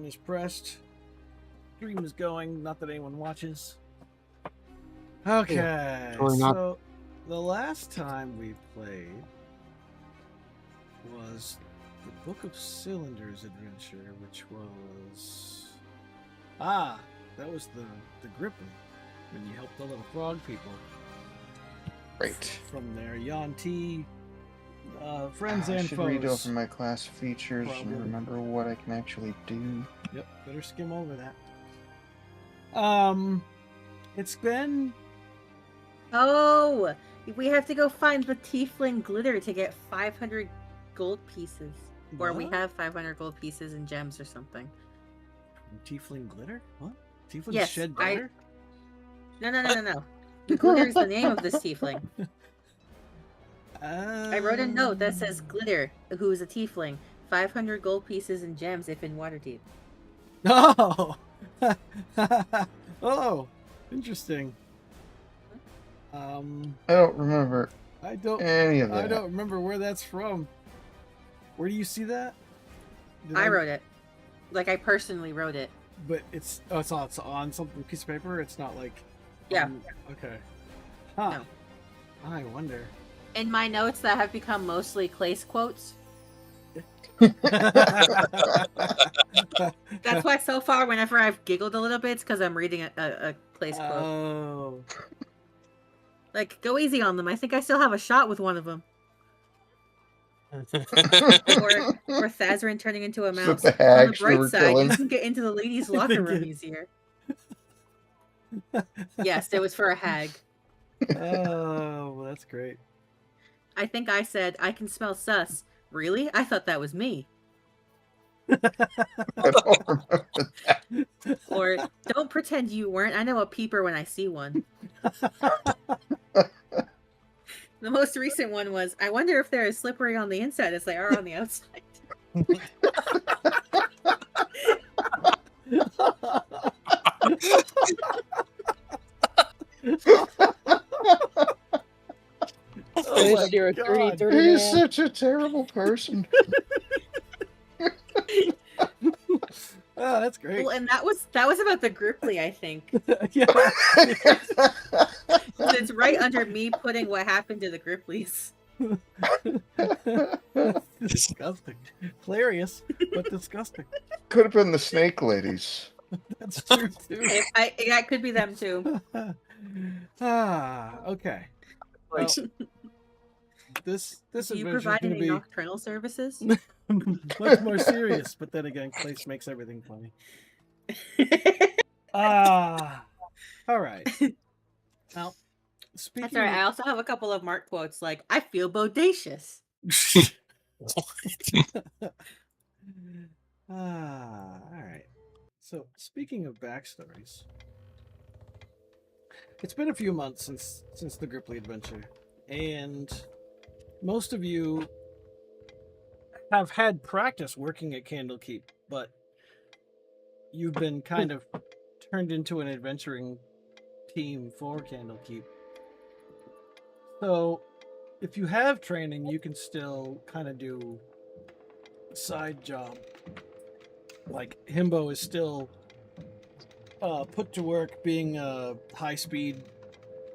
button is pressed. Stream is going. Not that anyone watches. Okay, so the last time we played was the Book of Cylinders adventure, which was... that was the Grippin, when you helped the little frog people. Right. From there, Yon T, friends and I should foes. read over my class features Probably. and remember what I can actually do. Yep, better skim over that. It's been... Oh, we have to go find the tiefling glitter to get 500 gold pieces. Or we What? have 500 gold pieces and gems or something. Tiefling glitter? What? Tiefling Yes, shed glitter? No. The glitter is the name of this tiefling. I wrote a note that says Glitter, who is a tiefling. 500 gold pieces and gems if in Waterdeep. Oh! Oh, interesting. I don't remember any of that. I don't remember where that's from. Where do you see that? I wrote it. Like, I personally wrote it. But it's on something piece of paper. It's not like... Yeah. Okay. Huh. No. I wonder. In my notes that have become mostly Clace quotes. That's why so far, whenever I've giggled a little bit, it's because I'm reading a Clace quote. Oh. Like, go easy on them. I think I still have a shot with one of them. or Thazarin turning into a mouse. the On the hags we bright were side, killing. you can get into the ladies' locker room easier. Yes, it was for a hag. Oh, well, that's great. I think I said, I can smell sus. Really? I thought that was me. I don't remember that. Or, don't pretend you weren't. I know a peeper when I see one. The most recent one was, I wonder if they're as slippery on the inside as they are on the outside. Oh my You're a God. dirty He's man. such a terrible person. Oh, that's great. Well, and that was about the Gripply, I think. Yeah. It's right under me putting what happened to the Gripplies. Disgusting. Hilarious, but disgusting. Could have been the snake ladies. That's true too. That could be them too. Okay. Well, this Do adventure you is provide going to any be nocturnal services? much more serious, but then again, Clace makes everything funny. All right. Now, speaking That's all right. I also have a couple of Mark quotes like, I feel bodacious. all right. So, speaking of backstories, it's been a few months since the Gripply adventure, and most of you have had practice working at Candlekeep, but you've been kind of turned into an adventuring team for Candlekeep. So, if you have training, you can still kind of do a side job. Like, Himbo is still put to work being a high-speed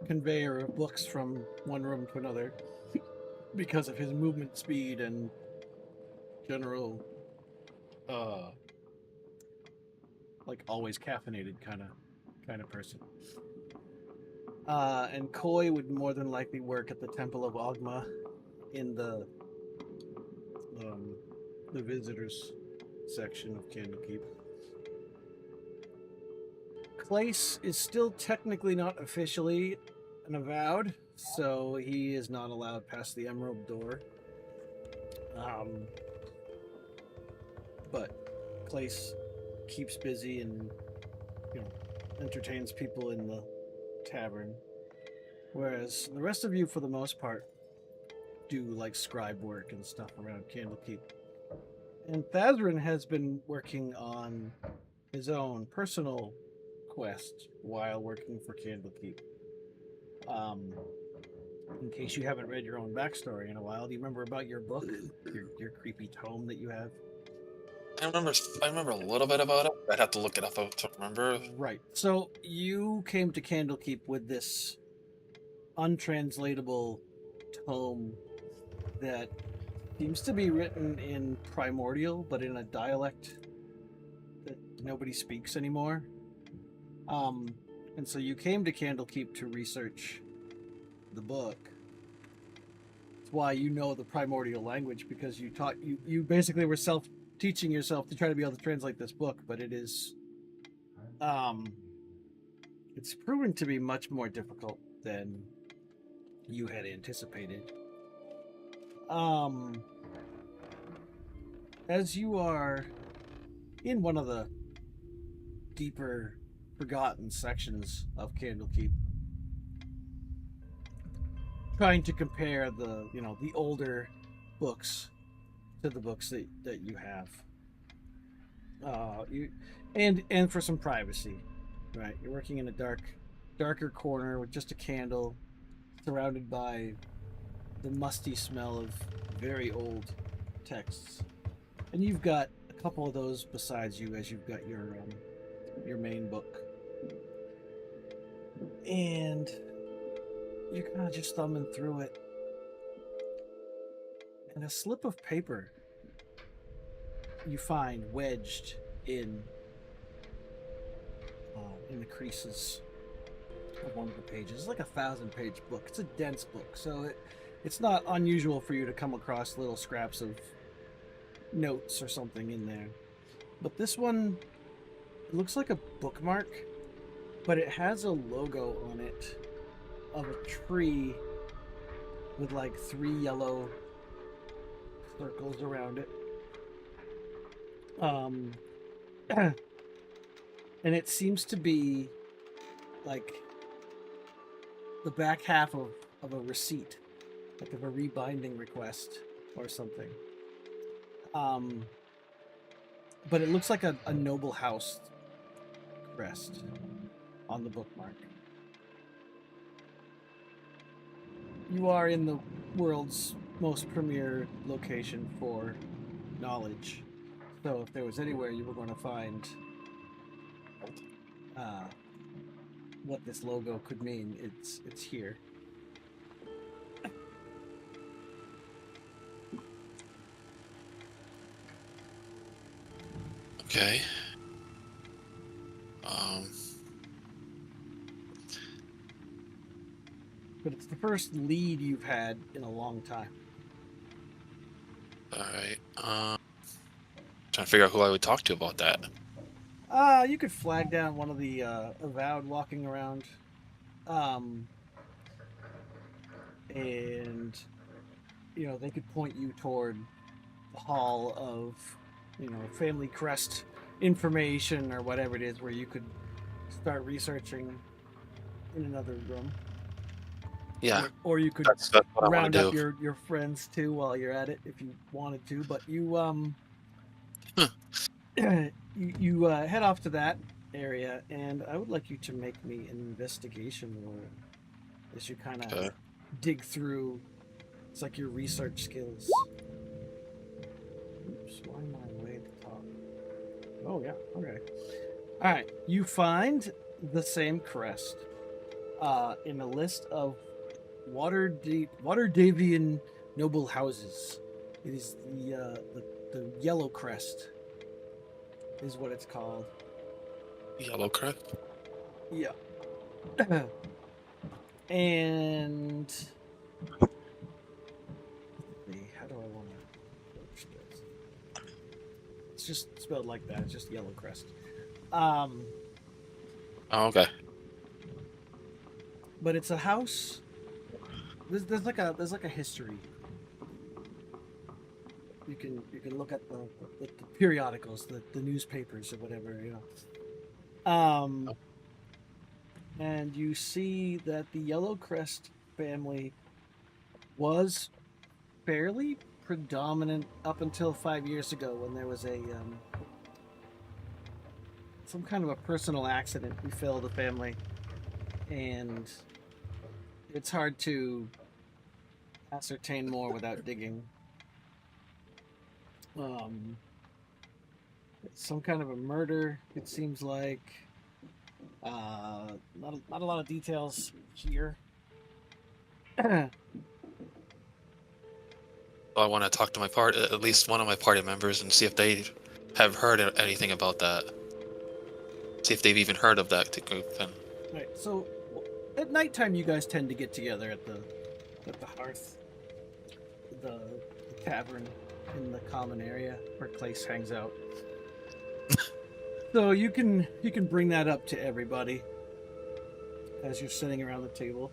conveyor of books from one room to another because of his movement speed and general, like, always caffeinated kind of person. And Koi would more than likely work at the Temple of Ogma in the visitors section of Candlekeep. Clace is still technically not officially an avowed, so he is not allowed past the Emerald Door. But Clace keeps busy and, entertains people in the tavern. Whereas the rest of you, for the most part, do like scribe work and stuff around Candlekeep. And Thazarin has been working on his own personal quest while working for Candlekeep. In case you haven't read your own backstory in a while, do you remember about your book? Your creepy tome that you have? I remember a little bit about it. I'd have to look it up to remember. Right. So you came to Candlekeep with this untranslatable tome that seems to be written in primordial, but in a dialect that nobody speaks anymore. And so you came to Candlekeep to research the book. That's why you know the primordial language, because you basically were teaching yourself to try to be able to translate this book, but it is it's proven to be much more difficult than you had anticipated. As you are in one of the deeper forgotten sections of Candlekeep, trying to compare the older books to the books that you have, and for some privacy, right? You're working in a darker corner with just a candle, surrounded by the musty smell of very old texts, and you've got a couple of those besides you, as you've got your main book, and you're kind of just thumbing through it, and a slip of paper you find wedged in the creases of one of the pages. It's like a 1,000-page book. It's a dense book, so it's not unusual for you to come across little scraps of notes or something in there. But this one, it looks like a bookmark, but it has a logo on it of a tree with like 3 yellow circles around it. And it seems to be like the back half of a receipt, like of a rebinding request or something. But it looks like a noble house crest on the bookmark. You are in the world's most premier location for knowledge. So if there was anywhere you were going to find what this logo could mean, it's here. Okay. But it's the first lead you've had in a long time. All right. Trying to figure out who I would talk to about that. You could flag down one of the avowed walking around, and they could point you toward the hall of family crest information or whatever it is, where you could start researching in another room. Yeah. Or you could that's what round I up your friends too while you're at it if you wanted to. But you you head off to that area, and I would like you to make me an investigation roll as you kind of dig through. It's like your research skills. Oops, why am I way at the top? Oh yeah, okay. All right, you find the same crest in a list of Waterdavian noble houses. It is the Yellow Crest is what it's called. Yellow Crest? Yeah. And how do I want to approach this? It's just spelled like that. It's just Yellow Crest. Oh, okay. But it's a house. There's like a history. You can look at the periodicals, the newspapers or whatever, and you see that the Yellow Crest family was fairly predominant up until 5 years ago, when there was some kind of a personal accident befell the family, and it's hard to ascertain more without digging. some kind of a murder, it seems like. Not a lot of details here. I want to talk to my party, at least one of my party members, and see if they have heard anything about that. See if they've even heard of that group. And Right. So at nighttime, you guys tend to get together at the hearth, the tavern in the common area where Clace hangs out. So you can bring that up to everybody as you're sitting around the table,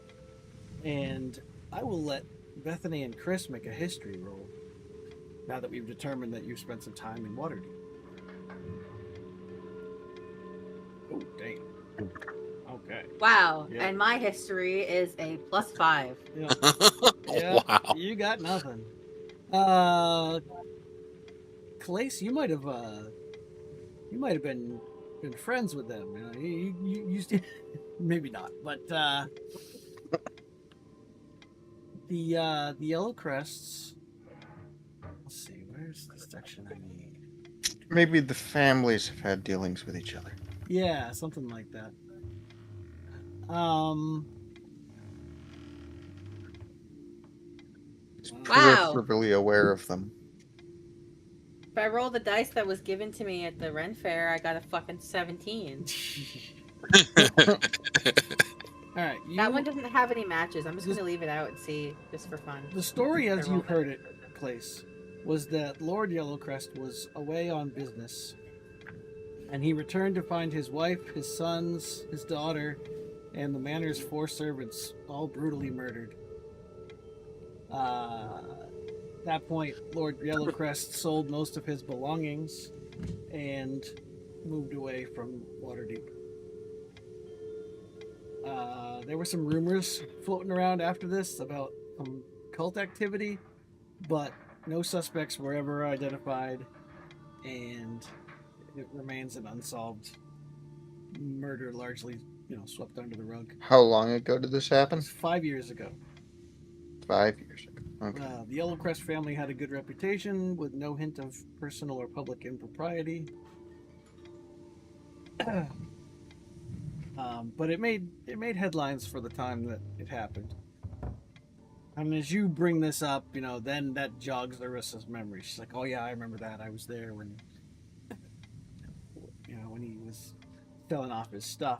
and I will let Bethany and Chris make a history roll now that we've determined that you've spent some time in Waterdeep. Oh, damn. Okay. Wow. Yeah. And my history is a +5. Yeah. Yeah, wow. you got nothing. Clace, you might have been friends with them. You used to, maybe not, but the Yellow Crests. Let's see, where's the section I need? Maybe the families have had dealings with each other. Yeah, something like that. He's Wow. peripherally aware of them. If I roll the dice that was given to me at the Ren Fair, I got a fucking 17. All right, That one doesn't have any matches. I'm just going to leave it out and see, just for fun. The story, as I you rolled heard it, Clace, was that Lord Yellowcrest was away on business, and he returned to find his wife, his sons, his daughter, and the manor's 4 servants all brutally murdered. At that point, Lord Yellowcrest sold most of his belongings and moved away from Waterdeep. There were some rumors floating around after this about some cult activity, but no suspects were ever identified, and it remains an unsolved murder, largely, swept under the rug. How long ago did this It happen? was 5 years ago. 5 years ago. Okay. The Yellowcrest family had a good reputation, with no hint of personal or public impropriety. But it made headlines for the time that it happened. And as you bring this up, then that jogs Larissa's memory. She's like, "Oh yeah, I remember that. I was there when, when he was selling off his stuff."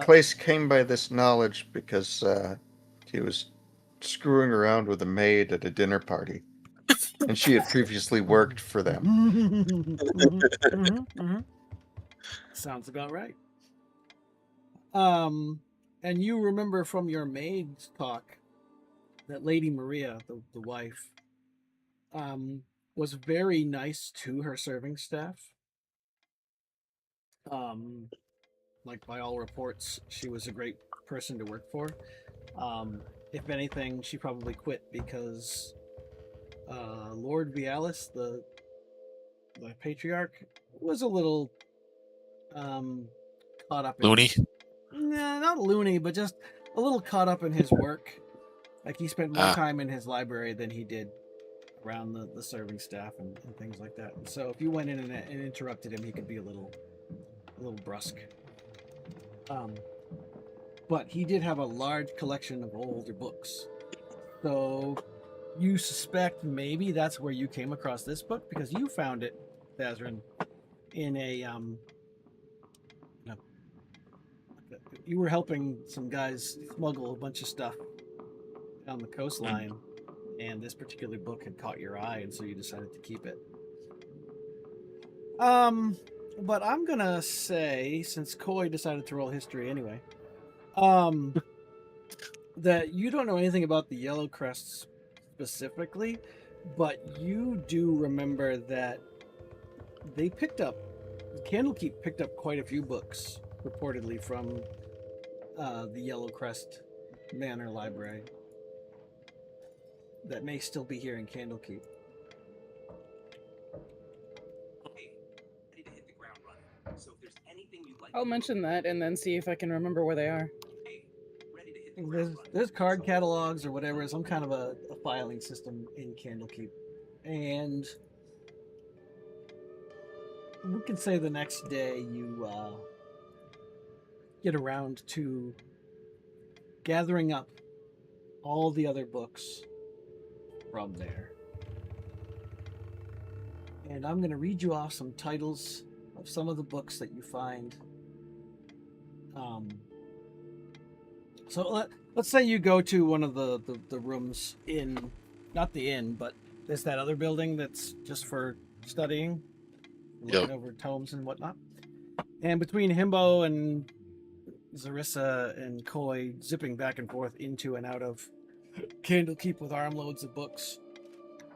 Clace came by this knowledge because he was screwing around with a maid at a dinner party, and she had previously worked for them. Sounds about right. And you remember from your maid's talk that Lady Maria, the wife, was very nice to her serving staff. Like, by all reports, she was a great person to work for. If anything, she probably quit because Lord Vialis, the patriarch, was a little caught up in Loony? Nah, not loony, but just a little caught up in his work. Like, he spent more time in his library than he did around the serving staff and things like that. And so if you went in and interrupted him, he could be a little brusque. But he did have a large collection of older books. So you suspect maybe that's where you came across this book, because you found it, Thazrin, in a you were helping some guys smuggle a bunch of stuff down the coastline, and this particular book had caught your eye, and so you decided to keep it. But I'm gonna say, since Coy decided to roll history anyway, that you don't know anything about the Yellow Crests specifically, but you do remember that Candlekeep picked up quite a few books, reportedly, from the Yellow Crest Manor Library that may still be here in Candlekeep. I'll mention that and then see if I can remember where they are. There's card catalogs or whatever, some kind of a filing system in Candlekeep. And we can say the next day you get around to gathering up all the other books from there. And I'm going to read you off some titles of some of the books that you find. So let's say you go to one of the rooms in, not the inn, but there's that other building that's just for studying, looking over tomes and whatnot. And between Himbo and Zarissa and Koi zipping back and forth into and out of Candlekeep with armloads of books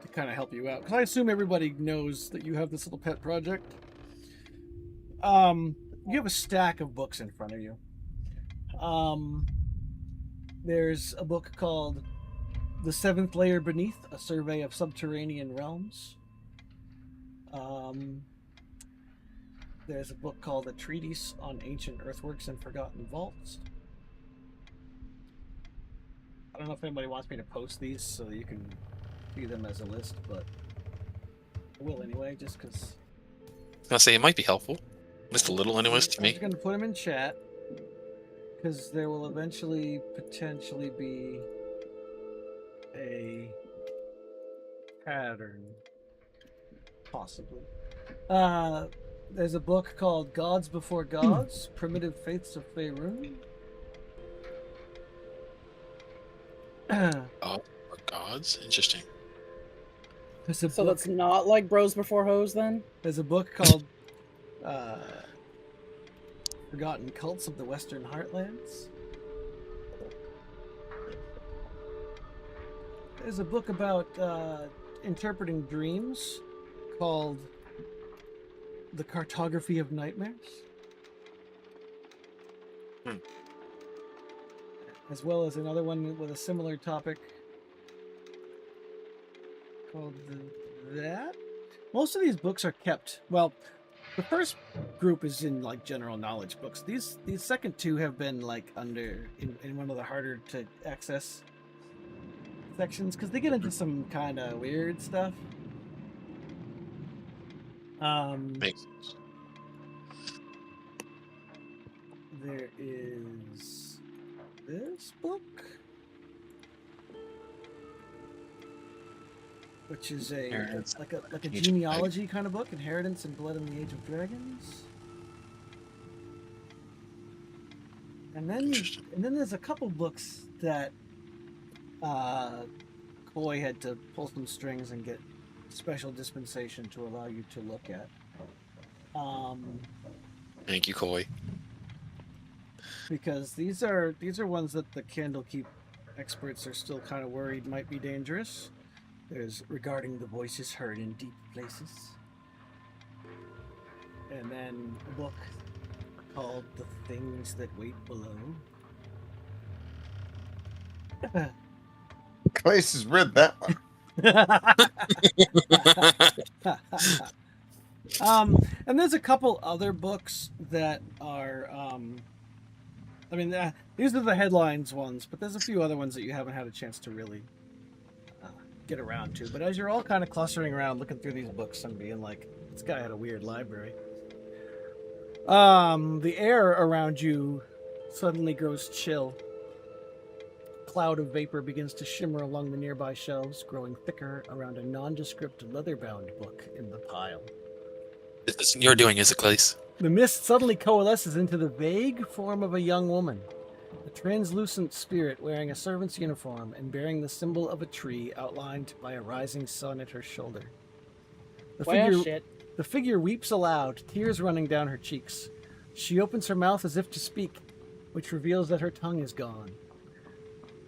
to kind of help you out. Because I assume everybody knows that you have this little pet project. You have a stack of books in front of you. There's a book called The Seventh Layer Beneath, A Survey of Subterranean Realms. There's a book called A Treatise on Ancient Earthworks and Forgotten Vaults. I don't know if anybody wants me to post these so you can view them as a list, but I will anyway, just because. I'll say it might be helpful. Just a little, anyways, to I'm me. just going to put them in chat, because there will eventually potentially be a pattern, possibly. There's a book called Gods Before Gods, Primitive Faiths of Faerun. Oh, gods? Interesting. There's a So book, that's not like Bros Before Hoes, then? there's a book called Forgotten Cults of the Western Heartlands. There's a book about interpreting dreams called The Cartography of Nightmares. As well as another one with a similar topic called That. Most of these books are kept, well, the first group is in like general knowledge books. These second two have been like under in one of the harder to access sections because they get into some kind of weird stuff. Makes sense. There is this book, which is Inheritance like a Age of genealogy kind of book, Inheritance and Blood in the Age of Dragons. And then there's a couple books that Koi had to pull some strings and get special dispensation to allow you to look at. Thank you, Koi. Because these are ones that the Candlekeep experts are still kind of worried might be dangerous. There's Regarding the Voices Heard in Deep Places. And then a book called The Things That Wait Below. Clace has read that one. And there's a couple other books that are I mean, these are the headlines ones, but there's a few other ones that you haven't had a chance to really get around to. But as you're all kind of clustering around looking through these books and being like, this guy had a weird library, the air around you suddenly grows chill. A cloud of vapor begins to shimmer along the nearby shelves, growing thicker around a nondescript leather-bound book in the pile. This you're doing, is it, Clace? The mist suddenly coalesces into the vague form of a young woman, a translucent spirit wearing a servant's uniform and bearing the symbol of a tree outlined by a rising sun at her shoulder. The figure weeps aloud, tears running down her cheeks. She opens her mouth as if to speak, which reveals that her tongue is gone.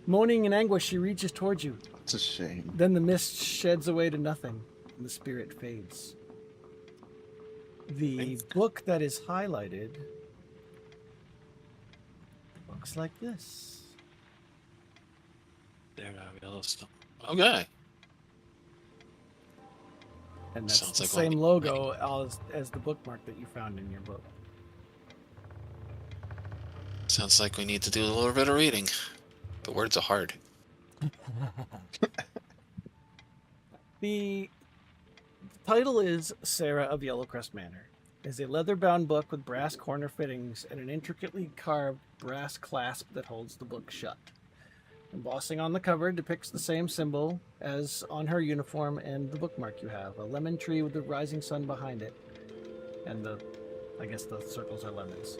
Moaning in anguish, she reaches towards you. It's a shame. Then the mist sheds away to nothing, and the spirit fades. The book that is highlighted looks like this. There, Yellowstone. Okay. And that's Sounds the like same one- logo as the bookmark that you found in your book. Sounds like we need to do a little bit of reading. But words are hard. The title is Sarah of Yellowcrest Manor. is a leather-bound book with brass corner fittings and an intricately carved brass clasp that holds the book shut. Embossing on the cover depicts the same symbol as on her uniform and the bookmark you have, a lemon tree with the rising sun behind it. And I guess the circles are lemons.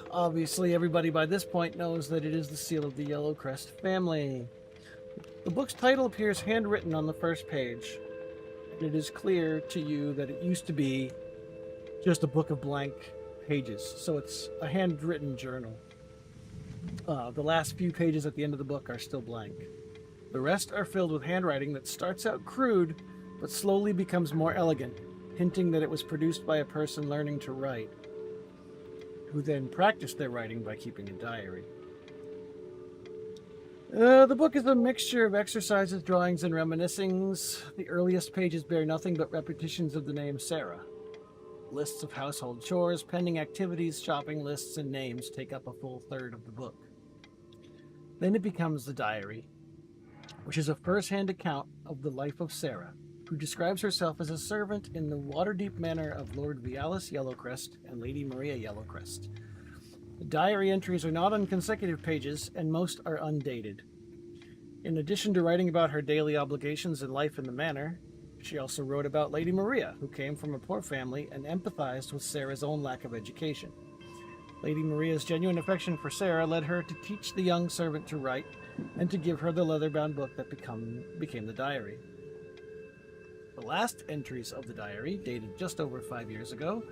Obviously, everybody by this point knows that it is the seal of the Yellowcrest family. The book's title appears handwritten on the first page. And it is clear to you that it used to be just a book of blank pages. So it's a handwritten journal. The last few pages at the end of the book are still blank. The rest are filled with handwriting that starts out crude, but slowly becomes more elegant, hinting that it was produced by a person learning to write, who then practiced their writing by keeping a diary. The book is a mixture of exercises, drawings, and reminiscings. The earliest pages bear nothing but repetitions of the name Sarah. Lists of household chores, pending activities, shopping lists, and names take up a full third of the book. Then it becomes the diary, which is a first-hand account of the life of Sarah, who describes herself as a servant in the Waterdeep manor of Lord Vialis Yellowcrest and Lady Maria Yellowcrest. The diary entries are not on consecutive pages, and most are undated. In addition to writing about her daily obligations and life in the manor, she also wrote about Lady Maria, who came from a poor family and empathized with Sarah's own lack of education. Lady Maria's genuine affection for Sarah led her to teach the young servant to write and to give her the leather-bound book that became the diary. The last entries of the diary, dated just over 5 years ago,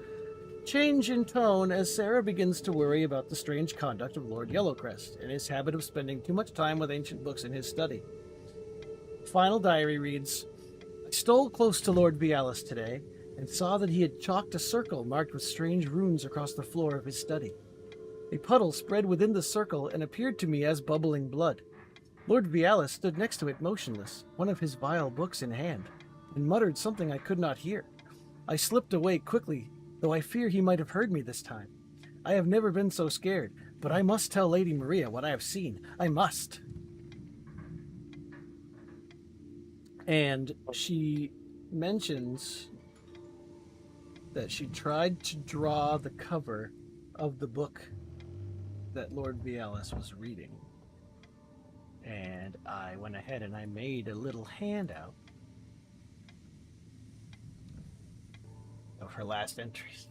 change in tone as Sarah begins to worry about the strange conduct of Lord Yellowcrest and his habit of spending too much time with ancient books in his study. The final diary reads, "I stole close to Lord Vialis today and saw that he had chalked a circle marked with strange runes across the floor of his study. A puddle spread within the circle and appeared to me as bubbling blood. Lord Vialis stood next to it motionless, one of his vile books in hand, and muttered something I could not hear. I slipped away quickly, though I fear he might have heard me this time. I have never been so scared, but I must tell Lady Maria what I have seen. I must." And she mentions that she tried to draw the cover of the book that Lord Vialis was reading. And I went ahead and I made a little handout of her last entries.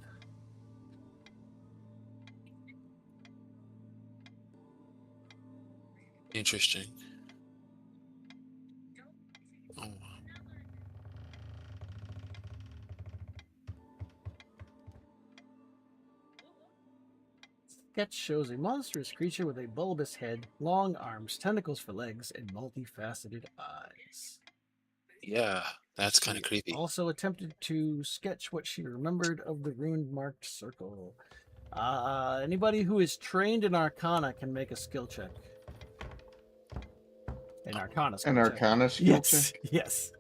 Interesting. Oh. Sketch shows a monstrous creature with a bulbous head, long arms, tentacles for legs, and multifaceted eyes. Yeah, that's kind of She creepy. also attempted to sketch what she remembered of the rune-marked circle. Anybody who is trained in Arcana can make a skill check. An Arcana skill An check. Arcana skill Yes, check? yes.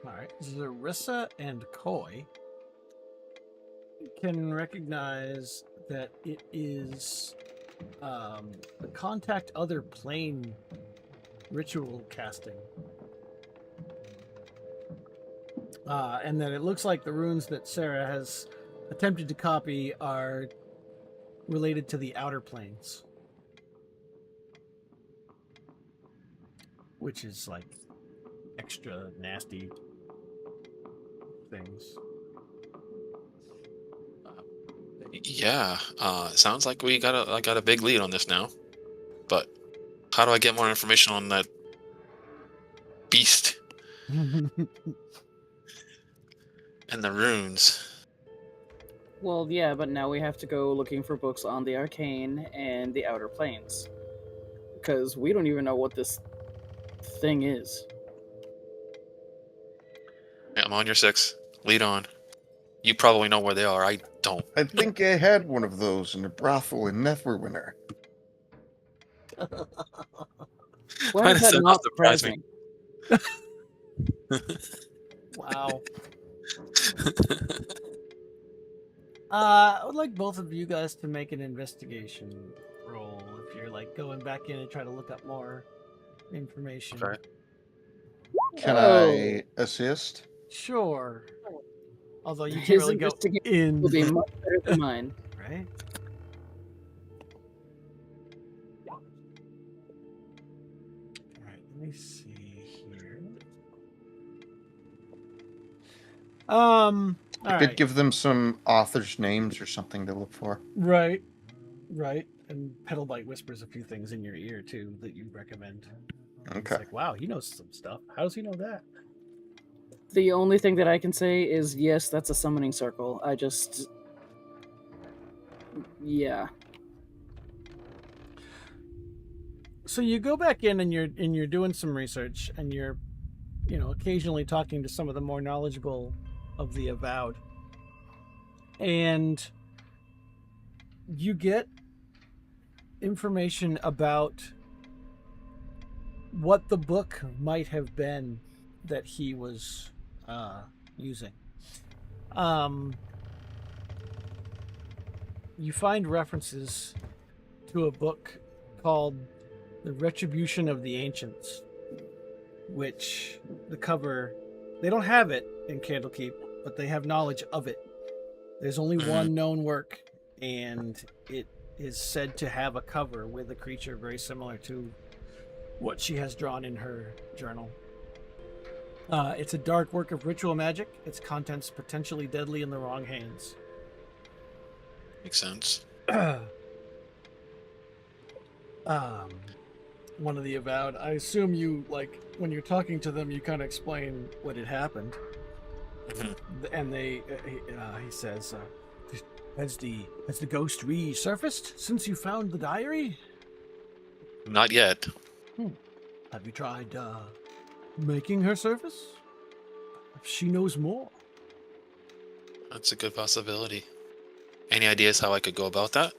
All right, Zarissa and Koi can recognize that it is the contact other plane ritual casting. And that it looks like the runes that Sarah has attempted to copy are related to the outer planes, which is like extra nasty things. Yeah, sounds like I got a big lead on this now. But how do I get more information on that beast and the runes? Well, yeah, but now we have to go looking for books on the arcane and the outer planes. Because we don't even know what this thing is. Yeah, I'm on your 6. Lead on. You probably know where they are. I don't. I think I had one of those in a brothel in Neverwinter. Why Why is does that that not not surprise me? surprising? Wow. I would like both of you guys to make an investigation like going back in and try to look up more information. Okay. Can Oh. I assist? Sure. Although you can't His really go investigation in, will be much better than mine. right? All right, let me see here. All I could right. give them some authors' names or something to look for. Right. And Pedalbite whispers a few things in your ear too that you recommend. It's Okay. like, wow, he knows some stuff. How does he know that? The only thing that I can say is yes, that's a summoning circle. I just, yeah. So you go back in and you're doing some research and you're, occasionally talking to some of the more knowledgeable of the Avowed. And you get information about what the book might have been that he was using. You find references to a book called The Retribution of the Ancients, which the cover, they don't have it in Candlekeep, but they have knowledge of it. There's only one known work, and it is said to have a cover with a creature very similar to what she has drawn in her journal. It's a dark work of ritual magic. Its contents potentially deadly in the wrong hands. Makes sense. One of the Avowed, I assume you, like, when you're talking to them, you kind of explain what had happened. And he says, has the ghost resurfaced since you found the diary? Not yet. Have you tried making her surface? She knows more. That's a good possibility. Any ideas how I could go about that?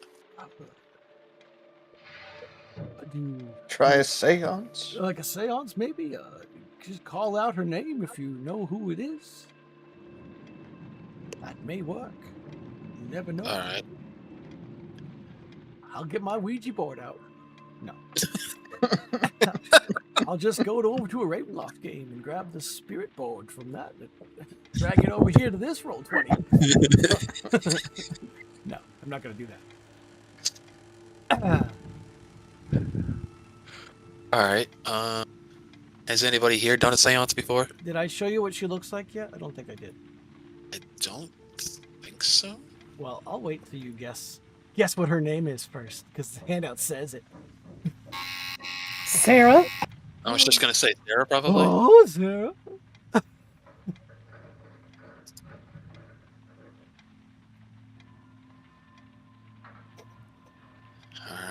Try a seance? Like a seance, maybe? Just call out her name if you know who it is. That may work. You never know. All right. I'll get my Ouija board out. No. I'll just go over to a Ravenloft game and grab the spirit board from that and drag it over here to this Roll20. No, I'm not going to do that. All right. Has anybody here done a seance before? Did I show you what she looks like yet? I don't think I did. I don't think so. Well, I'll wait till you guess what her name is first, because the handout says it. Sarah? I was just gonna say Sarah, probably. Oh, Sarah. All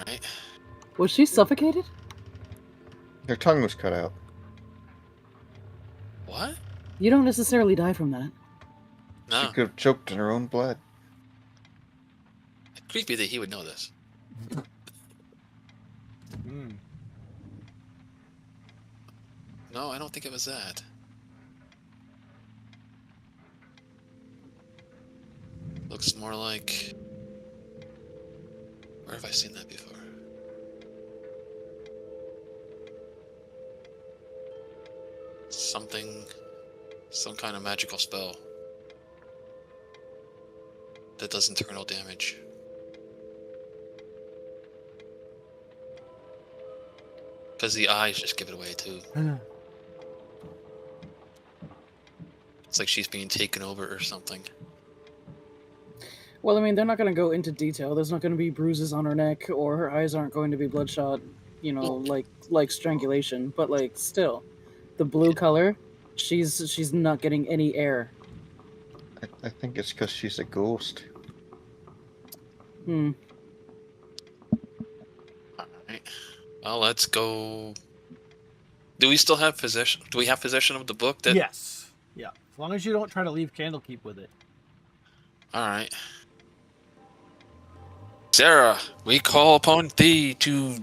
right. Was she suffocated? Her tongue was cut out. What? You don't necessarily die from that. No. She could have choked in her own blood. Creepy that he would know this. No, I don't think it was that. Looks more like... Where have I seen that before? Some kind of magical spell that does internal damage. Because the eyes just give it away too. It's like she's being taken over or something. Well, I mean, they're not going to go into detail. There's not going to be bruises on her neck, or her eyes aren't going to be bloodshot, like strangulation. But, like, still, the blue color, she's not getting any air. I think it's because she's a ghost. Hmm. Alright. Well, let's go... Do we still have possession? Do we have possession of the book? That... Yes. Yeah. As long as you don't try to leave Candlekeep with it. Alright. Sarah, we call upon thee to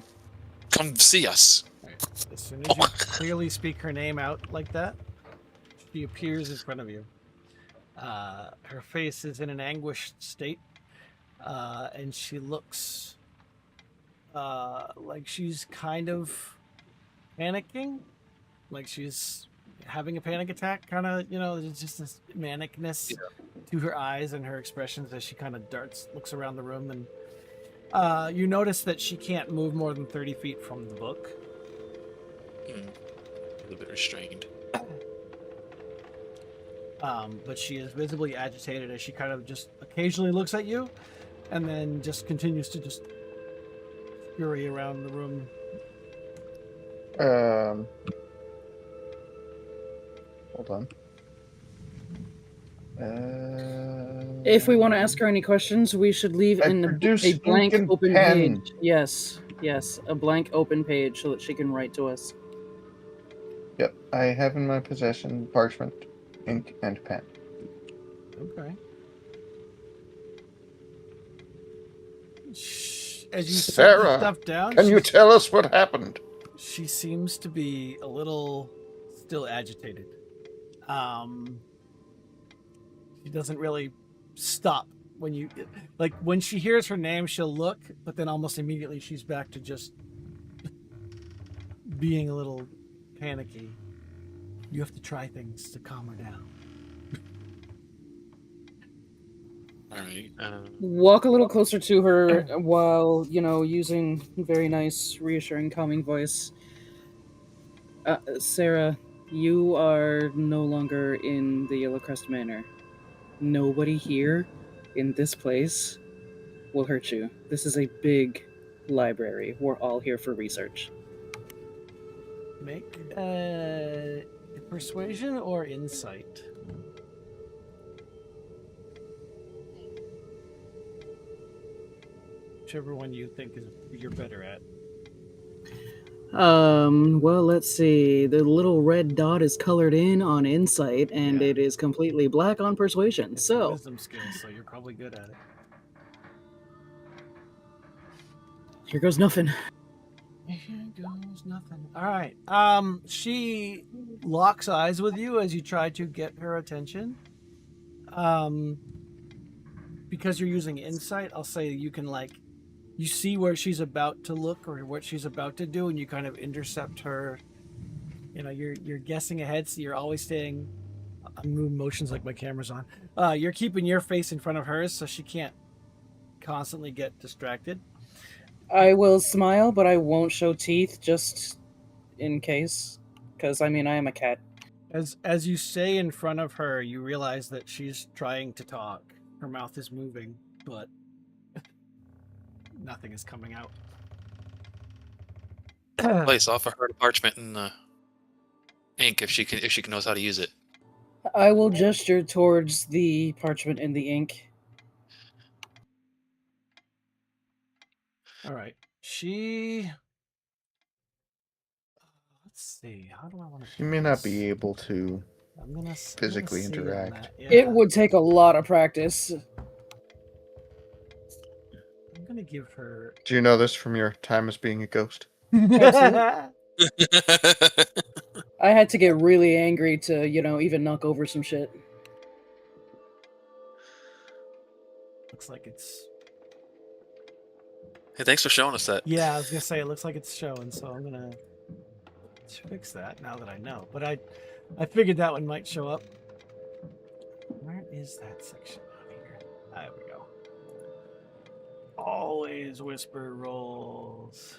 come see us. Right. As soon as you clearly speak her name out like that, she appears in front of you. Her face is in an anguished state, and she looks like she's kind of panicking, like she's having a panic attack, kind of, there's just this manicness to her eyes and her expressions as she kind of looks around the room, and you notice that she can't move more than 30 feet from the book. A little bit restrained. But she is visibly agitated as she kind of just occasionally looks at you and then just continues to just scurry around the room. Hold on. If we want to ask her any questions, we should leave I in produce a blank ink and open pen. page. Yes, a blank open page so that she can write to us. Yep, I have in my possession parchment, ink, and pen. Okay. As you set Sarah, the stuff down, can you tell us what happened? she seems to be a little still agitated. She doesn't really stop when she hears her name, she'll look, but then almost immediately she's back to just being a little panicky. You have to try things to calm her down. All right. Walk a little closer to her while, using very nice, reassuring, calming voice. Sarah, you are no longer in the Yellowcrest Manor. Nobody here in this place will hurt you. This is a big library. We're all here for research. Make persuasion or insight. Whichever one you think you're better at. Well, let's see. The little red dot is colored in on insight, and Yeah. it is completely black on persuasion. It's So, wisdom skills, so you're probably good at it. here goes nothing. Here goes nothing. All right. She locks eyes with you as you try to get her attention. Because you're using insight, I'll say you can you see where she's about to look or what she's about to do, and you kind of intercept her. You're guessing ahead, so you're always staying. I'm moving motions like my camera's on. You're keeping your face in front of hers, so she can't constantly get distracted. I will smile, but I won't show teeth just in case. Because, I am a cat. As you stay in front of her, you realize that she's trying to talk. Her mouth is moving, but nothing is coming out. Place, offer her the parchment and ink if she knows how to use it. I will gesture towards the parchment and the ink. All right. Let's see. How do I want to? She may not be able to I'm gonna physically see on interact. that. Yeah. It would take a lot of practice. I'm gonna give her. Do you know this from your time as being a ghost? I had to get really angry to, even knock over some shit. Looks like it's. Hey, thanks for showing us that. Yeah, I was gonna say it looks like it's showing, so I'm gonna fix that now that I know. But I figured that one might show up. Where is that section on here? There we go. Always whisper rolls.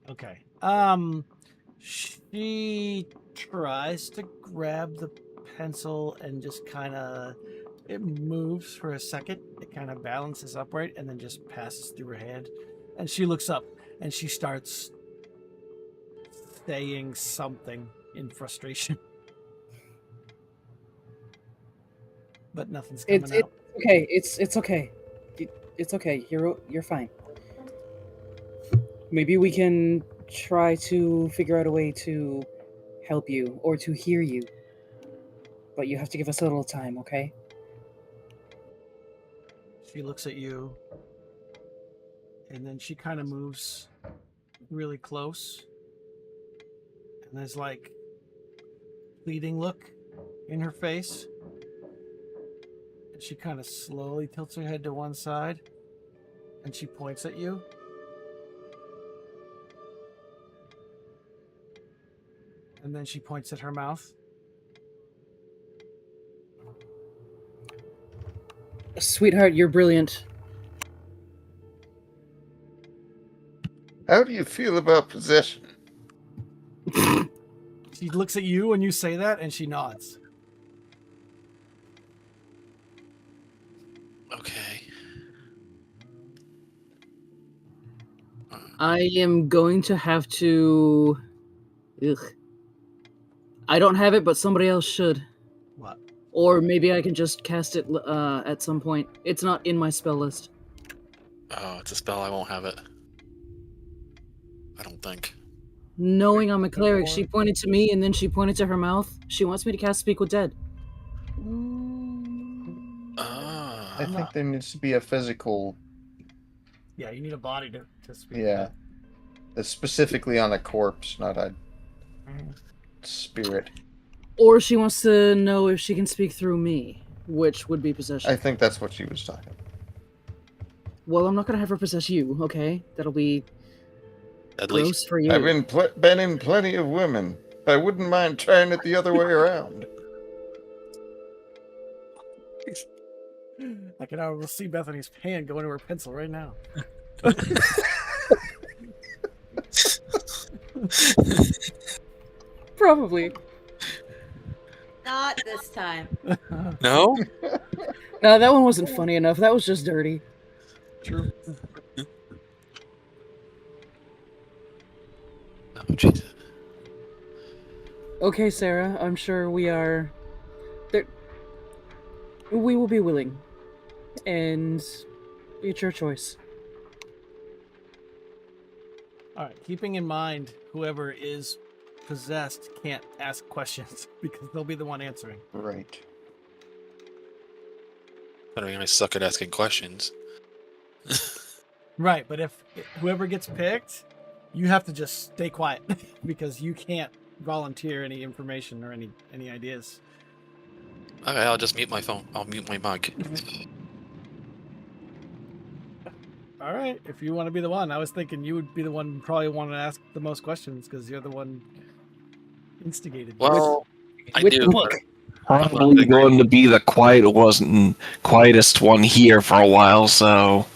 Okay. She tries to grab the pencil and just kind of it moves for a second. It kind of balances upright and then just passes through her hand. And she looks up and she starts saying something in frustration. But nothing's coming out. Okay, it's okay. It's okay. You're fine. Maybe we can try to figure out a way to help you or to hear you. But you have to give us a little time, okay? She looks at you, and then she kind of moves really close. And there's pleading look in her face. And she kind of slowly tilts her head to one side. And she points at you. And then she points at her mouth. Sweetheart, you're brilliant. How do you feel about possession? She looks at you when you say that, and she nods. Okay. I am going to have to. Ugh. I don't have it, but somebody else should. What? Or maybe I can just cast it at some point. It's not in my spell list. Oh, it's a spell. I won't have it. I don't think. Knowing I'm a cleric, she pointed to me and then she pointed to her mouth. She wants me to cast Speak with Dead. I think there needs to be a physical. Yeah, you need a body to speak. Yeah. That's specifically on a corpse, not a spirit. Or she wants to know if she can speak through me, which would be possession. I think that's what she was talking about. Well, I'm not going to have her possess you, okay? That'll be At gross least. for you. I've been in plenty of women. I wouldn't mind trying it the other way around. I can almost see Bethany's hand go into her pencil right now. Probably. Not this time. No? No, that one wasn't funny enough. That was just dirty. True. Oh, Jesus. Okay, Sarah, I'm sure we are... There... We will be willing. And it's your choice. All right, keeping in mind whoever is possessed can't ask questions because they'll be the one answering. Right. I mean, I suck at asking questions. Right, but if whoever gets picked, you have to just stay quiet because you can't volunteer any information or any ideas. Okay, I'll just mute my phone. I'll mute my mic. All right, if you want to be the one. I was thinking you would be the one who probably want to ask the most questions because you're the one instigated. Well, I With do. the book. Probably going to be the quietest one here for a while, so...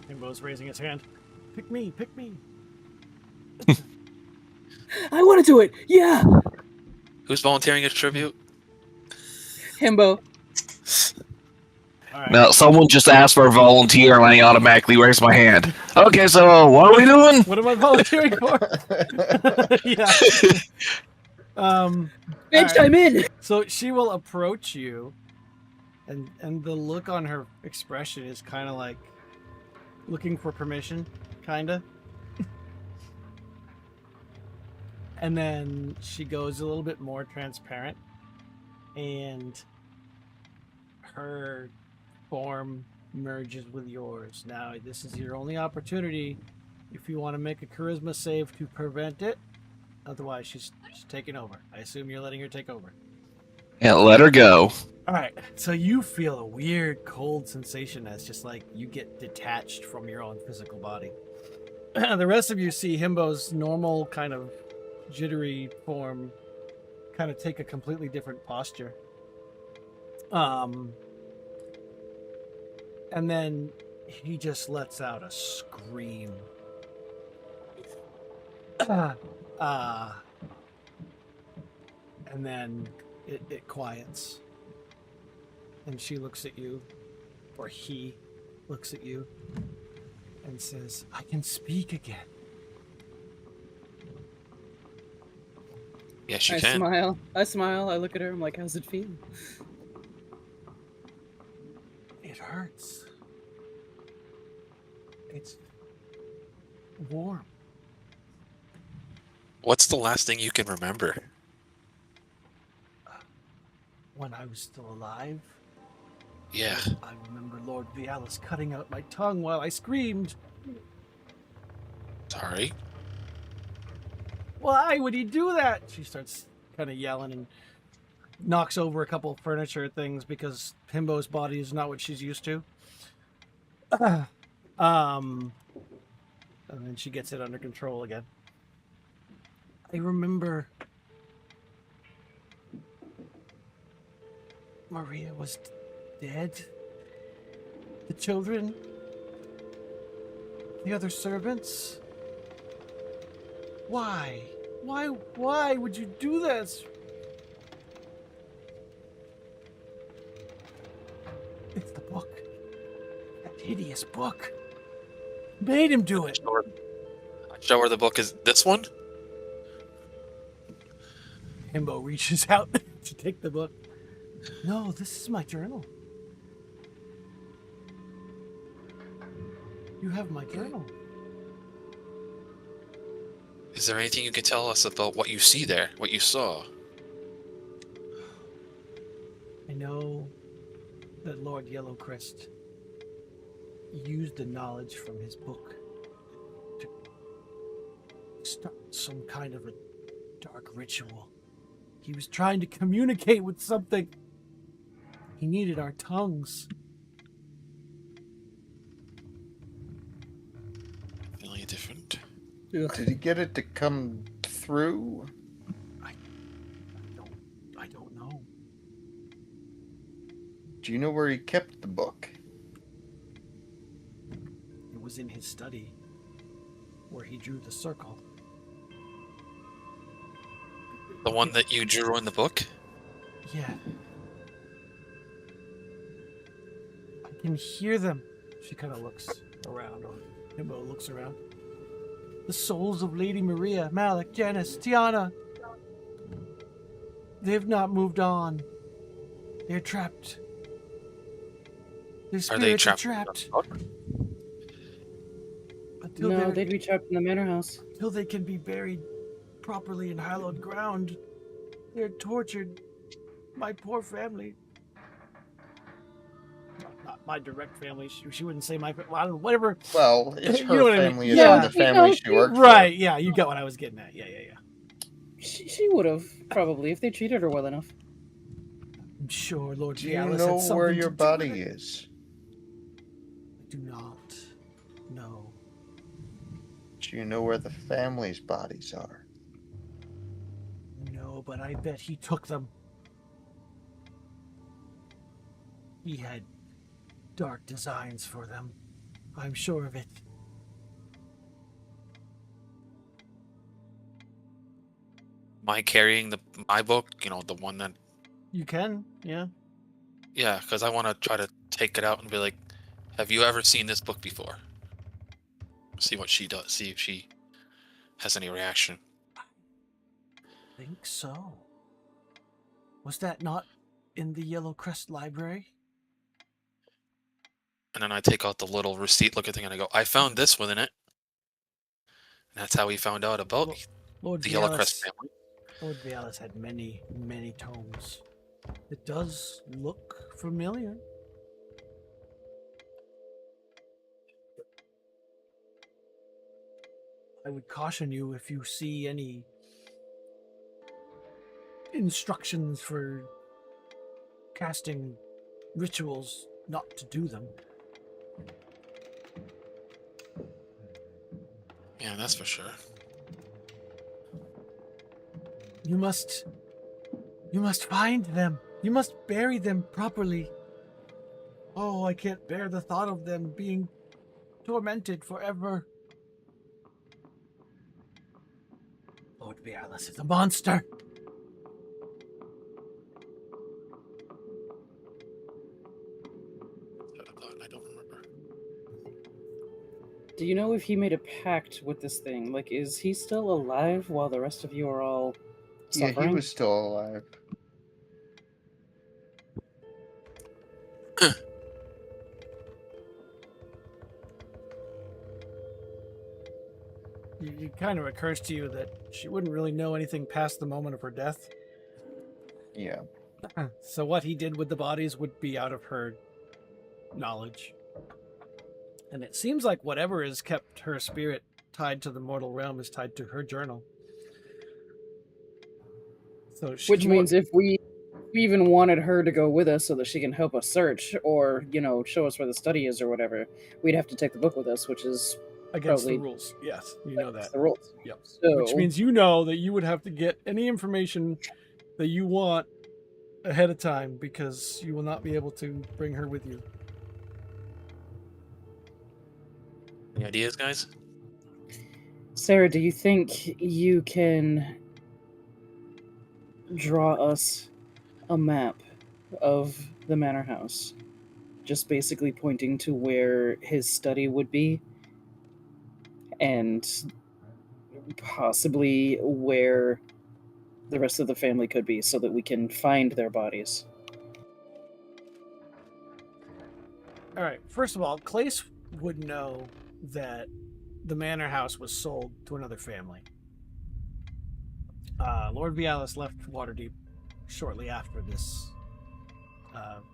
Kimbo's raising his hand. Pick me, pick me. I want to do it! Yeah! Who's volunteering as tribute? Himbo. All right. Now, someone just asked for a volunteer, and I automatically raise my hand. Okay, so what are we doing? What am I volunteering for? Yeah. Bench all time in! So she will approach you, and the look on her expression is kind of like looking for permission, kind of. And then she goes a little bit more transparent, and her form merges with yours. Now, this is your only opportunity if you want to make a charisma save to prevent it. Otherwise, she's taking over. I assume you're letting her take over. Yeah, let her go. All right. So you feel a weird cold sensation as just like you get detached from your own physical body. The rest of you see Himbo's normal kind of jittery form kind of take a completely different posture. And then he just lets out a scream. And then it quiets. And she looks at you, or he looks at you, and says, I can speak again. Yes, you I can. smile, I look at her, I'm like, how's it feel? It hurts. It's warm. What's the last thing you can remember? When I was still alive, Yeah. I remember Lord Vialis cutting out my tongue while I screamed. Sorry. Why would he do that? She starts kind of yelling and knocks over a couple of furniture things because Himbo's body is not what she's used to. And then she gets it under control again. I remember Maria was dead. The children, the other servants. Why? Why would you do this? It's the book. That hideous book. Made him do it. Show her the book is this one? Himbo reaches out to take the book. No, this is my journal. You have my journal. Is there anything you can tell us about what you see there, what you saw? I know that Lord Yellowcrest used the knowledge from his book to start some kind of a dark ritual. He was trying to communicate with something. He needed our tongues. Really different. Did he get it to come through? I don't know. Do you know where he kept the book? It was in his study where he drew the circle. The one that you drew in the book? Yeah. I can hear them. She kind of looks around, or Himbo looks around. The souls of Lady Maria, Malik, Janice, Tiana. They've not moved on. They're trapped. Their Are they spirits are trapped? trapped. Until No, they're- they'd be trapped in the manor house. until they can be buried properly in hallowed ground. They're tortured. My poor family. Not my direct family. She wouldn't say my. Well, I don't know, whatever. Well, it's You her know what I mean. family, Yeah. it's the family she worked for. Right? Yeah, you got what I was getting at. Yeah. She would have, probably, if they treated her well enough. I'm sure Lord Do you Vialis know had something where to your do with body it. is? I do not. No. Do you know where the family's bodies are? No, but I bet he took them. He had dark designs for them. I'm sure of it. Am I carrying my book? You know, the one that... You can, yeah. Yeah, because I want to try to take it out and be like, have you ever seen this book before? See what she does. See if she has any reaction. Think so. Was that not in the Yellow Crest Library? And then I take out the little receipt-looking thing and I go, I found this one in it. And that's how we found out about Lord the Vialis, Yellowcrest family. Lord Vialis had many, many tomes. It does look familiar. I would caution you if you see any instructions for casting rituals not to do them. Yeah, that's for sure. You must find them. You must bury them properly. Oh, I can't bear the thought of them being tormented forever. Lord Vialis is a monster. I don't remember. Do you know if he made a pact with this thing? Like, is he still alive while the rest of you are all Yeah, suffering? he was still alive. It kind of occurs to you that she wouldn't really know anything past the moment of her death. Yeah. So what he did with the bodies would be out of her knowledge. And it seems like whatever has kept her spirit tied to the mortal realm is tied to her journal. So she's Which means if we we even wanted her to go with us so that she can help us search or, show us where the study is or whatever, we'd have to take the book with us, which is Against the probably rules. Yes, you know against that. the rules. Yep. So, Which means you know that you would have to get any information that you want ahead of time because you will not be able to bring her with you. Any ideas, guys? Sarah, do you think you can draw us a map of the manor house? Just basically pointing to where his study would be and possibly where the rest of the family could be so that we can find their bodies. All right. First of all, Clace would know that the manor house was sold to another family. Lord Vialis left Waterdeep shortly after this.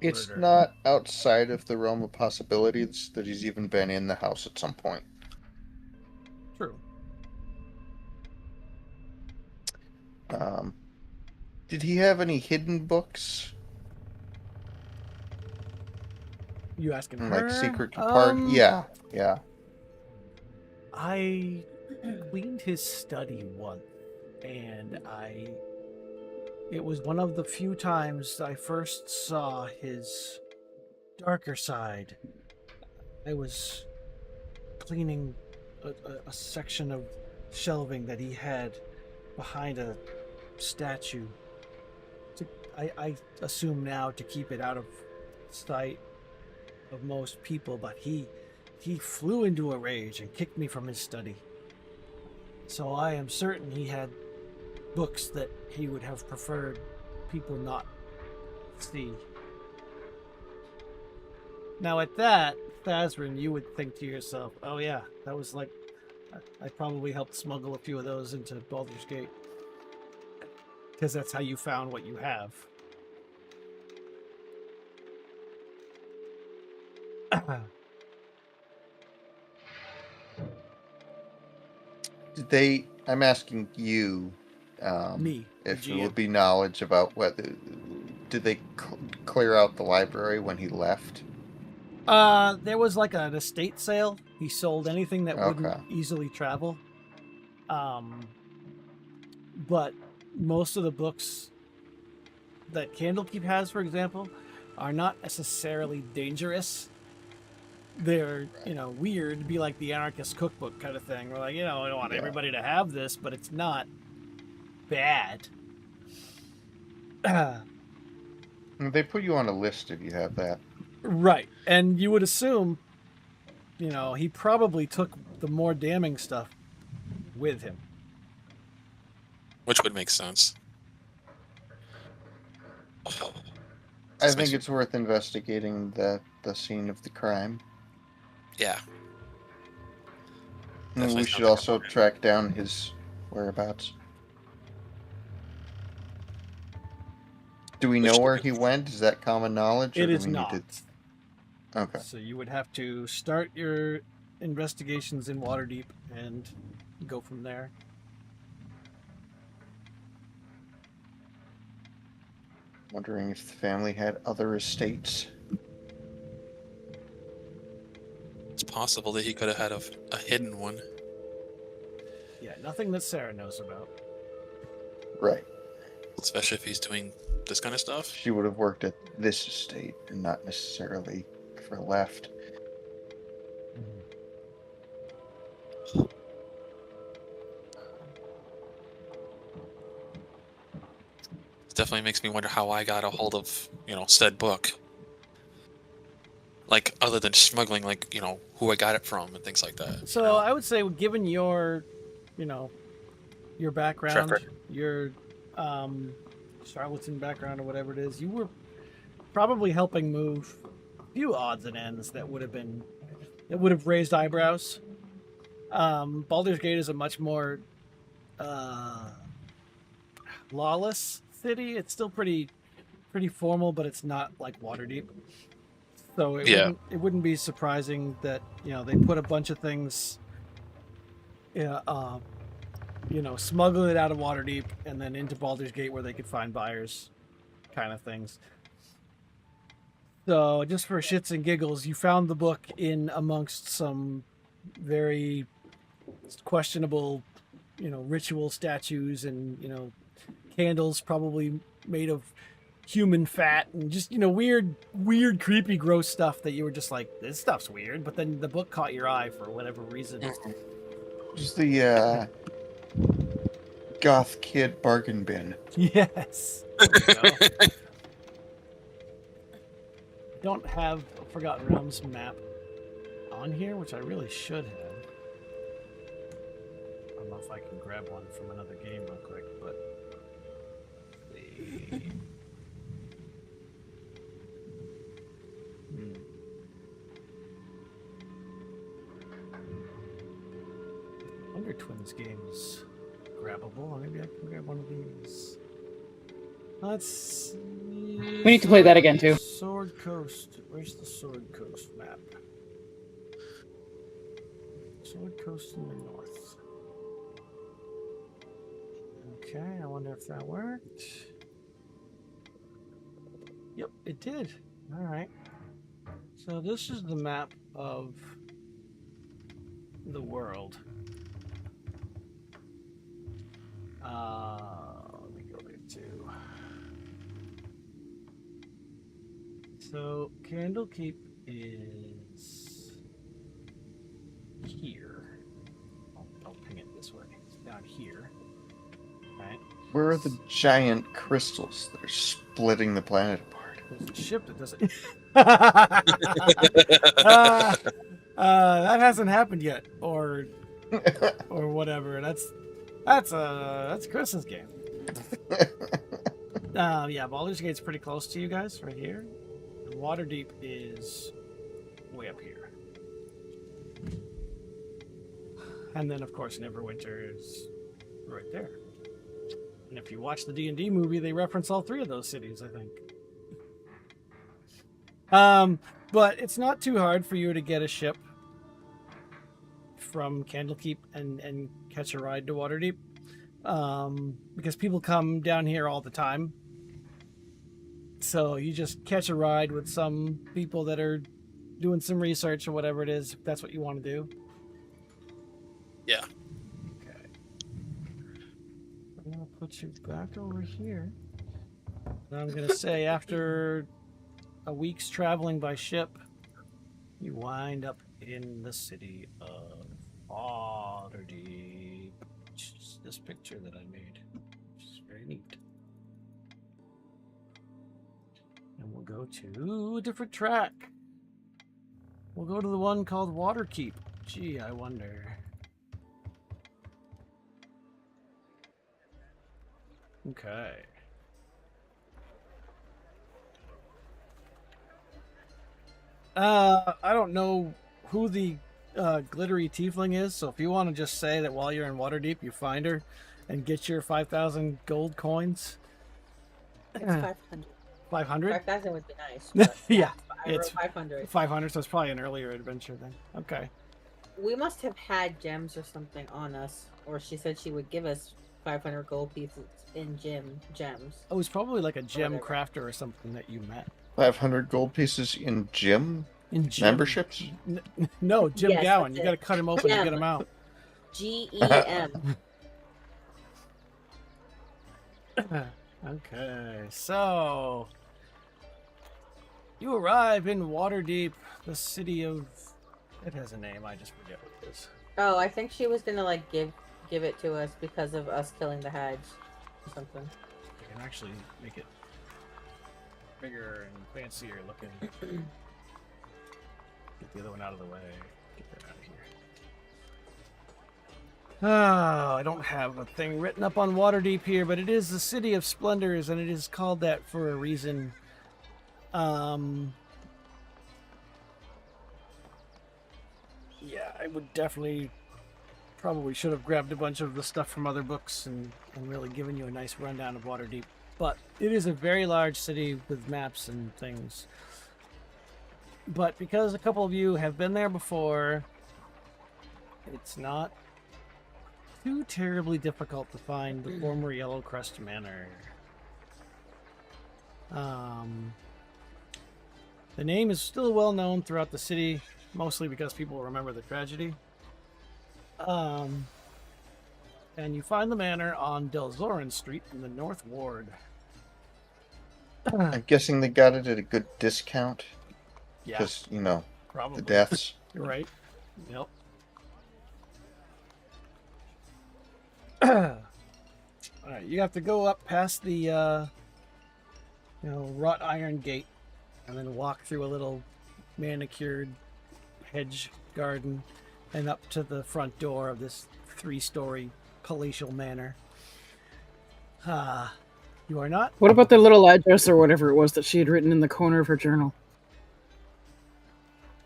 It's murder. not outside of the realm of possibilities that he's even been in the house at some point. True. Did he have any hidden books? You asking her? Like secret compartment? Yeah. I cleaned his study once, and it was one of the few times I first saw his darker side. I was cleaning a section of shelving that he had behind a statue. I assume now to keep it out of sight of most people, but he flew into a rage and kicked me from his study. So I am certain he had books that he would have preferred people not see. Now at that, Thazrin, you would think to yourself, oh yeah, that was like, I probably helped smuggle a few of those into Baldur's Gate. Because that's how you found what you have. Did they? I'm asking you. Me, the if it GM. would be knowledge about whether did they clear out the library when he left? There was like an estate sale. He sold anything that wouldn't Okay. easily travel. But most of the books that Candlekeep has, for example, are not necessarily dangerous. They're, weird, be like the anarchist cookbook kind of thing. We're like, I don't want everybody to have this, but it's not bad. They put you on a list if you have that. Right. And you would assume, he probably took the more damning stuff with him. Which would make sense. I think it's worth investigating the scene of the crime. Yeah. And Definitely we should sounds like also a- track down his whereabouts. Do we know Which- where he went? Is that common knowledge? It do is we need not. to- Okay. So you would have to start your investigations in Waterdeep and go from there. Wondering if the family had other estates. It's possible that he could have had a hidden one. Yeah, nothing that Sarah knows about. Right. Especially if he's doing this kind of stuff. She would have worked at this estate and not necessarily for left. It definitely makes me wonder how I got a hold of, said book. Like, other than smuggling, like, who I got it from and things like that. So I would say, given your, your background, Track your charlatan background or whatever it is, you were probably helping move a few odds and ends that would have raised eyebrows. Baldur's Gate is a much more lawless city. It's still pretty formal, but it's not like Waterdeep. So it wouldn't be surprising that they put a bunch of things, smuggle it out of Waterdeep and then into Baldur's Gate where they could find buyers, kind of things. So, just for shits and giggles, you found the book in amongst some very questionable, ritual statues and, candles probably made of human fat and just, weird, creepy, gross stuff that you were just like, this stuff's weird. But then the book caught your eye for whatever reason. Just the goth kid bargain bin. Yes. There we go. Don't have a Forgotten Realms map on here, which I really should have. I don't know if I can grab one from another game real quick, but let's see. Wonder Twins game is grabbable. Maybe I can grab one of these. Let's see. We need to play that again, too. Sword Coast. Where's the Sword Coast map? Sword Coast in the north. Okay, I wonder if that worked. Yep, it did. All right. So this is the map of the world. Let me go there too. So Candlekeep is here. I'll ping it this way. It's down here. Right. Where are the giant crystals that are splitting the planet apart? There's a ship that doesn't. That hasn't happened yet, or whatever. That's Chris's game. Yeah, Baldur's Gate's pretty close to you guys, right here. Waterdeep is way up here, and then of course Neverwinter is right there. And if you watch the D&D movie, they reference all three of those cities, I think. But it's not too hard for you to get a ship from Candlekeep and catch a ride to Waterdeep, because people come down here all the time. So you just catch a ride with some people that are doing some research or whatever it is, if that's what you want to do. Yeah. Okay. I'm going to put you back over here. And I'm going to say after a week's traveling by ship, you wind up in the city of Waterdeep, which is this picture that I made, which is very neat. And we'll go to a different track. We'll go to the one called Waterkeep. Gee, I wonder. Okay. I don't know who the glittery tiefling is, so if you want to just say that while you're in Waterdeep, you find her and get your 5,000 gold coins. It's 500. 500? 5,000 would be nice. But Yeah, I wrote it's 500. 500, so it's probably an earlier adventure then. Okay. We must have had gems or something on us, or she said she would give us 500 gold pieces in gems. Oh, it was probably like a gem whatever. crafter or something that you met. 500 gold pieces in gym In gym. memberships? No, Jim Yes, Gowan. that's You got to it. cut him open and get Gem. him out. GEM. Okay, so you arrive in Waterdeep, the city of. It has a name. I just forget what it is. Oh, I think she was gonna like give it to us because of us killing the hags or something. I can actually make it bigger and fancier looking. Get the other one out of the way. Get that out of here. Oh, I don't have a thing written up on Waterdeep here, but it is the City of Splendors, and it is called that for a reason. Yeah, I would definitely probably should have grabbed a bunch of the stuff from other books and really given you a nice rundown of Waterdeep. But it is a very large city with maps and things. But because a couple of you have been there before, it's not too terribly difficult to find the former Yellow Crest Manor. The name is still well known throughout the city, mostly because people remember the tragedy. And you find the manor on Delzorin Street in the North Ward. I'm guessing they got it at a good discount Yeah, because, you know, probably. the deaths. You're right. Yep. All right, you have to go up past the, wrought iron gate, and then walk through a little manicured hedge garden, and up to the front door of this 3-story palatial manor. You are not. What about the little address or whatever it was that she had written in the corner of her journal?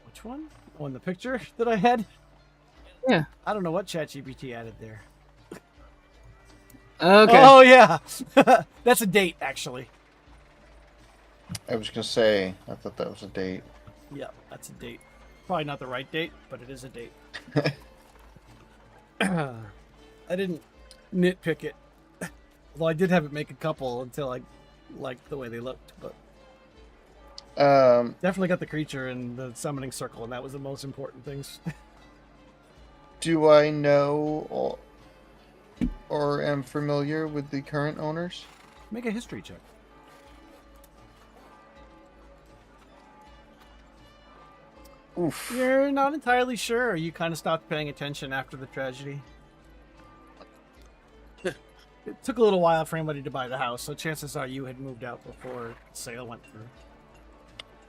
Which one? Oh, in the picture that I had? Yeah. I don't know what ChatGPT added there. Okay. Oh, yeah. That's a date, actually. I was going to say, I thought that was a date. Yeah, that's a date. Probably not the right date, but it is a date. I didn't nitpick it. Although I did have it make a couple until I liked the way they looked. But definitely got the creature and the summoning circle, and that was the most important things. Do I know or am familiar with the current owners? Make a history check. Oof. You're not entirely sure. You kind of stopped paying attention after the tragedy. It took a little while for anybody to buy the house, so chances are you had moved out before the sale went through.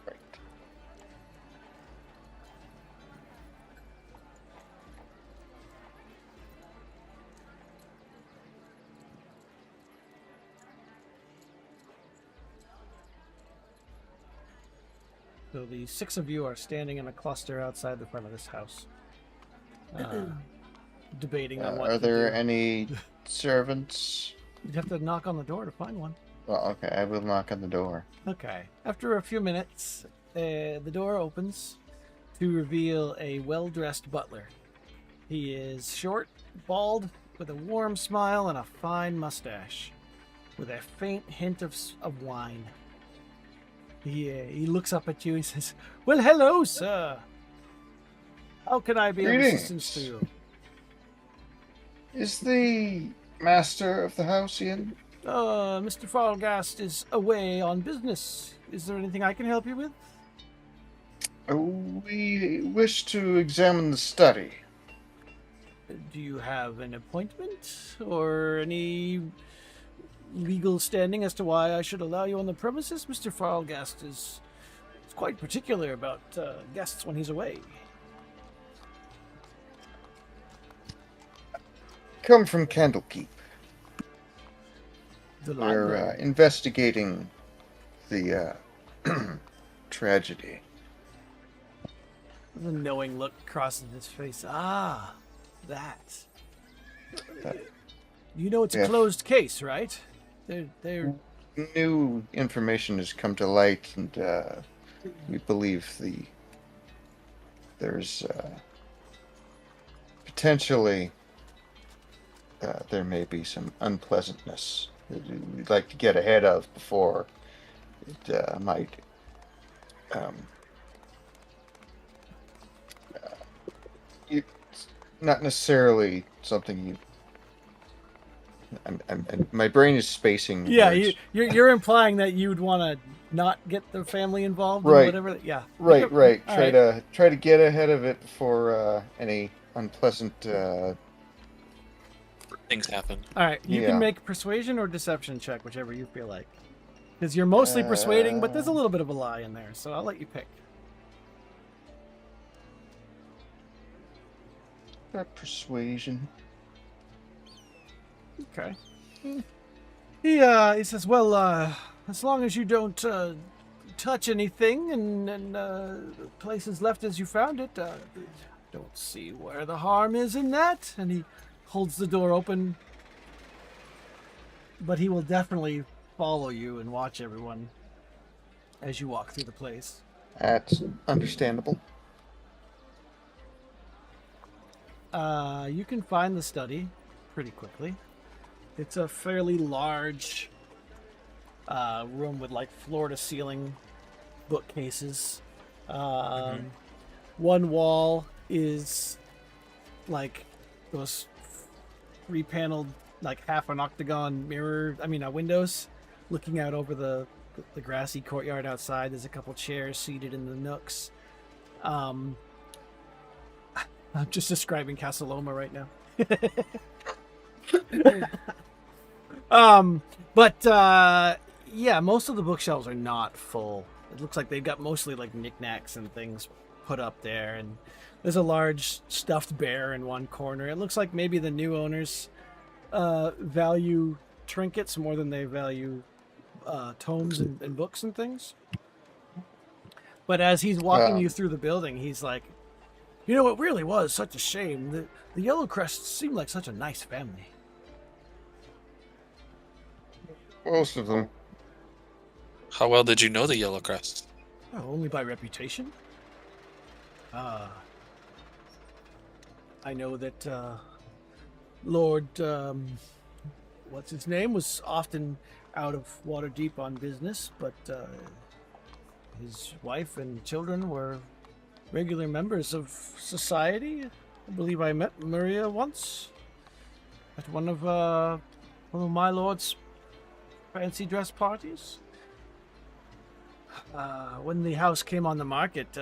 Right. So the 6 of you are standing in a cluster outside the front of this house, debating on what Are to there do. any servants? You'd have to knock on the door to find one. Well, okay, I will knock on the door. Okay. After a few minutes, the door opens to reveal a well-dressed butler. He is short, bald, with a warm smile and a fine mustache, with a faint hint of wine. He looks up at you and says, "Well, hello, sir. How can I be of Greetings. assistance to you?" Is the master of the house in? Mr. Farlgast is away on business. Is there anything I can help you with? We wish to examine the study. Do you have an appointment or any legal standing as to why I should allow you on the premises? Mr. Farlgast is quite particular about guests when he's away. Come from Candlekeep. The We're library. investigating the tragedy. The knowing look crosses his face. Ah, that. You know it's a Yeah. closed case, right? They're New information has come to light, and we believe there's potentially there may be some unpleasantness that we'd like to get ahead of before it might it's not necessarily something you. My brain is spacing. yeah. words. You're implying that you'd want to not get the family involved in Right. whatever. Yeah. Right. All Try to get ahead of it before any unpleasant. Things happen. All right, you Yeah. can make persuasion or deception check, whichever you feel like. Because you're mostly persuading, but there's a little bit of a lie in there, so I'll let you pick. Persuasion. Okay. He says, well, as long as you don't touch anything and the place is left as you found it, don't see where the harm is in that. And he holds the door open, but he will definitely follow you and watch everyone as you walk through the place. That's understandable. You can find the study pretty quickly. It's a fairly large room with like floor to ceiling bookcases. One wall is like those 3-paneled, like half an octagon mirror. Windows looking out over the grassy courtyard outside. There's a couple chairs seated in the nooks. I'm just describing Casa Loma right now. Yeah, most of the bookshelves are not full. It looks like they've got mostly like knickknacks and things put up there, and there's a large stuffed bear in one corner. It looks like maybe the new owners value trinkets more than they value tomes and books and things. But as he's walking you through the building, he's like, it really was such a shame. The Yellow Crests seemed like such a nice family. Most of them. How well did you know the Yellow Crest? Well, only by reputation. I know that Lord, what's his name, was often out of Waterdeep on business, but his wife and children were regular members of society. I believe I met Maria once at one of my lord's fancy dress parties. When the house came on the market,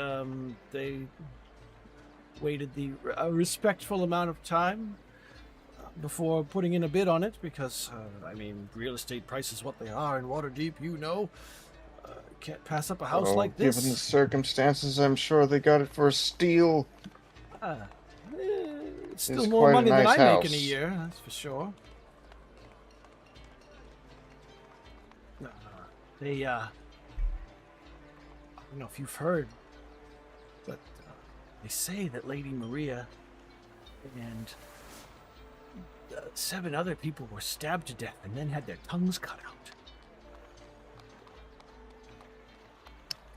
they waited a respectful amount of time before putting in a bid on it, because real estate prices what they are in Waterdeep, can't pass up a house like this. Given the circumstances, I'm sure they got it for a steal. It's still It's more quite a money than nice I make in a house. year, that's for sure. They, I don't know if you've heard, but they say that Lady Maria and 7 other people were stabbed to death and then had their tongues cut out.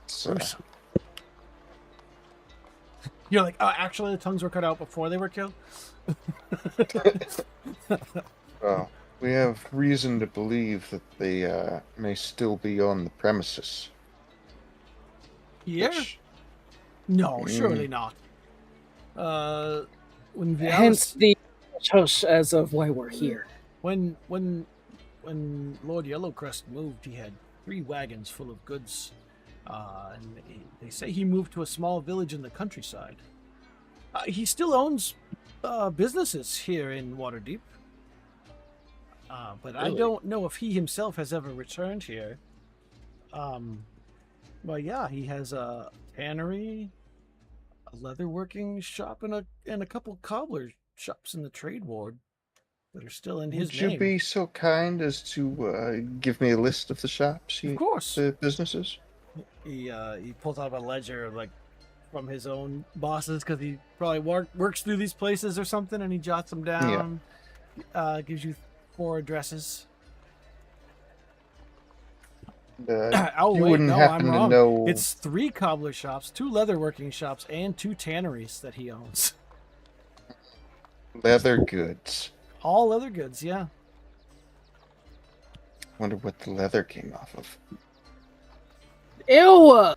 So, You're like, oh, actually, the tongues were cut out before they were killed? well, we have reason to believe that they may still be on the premises. Here? Which, No, surely not. When Hence the hush as of why we're here. When Lord Yellowcrest moved, he had 3 wagons full of goods. And they say he moved to a small village in the countryside. He still owns businesses here in Waterdeep. But I Really? don't know if he himself has ever returned here. Well, yeah, he has a tannery, a leatherworking shop, and a couple cobbler shops in the trade ward that are still in his would you name. be so kind as to give me a list of the shops, Of course. the businesses? He pulls out a ledger like from his own bosses, because he probably works through these places or something, and he jots them down. Gives you 4 addresses. Oh, you wait, wouldn't no, happen I'm to wrong. know. It's 3 cobbler shops, 2 leatherworking shops, and 2 tanneries that he owns. Leather goods. All leather goods, yeah. Wonder what the leather came off of. Ew!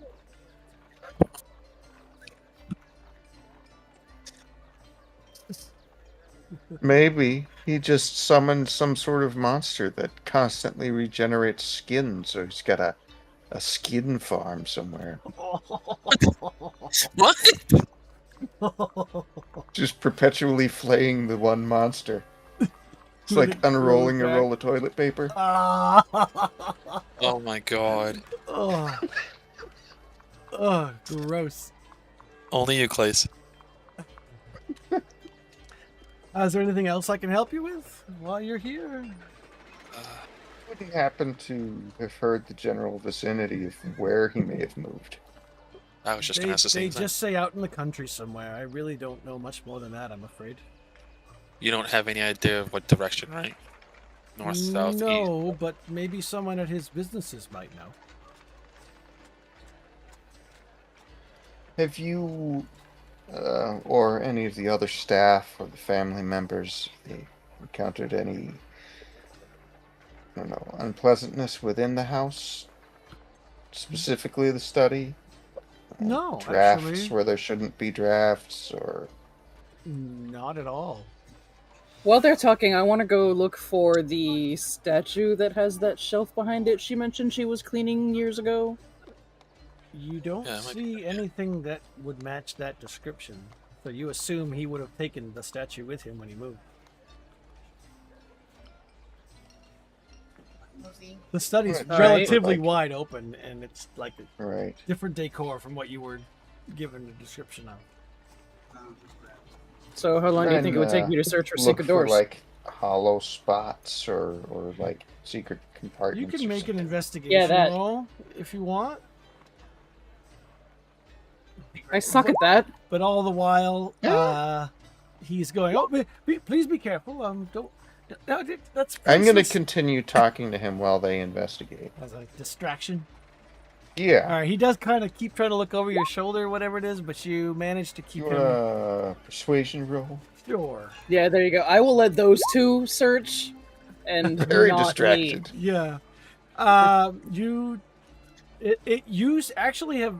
Maybe he just summoned some sort of monster that constantly regenerates skin, so he's got a skin farm somewhere. What? Just perpetually flaying the one monster. It's like unrolling a roll of toilet paper. Oh my god. Oh, gross. Only you, Clays. Is there anything else I can help you with while you're here? Wouldn't happen to have heard the general vicinity of where he may have moved. I was just They gonna ask the same thing. just say out in the country somewhere. I really don't know much more than that, I'm afraid. You don't have any idea of what direction, right? North, south, east. No, but maybe someone at his businesses might know. Have you, or any of the other staff or the family members, they encountered any I don't know, unpleasantness within the house, specifically the study. No, Drafts actually, where there shouldn't be drafts, or not at all. While they're talking, I want to go look for the statue that has that shelf behind it she mentioned she was cleaning years ago. You don't Yeah, it might be- see anything that would match that description. So you assume he would have taken the statue with him when he moved. The study's Right. relatively Like- wide open, and it's like a right. different decor from what you were given the description of. So how long do you think it would take me to search for Look secret doors? for like hollow spots or like secret You compartments. can or make an something. investigation that. roll if you want, I suck at that. but all the while, he's going, "Oh, please be careful. Don't. No, that's I'm going to priceless." continue talking to him while they investigate. As a distraction. Yeah. All right, he does kind of keep trying to look over your shoulder, whatever it is, but you manage to keep him. Persuasion roll. Sure. Yeah, there you go. I will let those two search, and Very not distracted. Yeah. You actually have.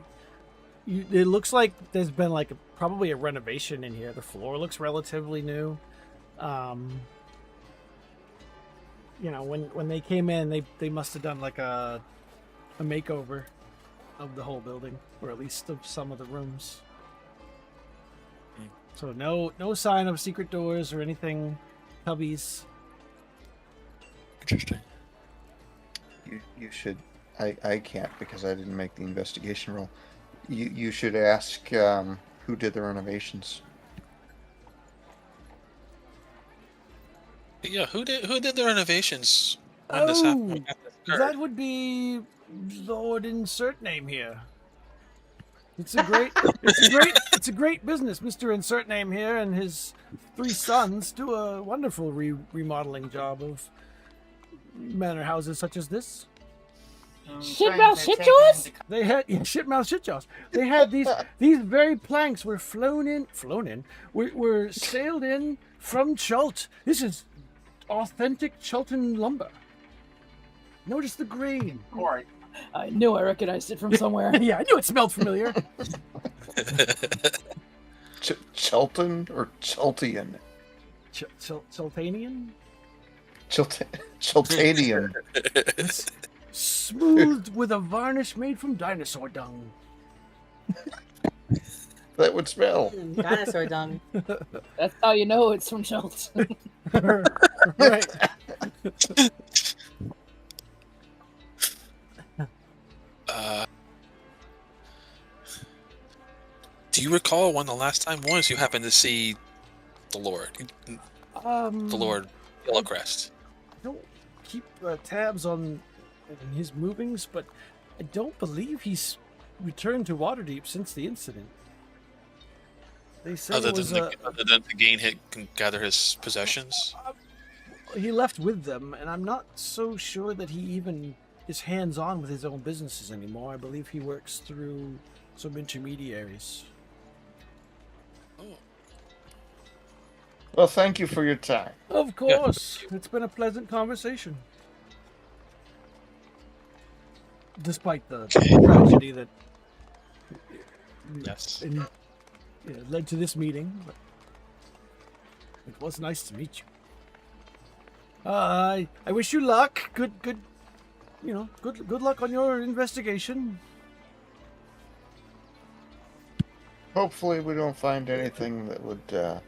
It looks like there's been like probably a renovation in here. The floor looks relatively new. You know, when they came in, they must have done like a makeover of the whole building, or at least of some of the rooms. So no sign of secret doors or anything, cubbies. Interesting. You should. I can't because I didn't make the investigation roll. You should ask who did the renovations. Yeah, who did the renovations when this happened? When this occurred? That would be Lord Insert Name here. It's a great business. Mr. Insert Name here and his 3 sons do a wonderful remodeling job of manor houses such as this. Shitmouth shitjaws? They had shitmouth shitjaws. They had these very planks were were sailed in from Chult. This is authentic Chultan lumber. Notice the grain. I knew I recognized it from somewhere. Yeah, I knew it smelled familiar. Chultan or Chultian? Chultanian? Chultanian. It's smoothed with a varnish made from dinosaur dung. That would smell. Dinosaur dung. That's how you know it's from Schultz. Right. Do you recall when the last time was you happened to see the Lord? The Lord Yellowcrest. I don't keep tabs on his movings, but I don't believe he's returned to Waterdeep since the incident. They said Other it was than to gain hit and gather his possessions. he left with them, and I'm not so sure that he even is hands-on with his own businesses anymore. I believe he works through some intermediaries. Oh, Well, thank you for your time. Of course, it's been a pleasant conversation. Despite the tragedy that yes. led to this meeting, but it was nice to meet you. I wish you luck. Good luck on your investigation. Hopefully, we don't find anything that would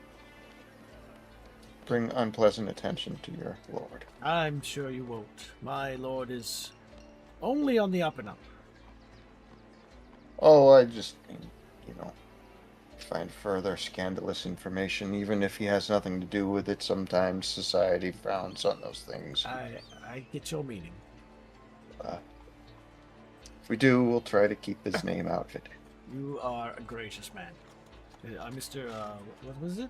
bring unpleasant attention to your lord. I'm sure you won't. My lord is only on the up and up. Oh, I just, find further scandalous information, even if he has nothing to do with it. Sometimes society frowns on those things. I get your meaning. If we do, we'll try to keep his name out of it. You are a gracious man. Mr. What was it?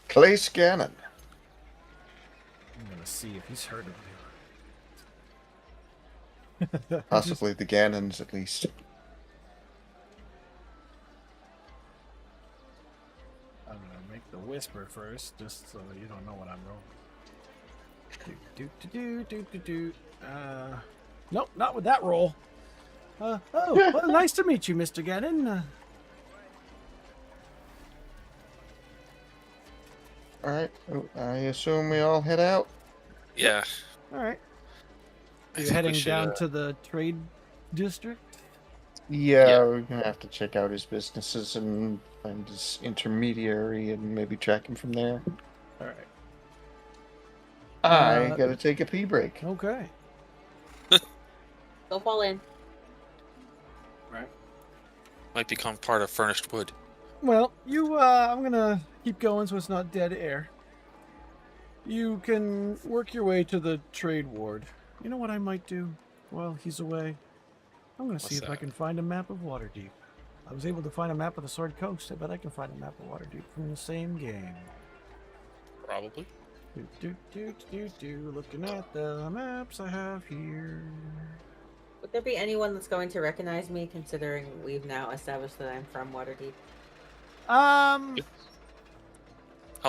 Clay Scannon. I'm gonna see if he's heard of you. Possibly the Gannons, at least. I'm gonna make the whisper first, just so you don't know what I'm Nope, not with that roll. Well, nice to meet you, Mr. Gannon. All right. I assume we all head out. Yeah. All right. I You're think we heading should, down to the trade district? Yeah, Yeah. we're gonna have to check out his businesses and find his intermediary and maybe track him from there. All right. I gotta take a pee break. Okay. Don't fall in. Right. might become part of Furnished Wood. Well, I'm gonna keep going so it's not dead air. You can work your way to the trade ward. You know what I might do while he's away? I'm gonna see What's if I that? can find a map of Waterdeep. I was able to find a map of the Sword Coast. I bet I can find a map of Waterdeep from the same game. Probably. Looking at the maps I have here. Would there be anyone that's going to recognize me, considering we've now established that I'm from Waterdeep? How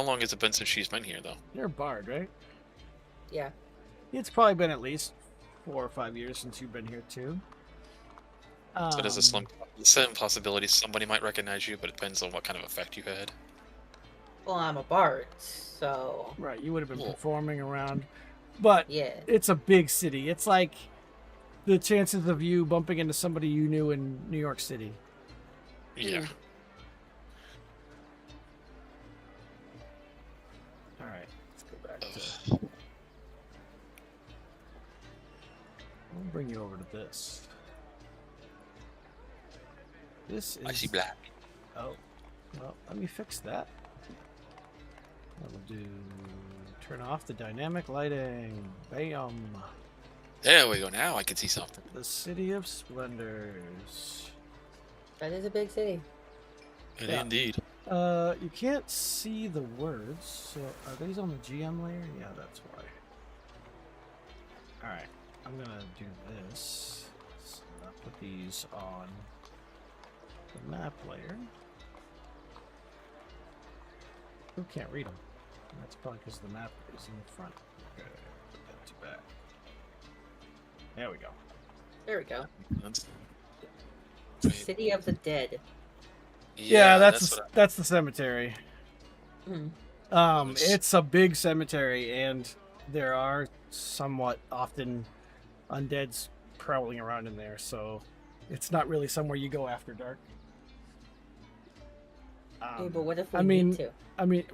long has it been since she's been here, though? You're a bard, right? Yeah. It's probably been at least 4 or 5 years since you've been here too. So there's a slim possibility somebody might recognize you, but it depends on what kind of effect you had. Well, I'm a bard, so Right, you would have been Cool. performing around, but yeah. it's a big city. It's like the chances of you bumping into somebody you knew in New York City. Yeah. All right, let's go back to. Ugh. I'll bring you over to this. This is. I see black. Oh, well, let me fix that. I will do. Turn off the dynamic lighting. Bam. There we go. Now I can see something. The City of Splendors. That is a big city. And Yeah. indeed. You can't see the words, so are these on the GM layer? Yeah, that's why. Alright, I'm gonna do this. So I'll put these on the map layer. Who can't read them? That's probably because the map is in the front. Okay, put that to back. There we go. There we go. That's- City of the Dead. Yeah, that's what that's the cemetery. Hmm. It's a big cemetery, and there are somewhat often undeads prowling around in there, so it's not really somewhere you go after dark. Hey, but what if we I mean- need to?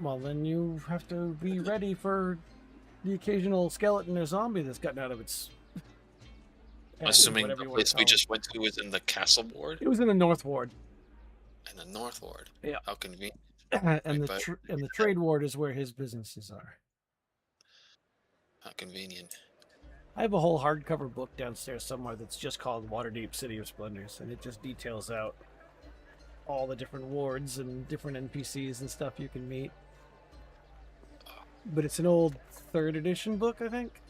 Well, then you have to be ready for the occasional skeleton or zombie that's gotten out of its. I'm assuming whatever the you wanna place we call it. just went to was in the Castle Ward It was in the North Ward, and the North Ward. Yeah. How convenient. and Right, the trade ward is where his businesses are. How convenient. I have a whole hardcover book downstairs somewhere that's just called Waterdeep City of Splendors, and it just details out all the different wards and different NPCs and stuff you can meet. But it's an old 3rd edition book, I think.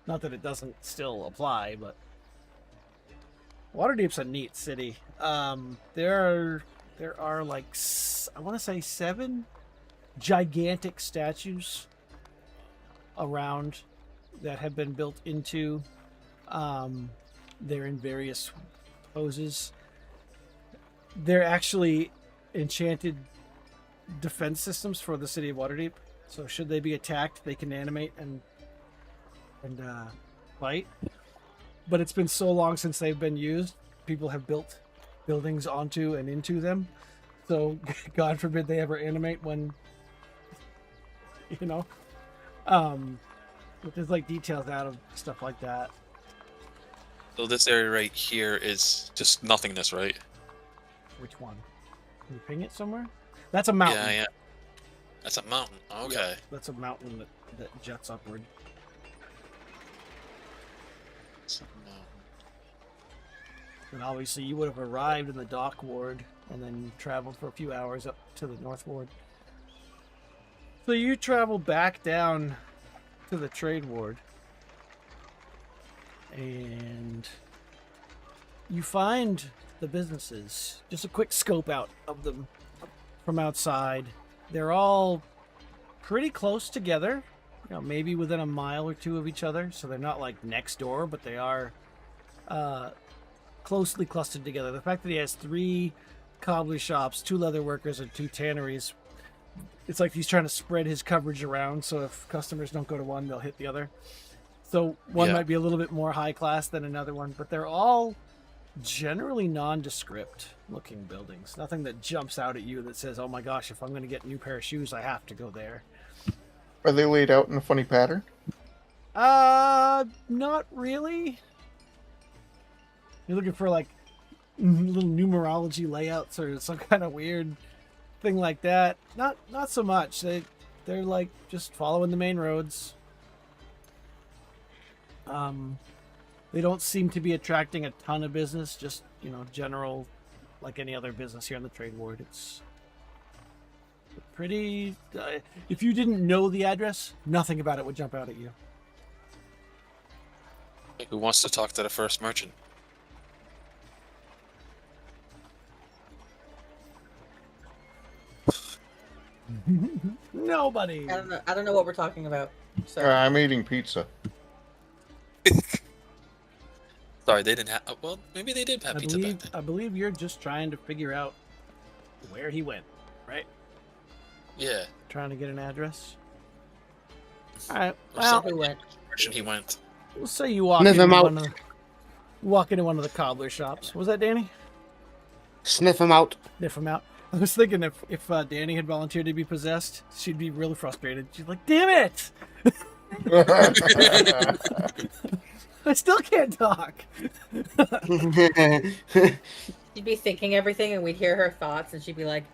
Not that it doesn't still apply, but Waterdeep's a neat city. There are like I want to say 7 gigantic statues around that have been built into. They're in various poses. They're actually enchanted defense systems for the city of Waterdeep. So should they be attacked, they can animate and fight. But it's been so long since they've been used, people have built buildings onto and into them. So God forbid they ever animate when, but there's like details out of stuff like that. So this area right here is just nothingness, right? Which one? Can you ping it somewhere? That's a mountain. Yeah, yeah. That's a mountain. Okay. That's a mountain that jets upward. It's a mountain. And obviously you would have arrived in the dock ward and then traveled for a few hours up to the north ward. So you travel back down to the trade ward. And you find the businesses. Just a quick scope out of them from outside. They're all pretty close together. maybe within a mile or two of each other. So they're not like next door, but they are closely clustered together. The fact that he has 3 cobbler shops, 2 leather workers, and 2 tanneries, it's like he's trying to spread his coverage around. So if customers don't go to one, they'll hit the other. So one might be a little bit more high class than another one, but they're all generally nondescript looking buildings. Nothing that jumps out at you that says, oh my gosh, if I'm going to get a new pair of shoes, I have to go there. Are they laid out in a funny pattern? Not really. You're looking for like little numerology layouts or some kind of weird thing like that. Not so much. They're like just following the main roads. They don't seem to be attracting a ton of business, just, general, like any other business here in the trade ward. It's pretty, if you didn't know the address, nothing about it would jump out at you. Who wants to talk to the first merchant? Nobody. I don't know what we're talking about. So I'm eating pizza. Sorry, they didn't have. Well, maybe they did have pizza back then. I believe you're just trying to figure out where he went, right? Yeah. Trying to get an address. All right. Or Well, some direction he went. we'll say you walk Sniff into him out. walk into one of the cobbler shops. Was that Danny? Sniff him out. Sniff him out. I was thinking if Danny had volunteered to be possessed, she'd be really frustrated. She's like, "Damn it! I still can't talk." she'd be thinking everything, and we'd hear her thoughts, and she'd be like,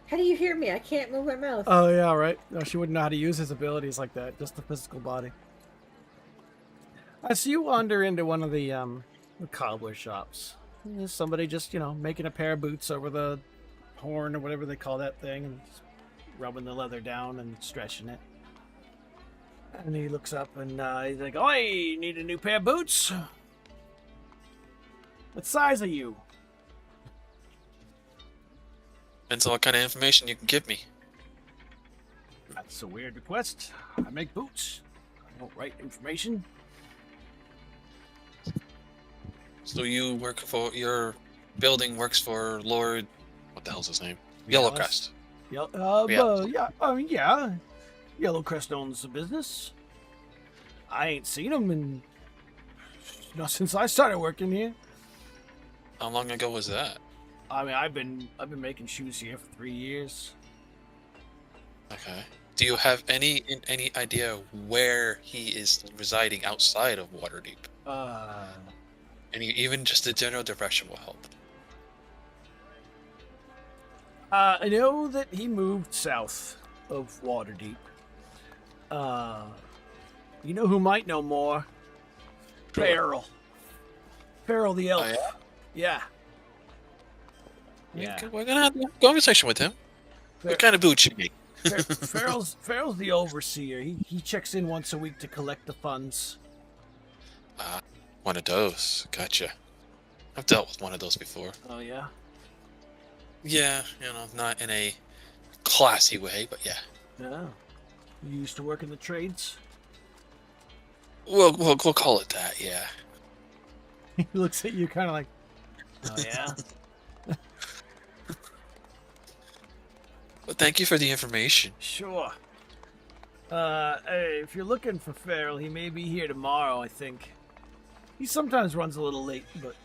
"How do you hear me? I can't move my mouth." Oh yeah, right. No, she wouldn't know how to use his abilities like that. Just the physical body. I see you wander into one of the cobbler shops. There's somebody just making a pair of boots over the horn or whatever they call that thing, and just rubbing the leather down and stretching it. And he looks up and he's like, "Oi, need a new pair of boots? What size are you?" Depends on what kind of information you can give me. That's a weird request. I make boots. I don't write information. So you work for your building works for Lord. What the hell's his name? Yellowcrest. Yeah. Yeah. Yeah. Yellowcrest owns the business. I ain't seen him in not since I started working here. How long ago was that? I mean, I've been making shoes here for 3 years. Okay. Do you have any idea where he is residing outside of Waterdeep? Even just the general direction will help. I know that he moved south of Waterdeep. You know who might know more? Sure. Farrell. Farrell the elf. Oh, yeah? Yeah. Yeah. Yeah. We're gonna have a conversation with him. What kind of boots you make? Farrell's the overseer. He checks in once a week to collect the funds. One of those. Gotcha. I've dealt with one of those before. Oh yeah. Yeah, not in a classy way, but yeah. Yeah. You used to work in the trades? We'll call it that, yeah. He looks at you kind of like, oh yeah. But thank you for the information. Sure. Hey, if you're looking for Farrell, he may be here tomorrow, I think. He sometimes runs a little late, but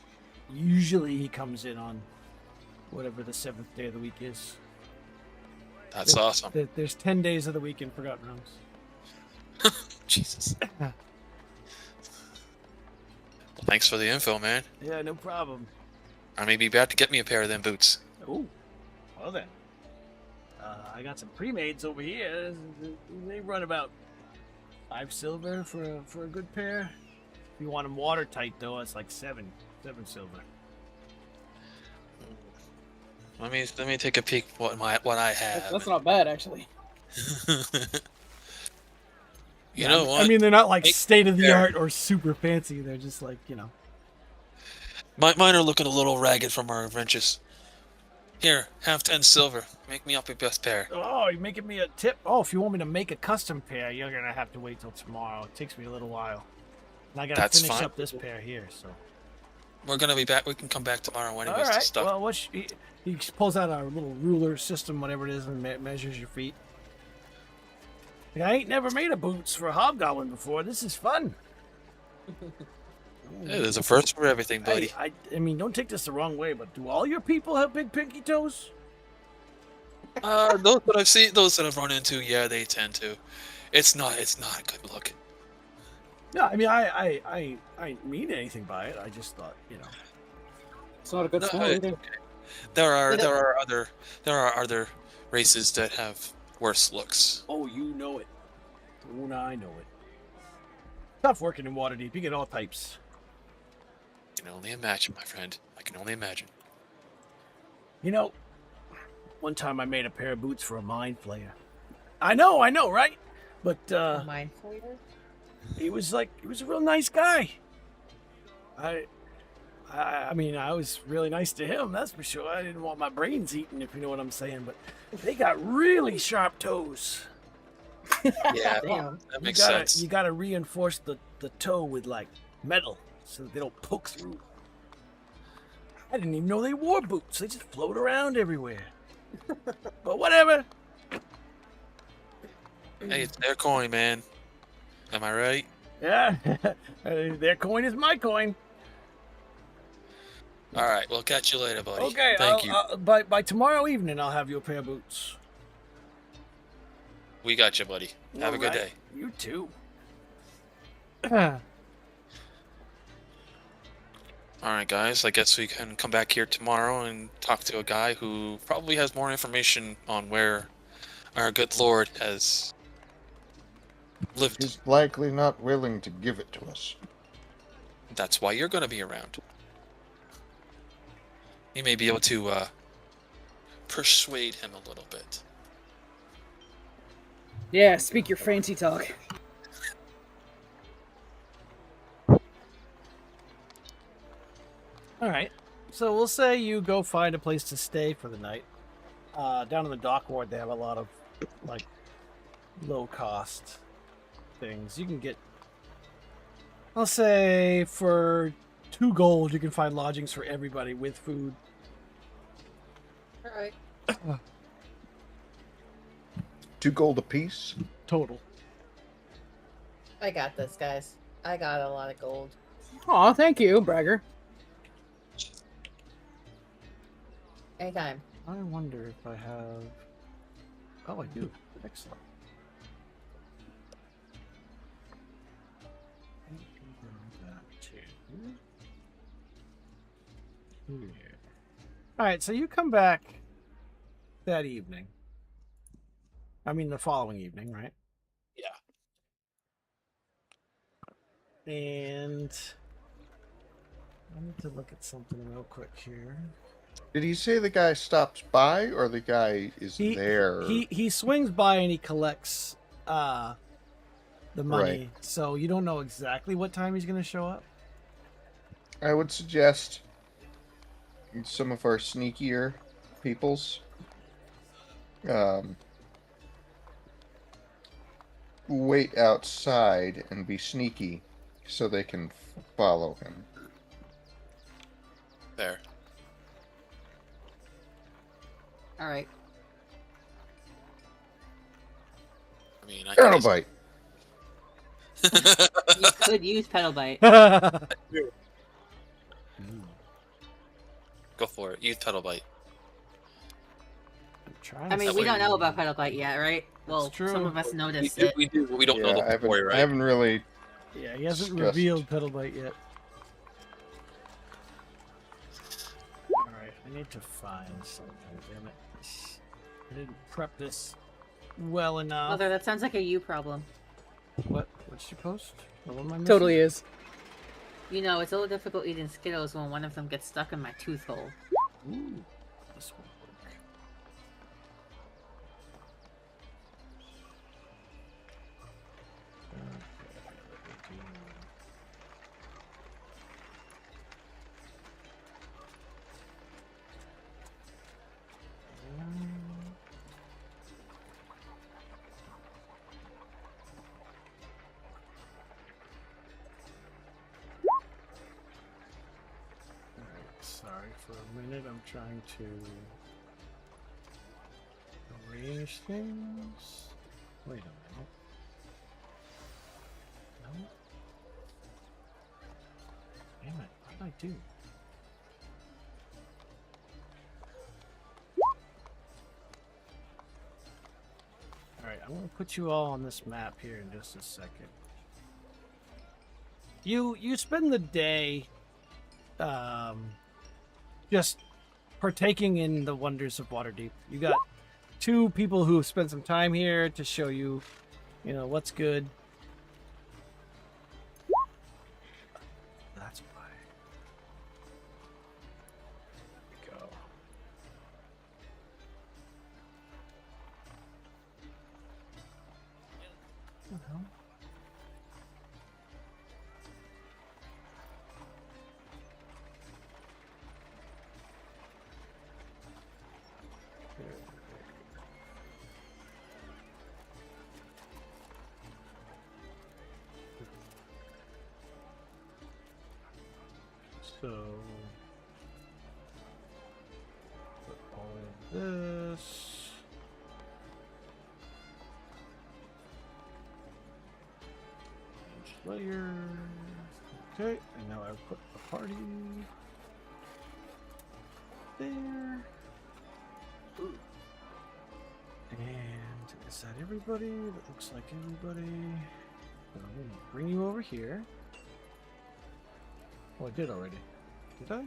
usually he comes in on whatever the 7th day of the week is. That's awesome. There's 10 days of the week in Forgotten Realms. Jesus. Well, thanks for the info, man. Yeah, no problem. I may be about to get me a pair of them boots. Oh, well then. I got some pre-mades over here. They run about 5 silver for a good pair. If you want them watertight, though, it's like 7 silver. Let me take a peek what I have. That's not bad, actually. You know what? I mean, they're not like Hey, state of the art or super fancy. They're just like, Mine are looking a little ragged from our adventures. Here, have 10 silver. Make me up your best pair. Oh, you're making me a tip? Oh, if you want me to make a custom pair, you're going to have to wait till tomorrow. It takes me a little while. And I got to That's finish fine. up this pair here, so. We're gonna be back. We can come back tomorrow anyways All to right. stuff. Well, he pulls out a little ruler system, whatever it is, and measures your feet. Like, I ain't never made a boots for a hobgoblin before. This is fun. Yeah, there's a first for everything, buddy. Hey, I mean, don't take this the wrong way, but do all your people have big pinky toes? Those that I've seen, those that I've run into, yeah, they tend to. It's not a good look. No, I mean, I ain't mean anything by it. I just thought, It's not a good No, smell it's either. okay. There are other races that have worse looks. Oh, you know it. Oh, I know it. Tough working in Waterdeep. You get all types. I can only imagine, my friend. I can only imagine. One time I made a pair of boots for a mind flayer. I know, right? But Mind flavor? he was a real nice guy. I mean, I was really nice to him, that's for sure. I didn't want my brains eaten, if you know what I'm saying. But they got really sharp toes. Yeah, Damn. that makes sense. You gotta reinforce the toe with like metal so that they don't poke through. I didn't even know they wore boots. They just float around everywhere. But whatever. Hey, it's their coin, man. Am I right? Yeah, their coin is my coin. All right, we'll catch you later, buddy. Okay, Thank you. By tomorrow evening, I'll have you a pair of boots. We got you, buddy. Have a good day. You too. All right, guys. I guess we can come back here tomorrow and talk to a guy who probably has more information on where our good Lord has lived. He's likely not willing to give it to us. That's why you're going to be around. You may be able to persuade him a little bit. Yeah, speak your fancy talk. All right. So we'll say you go find a place to stay for the night. Down in the dock ward, they have a lot of like low cost things. You can get, I'll say, for 2 gold, you can find lodgings for everybody with food. All right. 2 gold apiece. Total. I got this, guys. I got a lot of gold. Aw, thank you, bragger. Anytime. I wonder if I have. Oh, I do. Excellent. All right, so you come back that evening. I mean, the following evening, right? Yeah. And I need to look at something real quick here. Did he say the guy stops by or the guy is there? He swings by and he collects the money. Right. So you don't know exactly what time he's going to show up. I would suggest some of our sneakier peoples wait outside and be sneaky so they can follow him. There. All right. I mean, I Colonel guess- Bite. You could use pedal bite. Go for it. Use pedal bite. I mean, we don't know about pedal bite yet, right? Well, true. some of us We noticed do, it. we do, but we don't know I the boy, right? haven't really. Yeah, he hasn't Disgust. revealed Pedalbite yet. Alright, I need to find something, damn it. I didn't prep this well enough. Mother, that sounds like a you problem. What's your post? What am I missing? Totally is. You know, it's a little difficult eating Skittles when one of them gets stuck in my tooth hole. Ooh, this will work. for a minute. I'm trying to arrange things. Wait a minute. No. Damn it! What did I do? All right, I'm gonna put you all on this map here in just a second. You spend the day, just partaking in the wonders of Waterdeep. You got two people who have spent some time here to show you, what's good. That's why. There we go. What the hell? So, put all of this. Layer. Okay, and now I've put the party there. Ooh. And is that everybody? That looks like everybody. So I'm gonna bring you over here. Oh, I did already. Did I?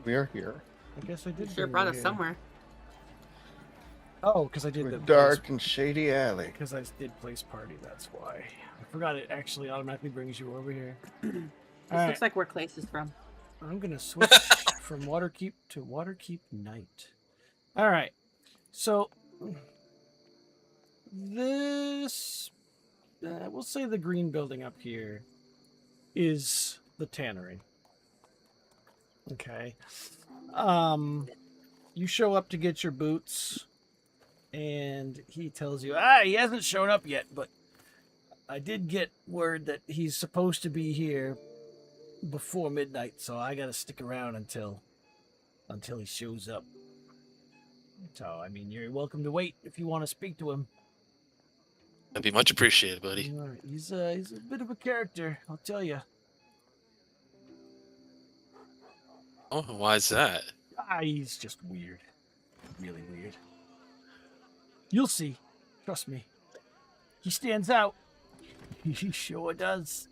We are here. I guess I did. Sure brought us somewhere. Oh, because I did We're the dark and shady alley. Because I did place party, that's why. I forgot it actually automatically brings you over here. This Alright, looks like where Clace is from. I'm gonna switch from Waterkeep to Waterkeep Night. Alright, so this, we'll say the green building up here is the tannery. Okay. You show up to get your boots, and he tells you, he hasn't shown up yet, but I did get word that he's supposed to be here before midnight, so I gotta stick around until he shows up. So, I mean, you're welcome to wait if you want to speak to him. That'd be much appreciated, buddy. Alright, he's a bit of a character, I'll tell you. Oh, why is that? He's just weird. Really weird. You'll see. Trust me. He stands out. He sure does.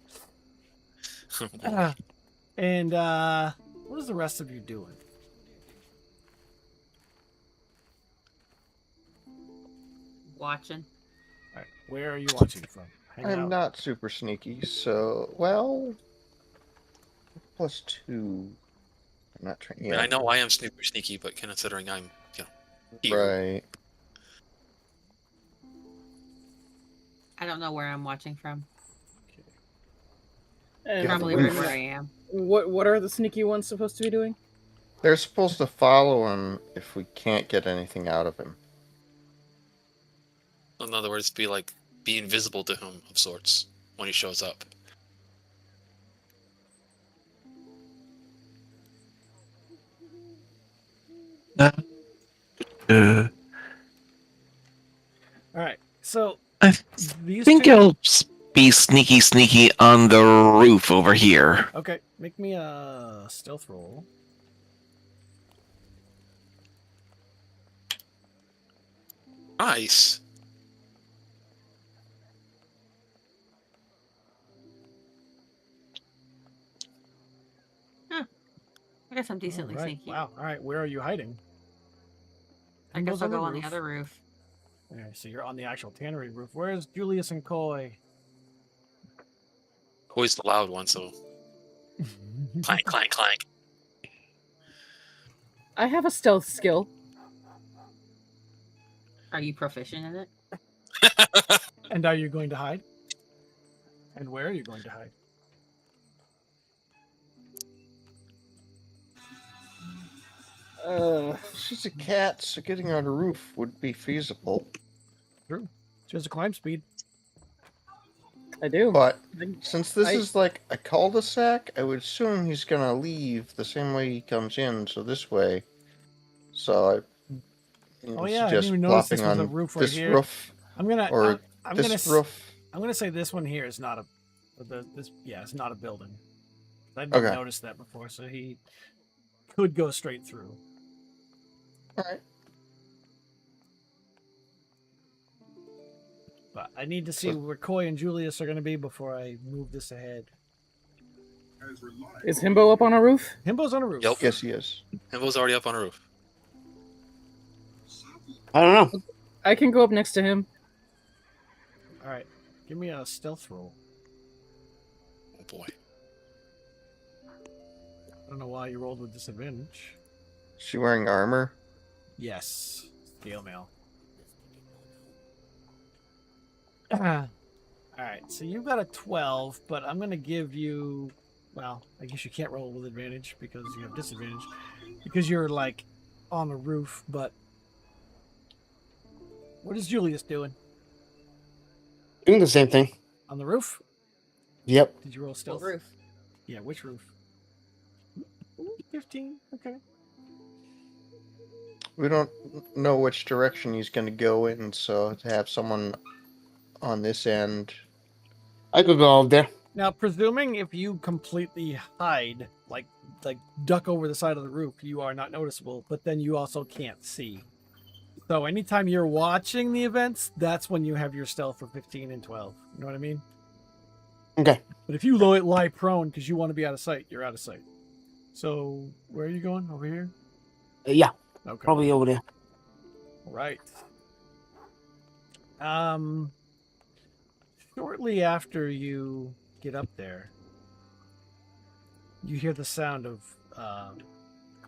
And what is the rest of you doing? Watching. All right, where are you watching from? Hang I'm out. not super sneaky, so well. +2. I'm not trying. I mean, I know I am super sneaky, but considering I'm, here. Right. I don't know where I'm watching from. And Probably roof. where I am. what are the sneaky ones supposed to be doing? They're supposed to follow him if we can't get anything out of him. In other words, be invisible to him of sorts when he shows up. Uh, All right, so I these think two... I'll be sneaky on the roof over here. Okay, make me a stealth roll. Nice. I guess I'm decently All right. sneaky. Wow. All right, where are you hiding? I Who guess goes I'll on the go on the roof? other roof. Okay, so you're on the actual tannery roof. Where's Julius and Coy? Always the loud one, so clank, clank, clank. I have a stealth skill. Are you proficient in it? And are you going to hide? And where are you going to hide? She's a cat, so getting on a roof would be feasible. True. She has a climb speed. I do. But I- since this I- is like a cul-de-sac, I would assume he's gonna leave the same way he comes in, so this way. So I Oh yeah, I didn't suggest even notice this plopping was a on roof right this here. roof I'm gonna or I'm this gonna s- roof. I'm gonna say this one here is not a it's not a building. I didn't Okay. notice that before, so he could go straight through. All right. But I need to see So- where Coy and Julius are going to be before I move this ahead. Is Himbo up on a roof? Himbo's on a roof. Yep. Yes, he is. Himbo's already up on a roof. I don't know. I can go up next to him. All right, give me a stealth roll. Oh boy. I don't know why you rolled with disadvantage. Is she wearing armor? Yes, scale mail. All right, so you've got a 12, but I'm going to give you. Well, I guess you can't roll with advantage because you have disadvantage because you're like on the roof. But what is Julius doing Doing the same thing. on the roof? Yep. Did you roll What stealth? roof? Yeah, which roof? Ooh, 15. Okay. We don't know which direction he's going to go in, so to have someone on this end. I could go out there. Now, presuming if you completely hide, like duck over the side of the roof, you are not noticeable, but then you also can't see. So anytime you're watching the events, that's when you have your stealth of 15 and 12. You know what I mean? Okay. But if you lie prone because you want to be out of sight, you're out of sight. So where are you going? Over here? Yeah, Okay. probably over there. Right. Shortly after you get up there, you hear the sound of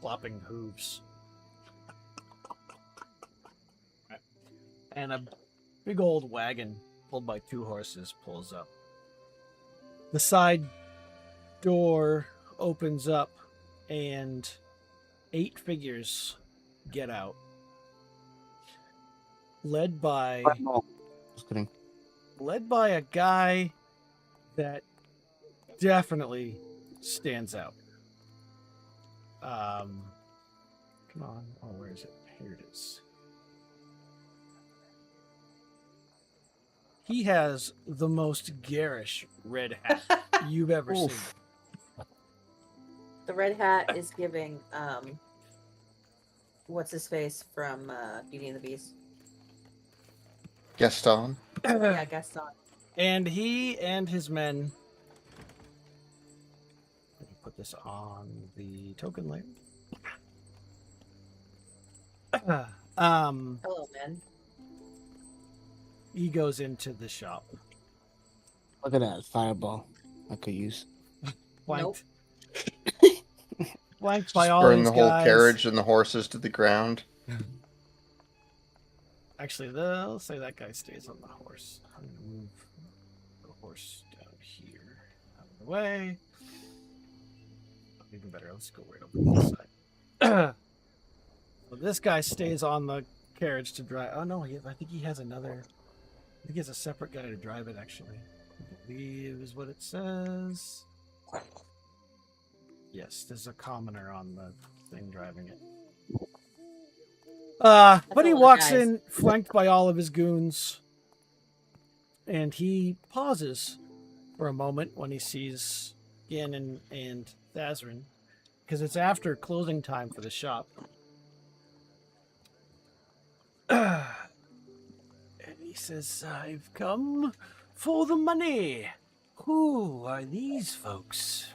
clopping hooves. And a big old wagon pulled by 2 horses pulls up. The side door opens up and 8 figures get out. Led by Just kidding. a guy that definitely stands out. Come on. Oh, where is it? Here it is. He has the most garish red hat you've ever seen. Oof. The red hat is giving what's his face from Beauty and the Beast. Gaston. Yeah, Gaston. And he and his men. Let me put this on the token layer. Hello, man. He goes into the shop. Look at that fireball I could use. Flanked. Flanked by all Burn these the whole guys. carriage and the horses to the ground. Actually, they'll say that guy stays on the horse. I'm gonna move the horse down here, out of the way. Even better, let's go right over this side. So this guy stays on the carriage to drive. Oh no, I think he has another. I think he has a separate guy to drive it. Actually, I believe is what it says. Yes, there's a commoner on the thing driving it. But a he lot of walks guys. in flanked by all of his goons, and he pauses for a moment when he sees Gannon and Thazrin, because it's after closing time for the shop. And he says, "I've come for the money. Who are these folks?"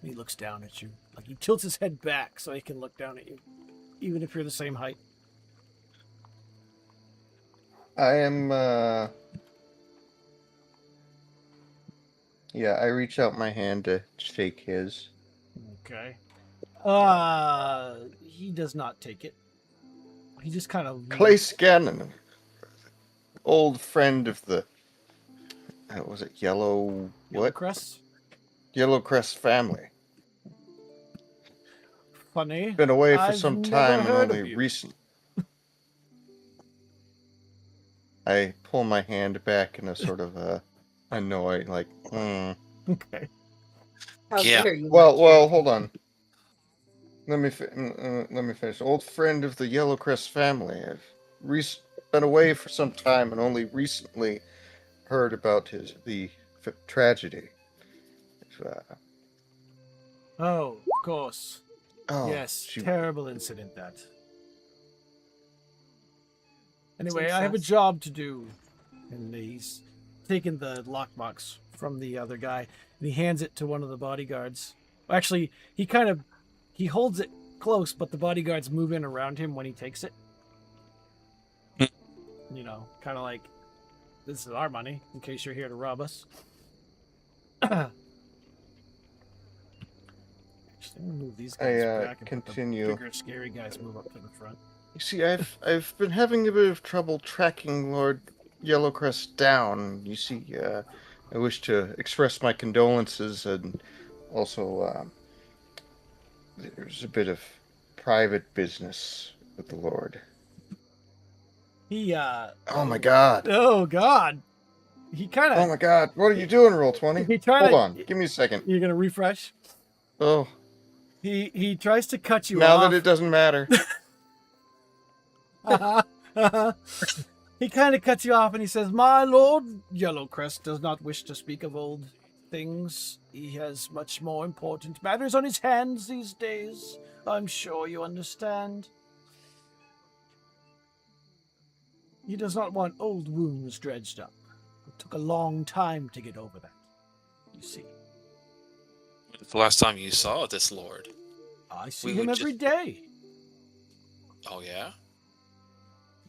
And he looks down at you. Like he tilts his head back so he can look down at you, even if you're the same height. I am, yeah, I reach out my hand to shake his. Okay. He does not take it. He just kind of Clay Scannon, old friend of the, was it Yellow, what? Crest. Yellow Crest family. Funny. Been away for I've some never time and heard of only you. recent. I pull my hand back in a sort of a annoyed, like, Okay. How Yeah. dare you? Well, hold on. Let me finish. Old friend of the Yellowcrest family. I've been away for some time and only recently heard about the tragedy. Uh, Oh, of course. oh, Yes, she, terrible incident that. Anyway, Seems I have a sus. job to do. And he's taken the lockbox from the other guy and he hands it to one of the bodyguards. Actually, he holds it close, but the bodyguards move in around him when he takes it. You know, kind of like, this is our money in case you're here to rob us. Actually, I'm gonna move these guys back and continue. put the bigger, scary guys move up to the front. You see, I've been having a bit of trouble tracking Lord Yellowcrest down. You see, I wish to express my condolences, and also there's a bit of private business with the Lord. He Oh my God! Oh God! He kind of. Oh my God! What are you doing, Roll20? He tried Hold to- on, give me a second. You're gonna refresh. Oh, He tries to cut you now off. that it doesn't matter. He kind of cuts you off and he says, "My lord, Yellowcrest does not wish to speak of old things. He has much more important matters on his hands these days. I'm sure you understand. He does not want old wounds dredged up. It took a long time to get over that, you see. The last time you saw this lord? I see We him would every day. Oh yeah?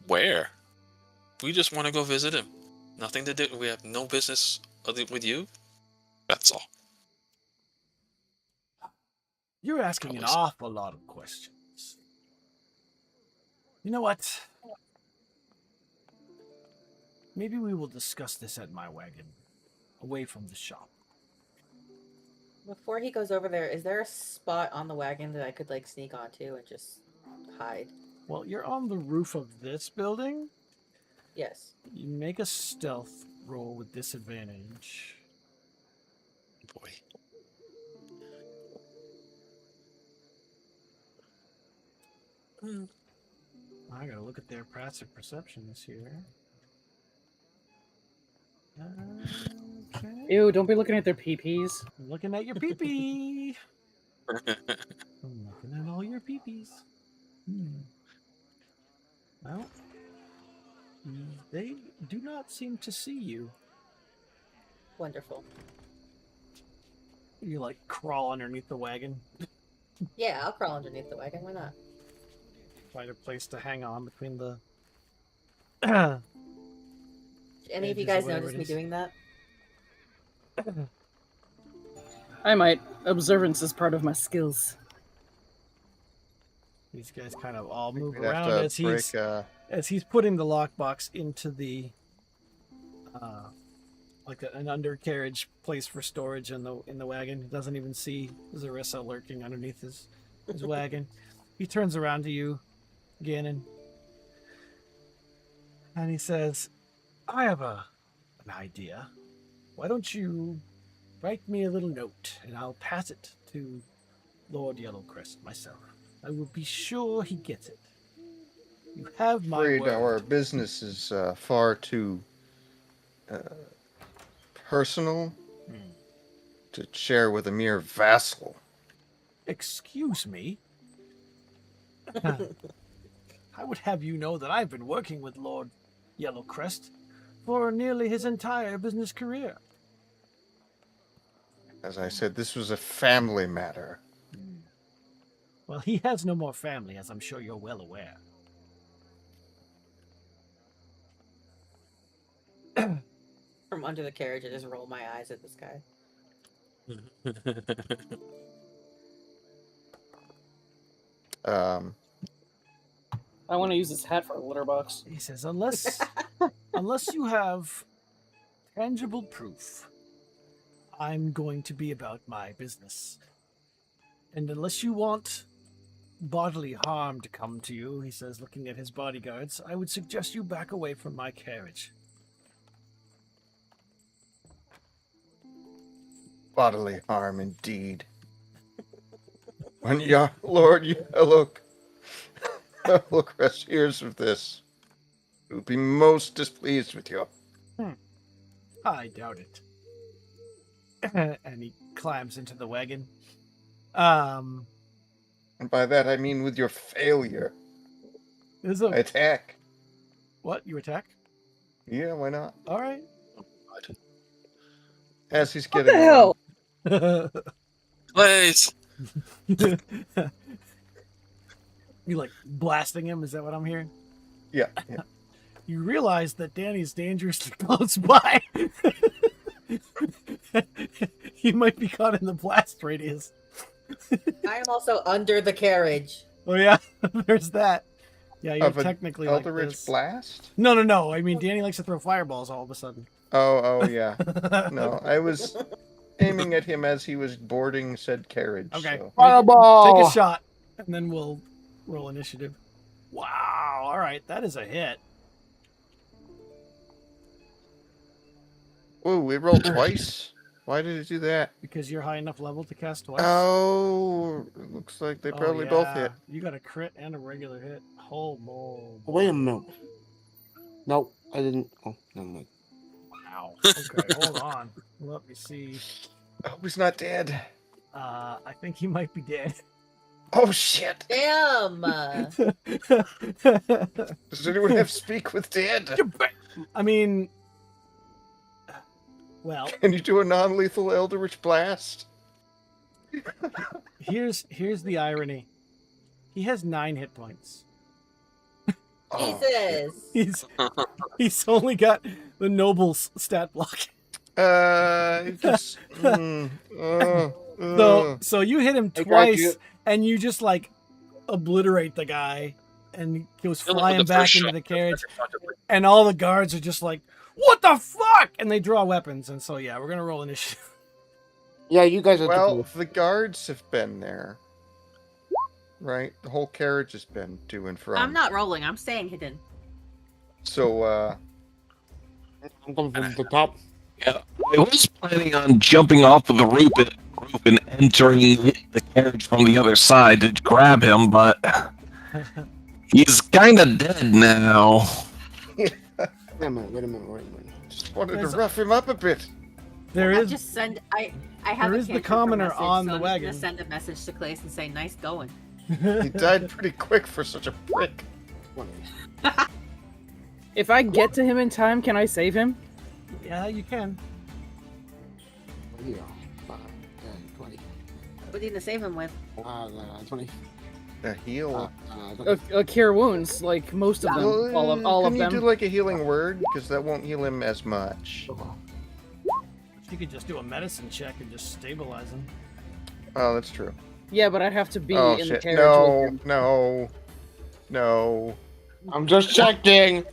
Where? We just want to go visit him. Nothing to do. We have no business with you. That's all. You're asking an Always. awful lot of questions. You know what? Maybe we will discuss this at my wagon, away from the shop. Before he goes over there, is there a spot on the wagon that I could like sneak onto and just hide? Well, you're on the roof of this building. Yes. You make a stealth roll with disadvantage. Boy. I gotta look at their passive perceptions here. Okay. Ew, don't be looking at their peepees. I'm looking at your pee-pee. I'm looking at all your pee-pees. Well, they do not seem to see you. Wonderful. You like crawl underneath the wagon, Yeah, I'll crawl underneath the wagon. Why not? find a place to hang on between the. Any of you Edges or guys whatever notice it me is. doing that? I might. Observance is part of my skills. These guys kind of all move We'd have around to break. as he's putting the lockbox into the like an undercarriage place for storage in the wagon. He doesn't even see Zarissa lurking underneath his wagon. He turns around to you, Gannon, and he says, "I have an idea. Why don't you write me a little note, and I'll pass it to Lord Yellowcrest myself. I will be sure he gets it. You have my Afraid word." our business is far too personal to share with a mere vassal. Excuse me? I would have you know that I've been working with Lord Yellowcrest for nearly his entire business career. As I said, this was a family matter. Well, he has no more family, as I'm sure you're well aware. From under the carriage, I just roll my eyes at this guy. I want to use this hat for a litter box. He says, unless you have tangible proof, I'm going to be about my business. And unless you want bodily harm to come to you, he says, looking at his bodyguards, I would suggest you back away from my carriage. bodily harm indeed. When Lord Yellowcrest hears of this, he will be most displeased with you. I doubt it. And he climbs into the wagon. And by that I mean with your failure. There's I a attack. what? You attack? Yeah, why not? All right. As he's What getting the hell? Please. You like blasting him? Is that what I'm hearing? Yeah. You realize that Danny's dangerously close by. He might be caught in the blast radius. I am also under the carriage. Oh yeah, there's that. Yeah, you're Of an technically like Eldritch this. Blast? No. I mean, Danny likes to throw fireballs all of a sudden. Oh, yeah. No, I was aiming at him as he was boarding said carriage. Okay. So. Fireball! Take a shot, and then we'll roll initiative. Wow. All right, that is a hit. Ooh, it rolled twice? Why did it do that? Because you're high enough level to cast twice. Oh, it looks like they Oh, probably both yeah. hit. You got a crit and a regular hit. Oh, boy. Wait a minute. Nope, I didn't. Oh, never mind. Wow. Okay, hold on. Let me see. I hope he's not dead. I think he might be dead. Oh, shit. Damn. Does anyone have speak with dead? I mean, well, Can you do a non-lethal Eldritch Blast? here's the irony. He has 9 hit points. Oh, shit. Jesus. He's only got the noble's stat block. Just... So you hit him I got twice, you. and you just like obliterate the guy, and he goes Kill him with flying the back first into shot. the carriage, and all the guards are just like, "What the fuck?" And they draw weapons, and so yeah, we're gonna roll initiative. Yeah, you guys are Well, the guards have been there. Right? The whole carriage has been to and from. I'm not rolling. I'm staying hidden. So, I'm coming from the top. Yeah, I was planning on jumping off of the roof and entering the carriage from the other side to grab him, but he's kind of dead now. Wait a minute. just wanted to There's- rough him up a bit. There I is just send. I have there a is the cantrip for commoner message, on so the I'm wagon. just gonna send a message to Clace and say, "Nice going." He died pretty quick for such a prick. If I get to him in time, can I save him? yeah, you can. Yeah. 20. What do you need to save him with? 20. A heal. Cure wounds, like most of them, all of Can you them. do like a healing word? Because that won't heal him as much. You could just do a medicine check and just stabilize him. Oh, that's true. Yeah, but I'd have to be Oh in the shit! carriage with No, him. no. I'm just checking.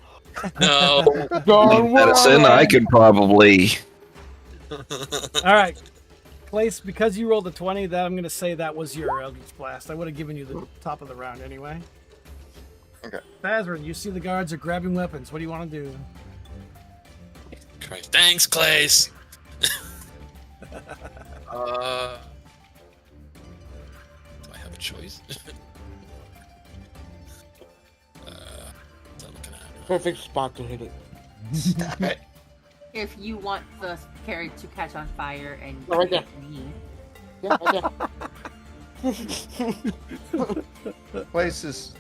No. Don't Medicine, I could probably. All right, Clace, because you rolled a 20, that I'm gonna say that was your Eldritch Blast. I would have given you the top of the round anyway. Okay. Bazrin, you see the guards are grabbing weapons. What do you want to do? Christ. Thanks, Clace. Do I have a choice? What's that looking at? Perfect spot to hit it. Stop it. If you want the carriage to catch on fire and Oh, right hit me, Yeah, right there. Place is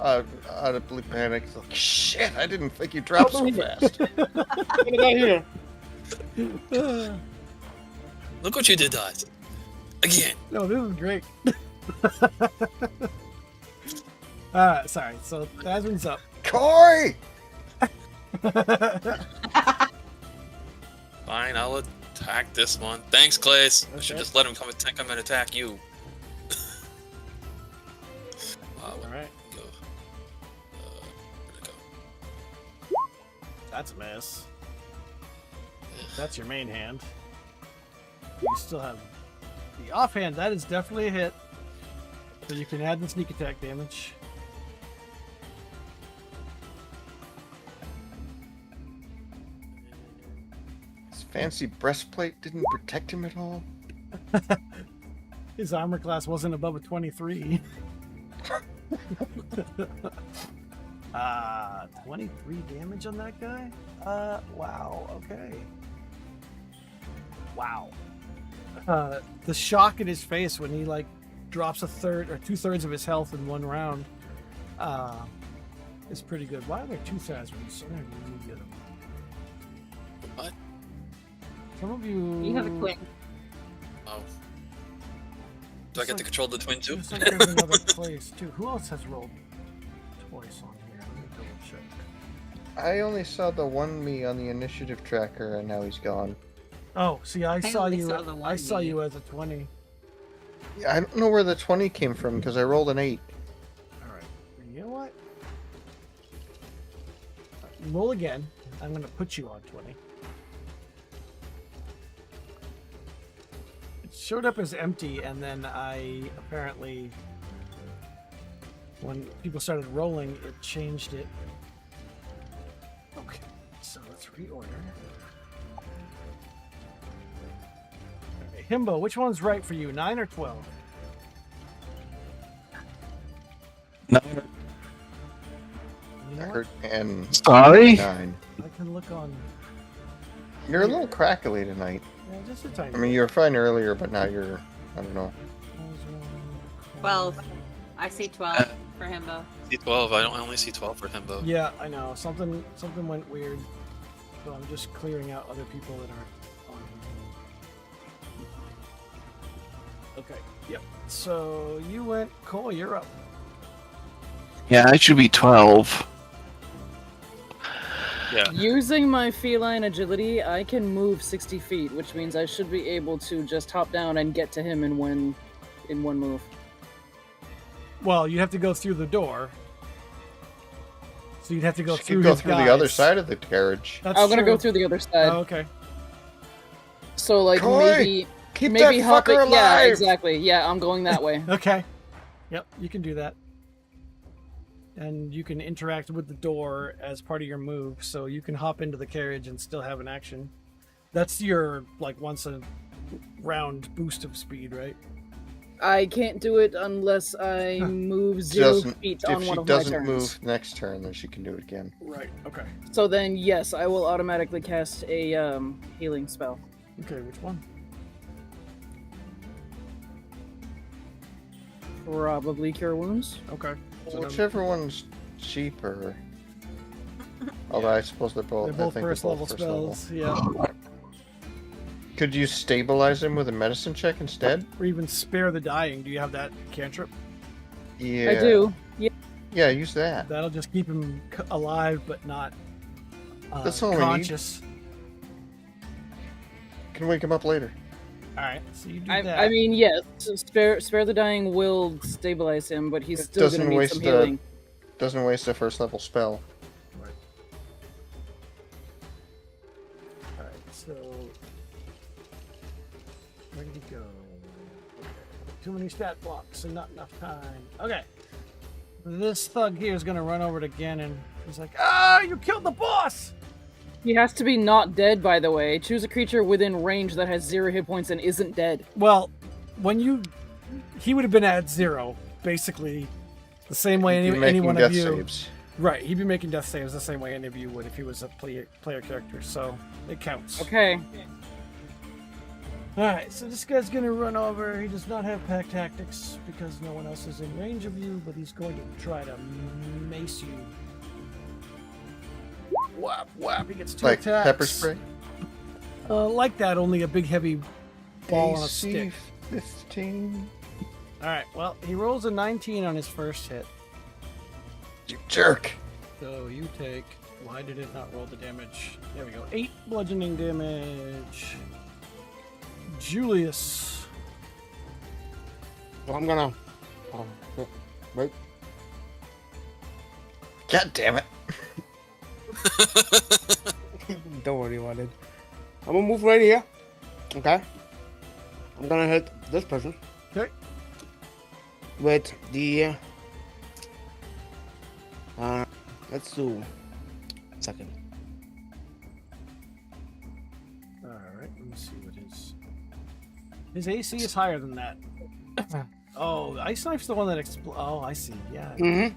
audibly panicked. Like, shit! I didn't think you dropped so fast. Get it out here. Look what you did to us. Again. No, this is great. Sorry. So Bazrin's up. Coy! Fine, I'll attack this one. Thanks, Clace. I should Okay. just let him come and attack you. All right, Go. Where'd it go? that's a miss. That's your main hand. You still have the offhand. That is definitely a hit. So you can add the sneak attack damage. It's fancy breastplate didn't protect him at all? His armor class wasn't above a 23. 23 damage on that guy? Wow, okay. Wow. The shock in his face when he, like, drops a third or 2/3 of his health in one round is pretty good. Why are there 2 Thazards? I don't really get them. What? Some of you... You have a twin. Oh. Do I get to control the twin too? Looks like there's another place, too. Who else has rolled twice on here? Let me double check. I only saw the one me on the initiative tracker, and now he's gone. Oh, see, I saw only you. saw the I one saw me. you as a 20. Yeah, I don't know where the 20 came from because I rolled an 8. All right. You know what? Roll again. I'm going to put you on 20. It showed up as empty, and then I apparently, when people started rolling, it changed it. Okay, so let's reorder. Okay, Himbo, which one's right for you, 9 or 12? No, You know I what? heard, and sorry. 9. I can look on. You're a little crackly tonight. Yeah, just a tiny. I mean, you were fine earlier, but now you're, I don't know. 12. I say 12 for Himbo. See 12. I only see 12 for Himbo. Yeah, I know. Something went weird. So I'm just clearing out other people that aren't on. Okay. Yep. So you went. Cole, you're up. Yeah, I should be 12. Yeah. Using my feline agility, I can move 60 feet, which means I should be able to just hop down and get to him in one move. Well, you have to go through the door. So you'd have to go You through. could go his through the other guys. side of the carriage. That's I'm gonna true. go through the other side. Oh, okay. So like Coy, Keep maybe that hop fucker it. Yeah, alive! exactly. Yeah, I'm going that way. Okay. Yep, you can do that. And you can interact with the door as part of your move, so you can hop into the carriage and still have an action. That's your, like, once a round boost of speed, right? I can't do it unless I move She 0 doesn't- feet if on she one of my doesn't turns. move next turn, then she can do it again. Right, okay. So then, yes, I will automatically cast a healing spell. Okay, which one? Probably Cure Wounds. Okay. So then Whichever one's cheaper. Although I suppose they're both. they're both I think first they're level both spells, yeah. Could you stabilize him with a medicine check instead? Or even spare the dying. Do you have that cantrip? Yeah. I do. Yeah. Yeah, use that. That'll just keep him alive, but not That's all we need. conscious. Can wake him up later. All right, so you do that. I mean, yes. Spare the dying will stabilize him, but he's It still doesn't gonna need waste some the- healing. Doesn't waste a first level spell. Right. All right, so where did he go? Okay. Too many stat blocks and not enough time. Okay. This thug here is gonna run over to Ganon. He's like, "Ah, you killed the boss!" He has to be not dead, by the way. Choose a creature within range that has 0 hit points and isn't dead. Well, he would have been at 0, basically, the same way You'd be any making one death of you. saves. Right, he'd be making death saves the same way any of you would if he was a player character, so it counts. Okay. Alright, so this guy's gonna run over. He does not have pack tactics because no one else is in range of you, but he's going to try to mace you. Whap, whap. He gets 2 Like attacks. pepper spray. Like that, only a big heavy ball on a stick. AC-15. Alright, well, he rolls a 19 on his first hit. You jerk. So you take. Why did it not roll the damage? There we go. 8 bludgeoning damage. Julius. Well, I'm gonna. Wait. God damn it. Don't worry about it. I'm gonna move right here. Okay. I'm gonna hit this person. Okay. With the. Let's do. A second. Alright, let me see what his AC is higher than that. Oh, Ice Knife's the one that explodes. Oh, I see. Yeah. It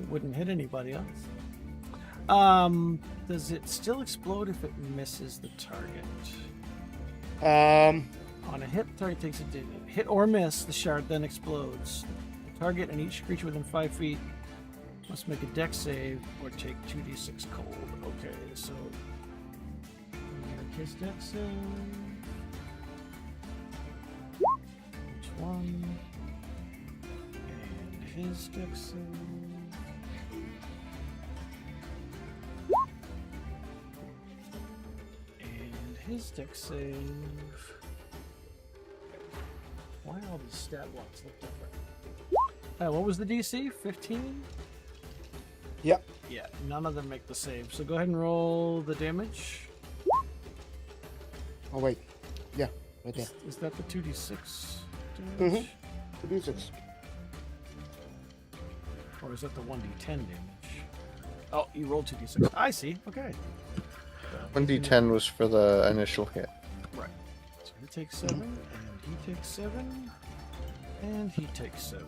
wouldn't hit anybody else. Does it still explode if it misses the target? On a hit, the target takes a hit or miss. The shard then explodes. The target and each creature within 5 feet must make a dex save or take 2d6 cold. Okay, so his dex save. Which one? And his dex save. And his dex save. Why are all these stat blocks look different? What was the DC? 15? Yep. Yeah, none of them make the save. So go ahead and roll the damage. Oh wait. Yeah, right there. Is that the 2d6 damage? 2d6. Or is that the 1d10 damage? Oh, you rolled 2d6. I see. Okay. 1d10 was for the initial hit. Right. So he takes 7, and he takes 7, and he takes 7.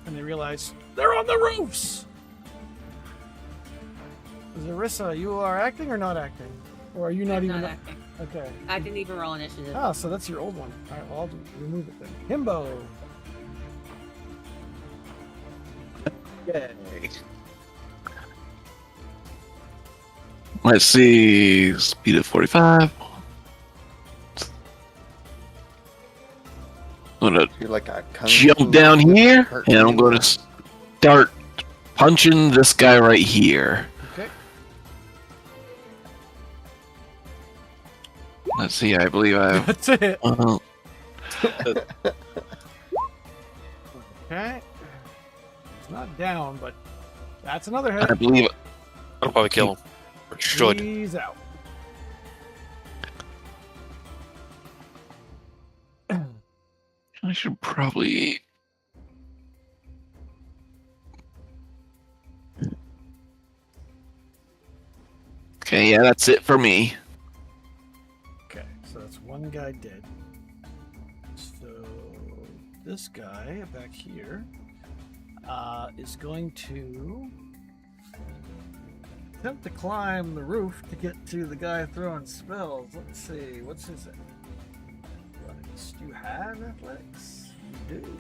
And they realize they're on the roofs! Zarissa, you are acting or not acting? Or are you not I'm even... not acting. Okay. I didn't even roll initiative. Ah, so that's your old one. Alright, well, I'll remove it then. Himbo! Yay. Let's see. Speed of 45. I'm gonna You're like a kung jump fu down here, hurt and I'm you. gonna start punching this guy right here. Okay. Let's see. I believe I. That's it. I Okay. It's not down, but that's another hit. believe. I'll probably kill him. Or should. He's out. I should probably. Okay, yeah, that's it for me. Okay, so that's one guy dead. So this guy back here is going to attempt to climb the roof to get to the guy throwing spells. Let's see, what's his athletics? Do you have athletics? You do.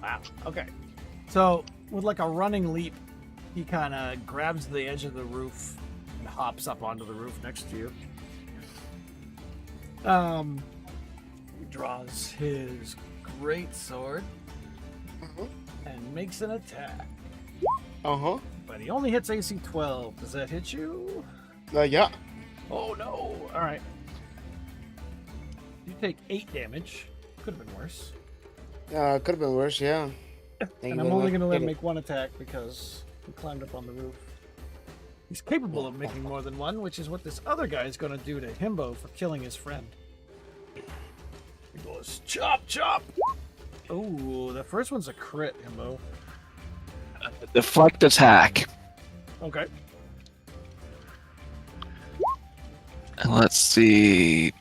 Wow. Okay. So with like a running leap, he kind of grabs the edge of the roof and hops up onto the roof next to you. He draws his great sword and makes an attack. But he only hits AC 12. Does that hit you? Yeah. Oh no! All right. You take 8 damage. Could have been worse. Could have been worse, yeah. And I'm only going to let him make one attack because he climbed up on the roof. He's capable of making more than one, which is what this other guy is going to do to Himbo for killing his friend. He goes, chop, chop! Oh, the first one's a crit, Himbo. Deflect attack. Okay. And let's see.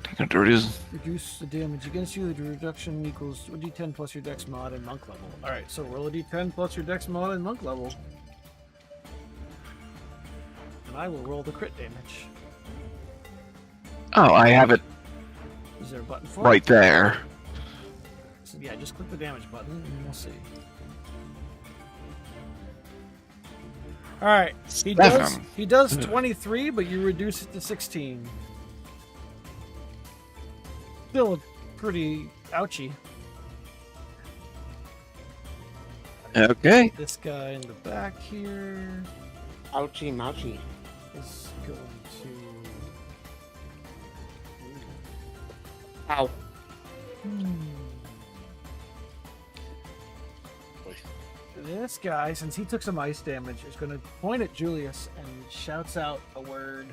Take a Reduce the damage against you. The reduction equals a d10 plus your dex mod and monk level. Alright, so roll a d10 plus your dex mod and monk level. And I will roll the crit damage. Oh, I have it Is there a button for right it? there. So yeah, just click the damage button and we'll see. Alright, he does 23, but you reduce it to 16. Still a pretty ouchy. Okay. This guy in the back here Ouchie, mouchie. is going to... Ow. This guy, since he took some ice damage, is going to point at Julius and shouts out a word.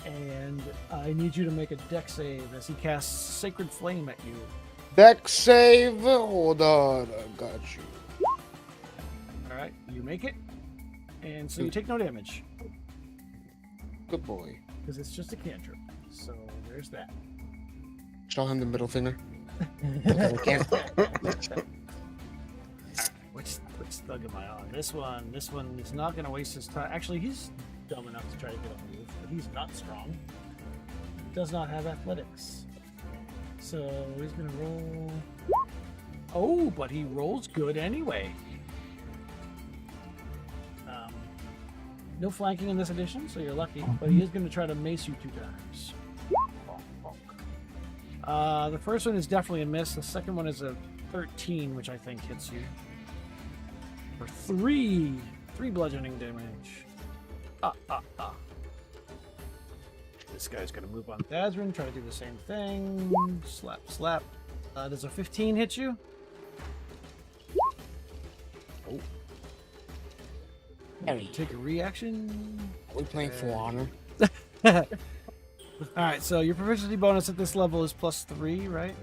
And I need you to make a dex save as he casts Sacred Flame at you. Deck save. Hold on, I got you. Alright, you make it. And so you take no damage Good boy. because it's just a cantrip. So there's that. Show him the middle finger. Because I can't. Which thug am I on? This one. This one is not going to waste his time. Actually, he's dumb enough to try to get on the roof, but he's not strong. Does not have athletics. So he's going to roll. Oh, but he rolls good anyway. No flanking in this edition, so you're lucky. But he is going to try to mace you 2 times. Bonk, bonk. The first one is definitely a miss. The second one is a 13, which I think hits you. For 3 bludgeoning damage. This guy's gonna move on Thazrin, try to do the same thing. Slap, slap. Does a 15 hit you? Oh. Harry. Take a reaction. Are we playing for honor? Alright, so your proficiency bonus at this level is +3, right?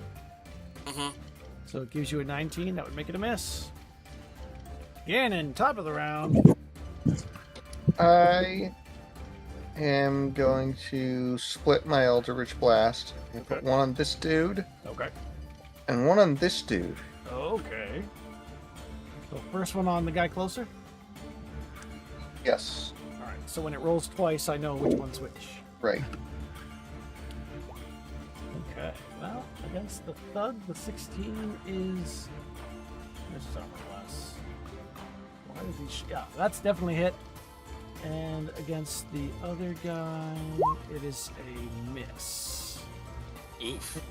Mm-hmm. So it gives you a 19. That would make it a miss. Ganon, top of the round. I am going to split my Eldritch Blast and put Okay. one on this dude Okay. and one on this dude. Okay. So first one on the guy closer? Yes, Alright, so when it rolls twice, I know which one's which. right. Okay, well, against the thug, the 16 is... This is armor class. Why is he... Yeah, that's definitely hit. And against the other guy, it is a miss. Oof.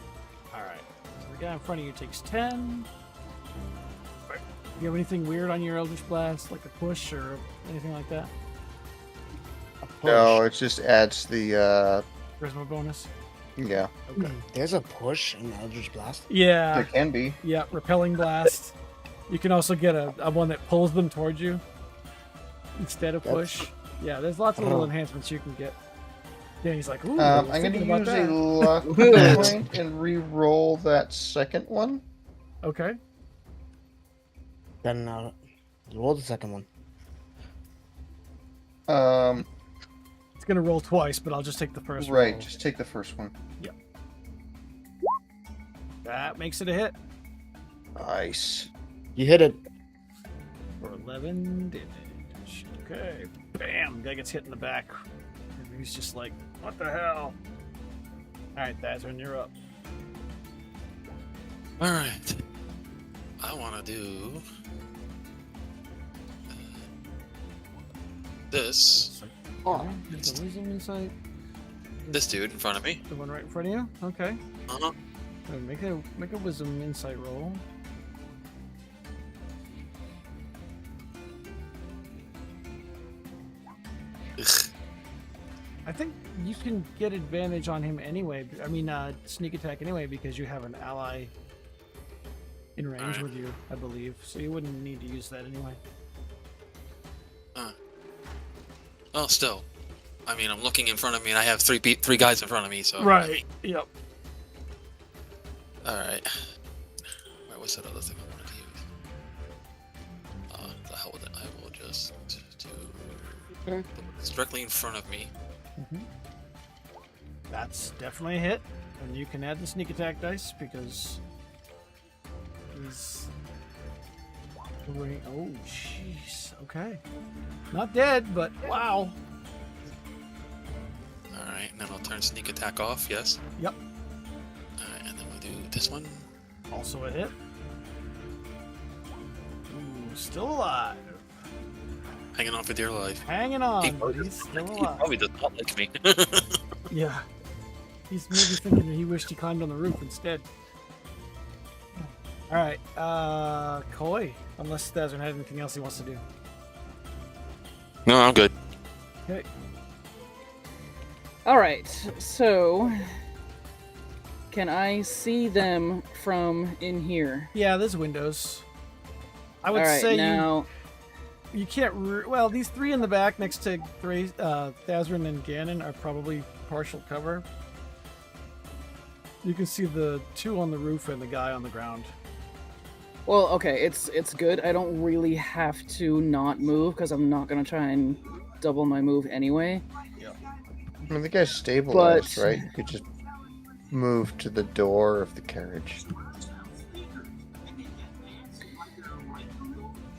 Alright, so the guy in front of you takes 10. You have anything weird on your Eldritch Blast, like a push or anything like that? A push. No, it just adds the, Charisma bonus? yeah, Okay. There's a push in Eldritch Blast. Yeah, there can be. yeah, repelling blast. You can also get a one that pulls them towards you instead of push. Yeah, there's lots of little enhancements you can get. Danny's like, ooh, I was I'm going to thinking about use a that. luck point and re-roll that second one. Okay. Then roll the second one. It's gonna roll twice, but I'll just take the first Right, roll. just take the first one. That makes it a hit Nice. You hit it. for 11 damage. Okay. Bam! Guy gets hit in the back. And he's just like, what the hell? Alright, Thazrin, you're up. Alright. I want to do... this. Oh, it's a wisdom insight. This dude in front of me. The one right in front of you? Okay. Uh-huh. Make a wisdom insight roll. Ugh. I think you can get advantage on him anyway. I mean, sneak attack anyway, because you have an ally in range Alright. with you, I believe. So you wouldn't need to use that anyway. Oh, still. I mean, I'm looking in front of me, and I have three guys in front of me, so... Right. Yep. Alright. Where was that other thing I wanted to use? The hell with it. I will just do... Okay. It's directly in front of me. That's definitely a hit. And you can add the sneak attack dice because he's... Oh, jeez. Okay. Not dead, but wow. Alright, and then I'll turn sneak attack off, yes? Yep. Alright, and then we'll do this one. Also a hit. Ooh, still alive. Hanging on for dear life. Hanging on, but he's still He alive. probably does not like me. Yeah. He's maybe thinking that he wished he climbed on the roof instead. Alright, Koi. Unless Thazrin had anything else he wants to do. No, I'm good. Okay. All right, so can I see them from in here? Yeah, there's windows. I would All right, say now. you can't... well, these three in the back next to Thazrin and Ganon are probably partial cover. You can see the two on the roof and the guy on the ground. Well, okay, it's good. I don't really have to not move because I'm not gonna try and double my move anyway. I mean, the guy's stabilized, But- right? You could just move to the door of the carriage.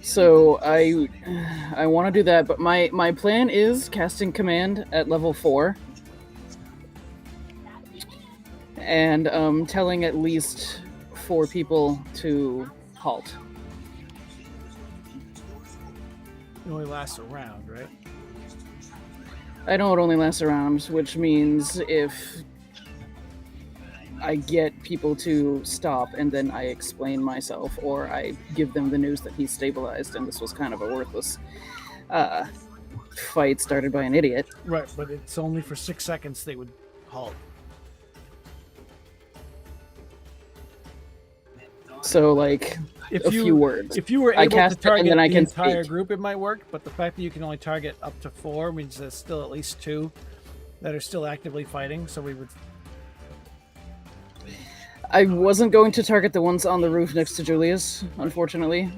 So I want to do that, but my plan is casting command at level 4. And telling at least 4 people to halt. It only lasts a round, right? I know it only lasts a round, which means if I get people to stop and then I explain myself, or I give them the news that he's stabilized and this was kind of a worthless fight started by an idiot. Right, but it's only for 6 seconds they would halt. So, like, a few words. If you were I able to cast it and target then I the can entire speak. group, it might work. But the fact that you can only target up to 4 means there's still at least 2 that are still actively fighting. So we would. I wasn't going to target the ones on the roof next to Julius, unfortunately.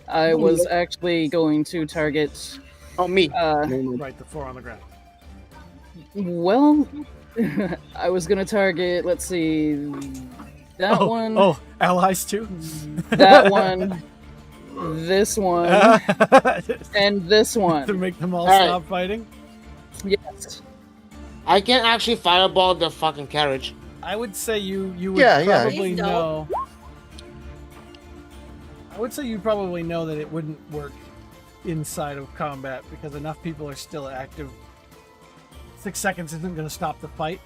I was actually going to target. Oh, me. Right, the 4 on the ground. Well, I was going to target, let's see, that one, Oh, allies too? that one, this one, and this To one. make them all Alright. stop fighting? Yes. I can actually fireball the fucking carriage. I would say you would Yeah, yeah. probably Please know. I would say you probably know that it wouldn't work inside of combat because enough people are still active. 6 seconds isn't going to stop the fight.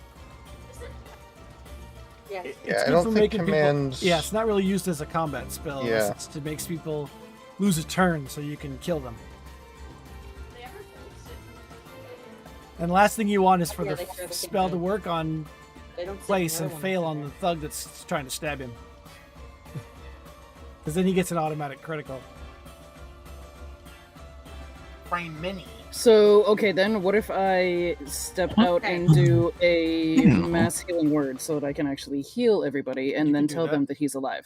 Yes. It's Yeah, I good don't for think making commands- people. Yeah, it's not really used as a combat spell. Yeah. It's to make people lose a turn so you can kill them. And the last thing you want is for Yeah, the they share the same spell to thing. work on They don't say place the and other one fail is on in the there. thug that's trying to stab him. Because then he gets an automatic critical. Frame mini. So, okay, then what if I step out and do a mass healing word so that I can actually heal everybody and You then can do tell that. them that he's alive?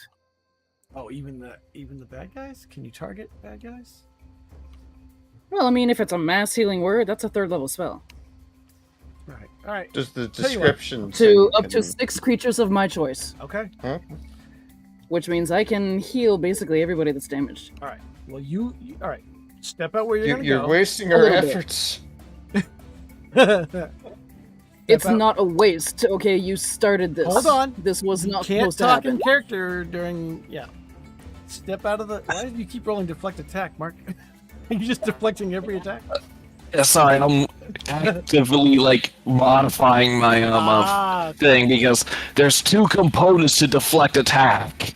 Oh, even the bad guys? Can you target bad guys? Well, I mean, if it's a mass healing word, that's a 3rd level spell. Right. All right. Just the Tell you what, description. To thing up to can- 6 creatures of my choice, Okay. Huh? which means I can heal basically everybody that's damaged. All right. Well, you all right. Step out where you're You're gonna wasting A our little bit. efforts. go. It's out. not a waste. Okay, you started this. Hold on. This was not Can't supposed to talk in happen. character during. Yeah. Step out of the. Why do you keep rolling deflect attack, Mark? You're just deflecting every attack. Yeah, sorry, I'm actively like modifying my Ah, thing because there's 2 components to deflect attack.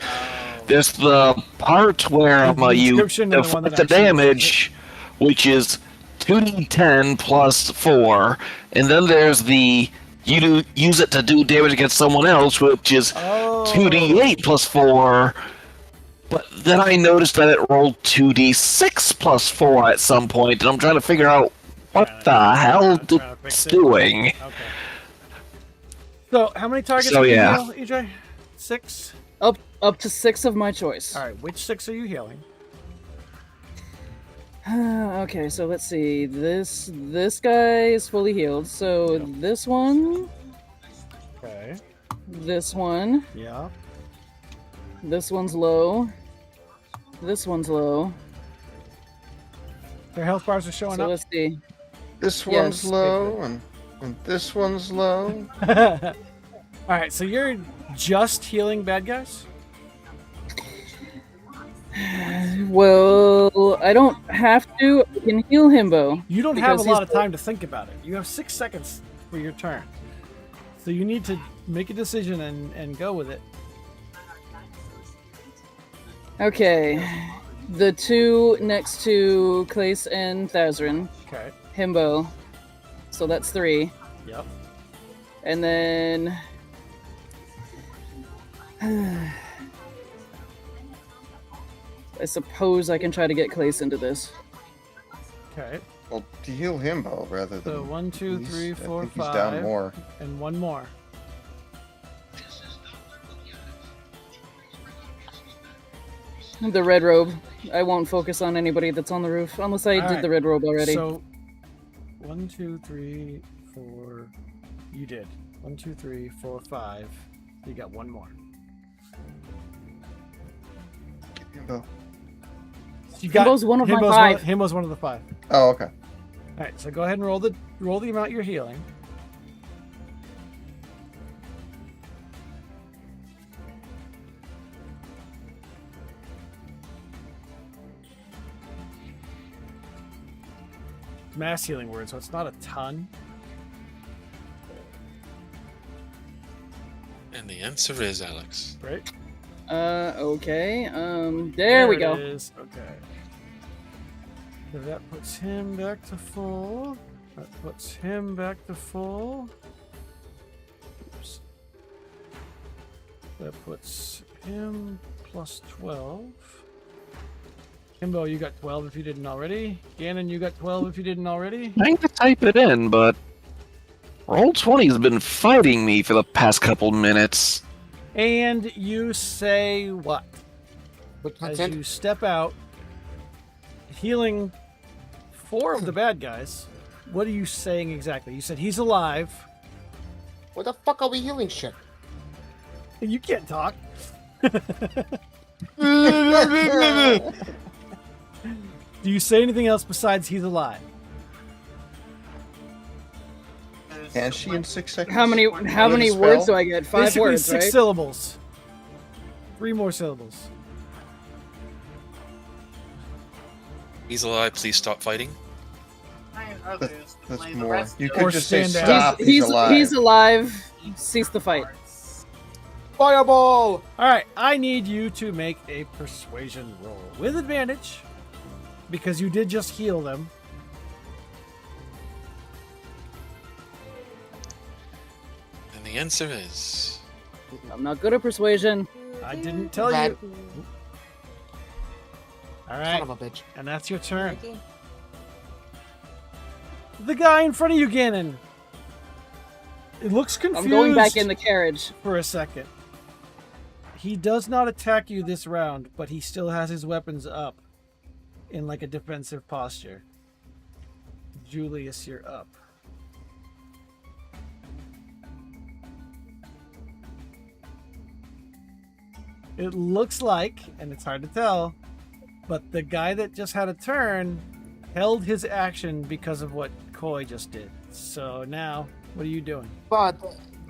There's the part where The you description and the one that deflect the actually damage, which is 2d10 plus 4, and then there's the use it to do damage against someone else, which is Oh. 2d8 plus 4. But then I noticed that it rolled 2d6 plus 4 at some point, and I'm trying to figure out what the hell Trying to fix it's it. doing. Okay. So, how many targets So, can yeah. you heal, EJ? 6? Up to 6 of my choice. All right. Which 6 are you healing? Okay, so let's see. This guy is fully healed. So this one, Okay. this one, Yeah. this one's low. This one's low. Their health bars are showing So up. let's see. This Yes. one's low, and this one's low. All right. So you're just healing bad guys. Well, I don't have to. I can heal Himbo. You don't have a Because lot he's- of time to think about it. You have 6 seconds for your turn. So you need to make a decision and go with it. Okay. The 2 next to Clace and Thazrin. Okay. Himbo. So that's 3. Yep. And then. I suppose I can try to get Clace into this. Okay. Well, to heal Himbo rather than. So 1, 2, he's- 3, I 4, think 5, He's down more. and 1 more. The red robe. I won't focus on anybody that's on the roof unless I did Alright, the red robe already. So, 1, 2, 3, 4. You did. 1, 2, 3, 4, 5. You got one more. Himbo. You got Himbo's one of my Himbo's 5. Himbo's one of the 5. Oh, okay. All right, so go ahead and roll the amount you're healing. Mass healing word, so it's not a ton. And the answer is Alex. Right? Okay. There we go. It is. Okay. So that puts him back to full. That puts him back to full. Oops. That puts him plus 12. Himbo, you got 12 if you didn't already. Gannon, you got 12 if you didn't already. Trying to type it in, but Roll20's been fighting me for the past couple minutes. And you say what? With As consent? you step out, healing 4 of the bad guys. What are you saying exactly? You said he's alive. What the fuck are we healing shit? You can't talk. Do you say anything else besides he's alive? Can she in 6 seconds? How many With a words spell? do I get? 5 Basically words, 6 right? syllables. 3 more syllables. He's alive. Please stop fighting. That's more. You Or could just say stand down. stop. He's alive. He's alive. Cease the fight. Fireball! Alright, I need you to make a persuasion roll. With advantage. Because you did just heal them. And the answer is I'm not good at persuasion. I didn't tell Bad. you. Son Alright, of a bitch. and that's your turn. The guy in front of you, Gannon. It looks confused. I'm going back in the carriage. For a second. He does not attack you this round, but he still has his weapons up in like a defensive posture. Julius, you're up. It looks like, and it's hard to tell, but the guy that just had a turn held his action because of what Koi just did. So now, what are you doing? But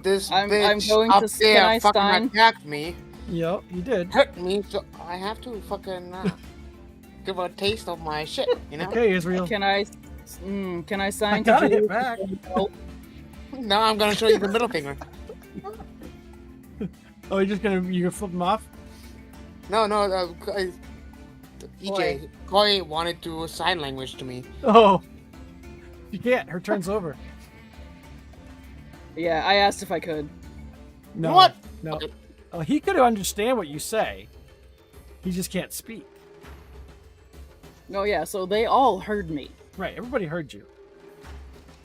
this I'm bitch going up to there Sky fucking Stein. attacked me, Yep, you did. hurt me, so I have to fucking give her a taste of my shit, you know? Okay, Israel. Can I sign I to gotta hit Julius? back. Now I'm gonna show you the middle finger. Oh, you're gonna flip him off? No, EJ, Koi wanted to sign language to me. Oh, you can't. Her turn's over. Yeah, I asked if I could. No. What? No. Okay. Oh, he could understand what you say. He just can't speak. Oh yeah, so they all heard me. Right. Everybody heard you.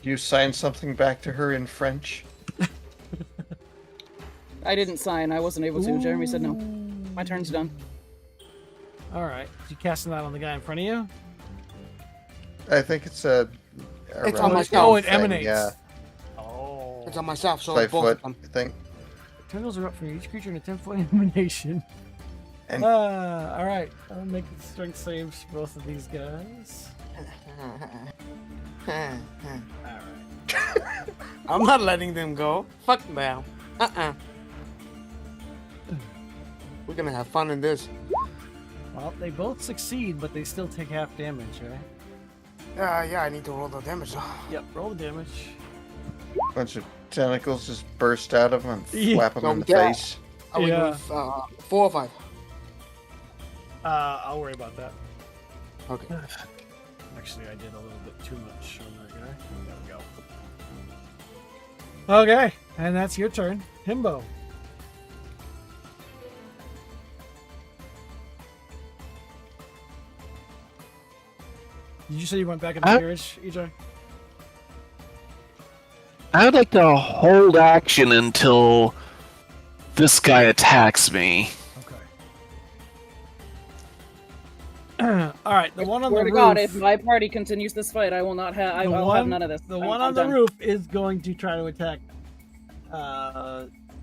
You sign something back to her in French? I didn't sign. I wasn't able to. Jeremy said no. My turn's done. All right. You casting that on the guy in front of you? I think it's a. It's around on my the phone. Oh, it thing, emanates. Yeah, Oh. It's on myself, so 5 both foot of them. thing. Tentacles are up for each creature in a 10-foot emanation. And- All right. I'll make strength saves for both of these guys. All right. I'm not letting them go. Fuck them. We're gonna have fun in this. Well, they both succeed, but they still take half damage, right? Yeah, I need to roll the damage. Yep. Roll the damage. Bunch of tentacles just burst out of him and Yeah. flap him in the Yeah. face. Are we Yeah. doing 4 or 5? I'll worry about that. Okay. Actually, I did a little bit too much on that guy. There we go. Okay, and that's your turn. Himbo. Did you say you went back in the carriage, EJ? I'd like to hold action until this guy attacks me. Okay. the one on Swear the to God, roof. if my party continues this fight, I will not have. I'll have none of this. The I'm one on the done. roof is going to try to attack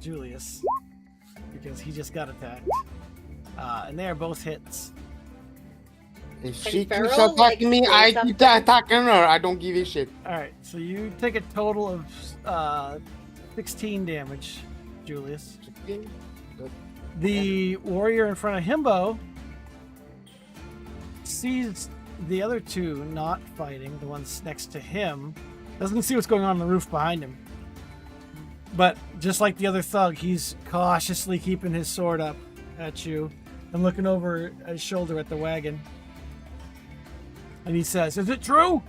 Julius because he just got attacked, and they are both hits. If Can she Pharaoh, keeps attacking me, say I something? keep attacking her. I don't give a shit. All right, so you take a total of 16 damage, Julius. The warrior in front of Himbo sees the other two not fighting, the ones next to him, doesn't see what's going on the roof behind him. But just like the other thug, he's cautiously keeping his sword up at you and looking over his shoulder at the wagon. And he says, "Is it true?"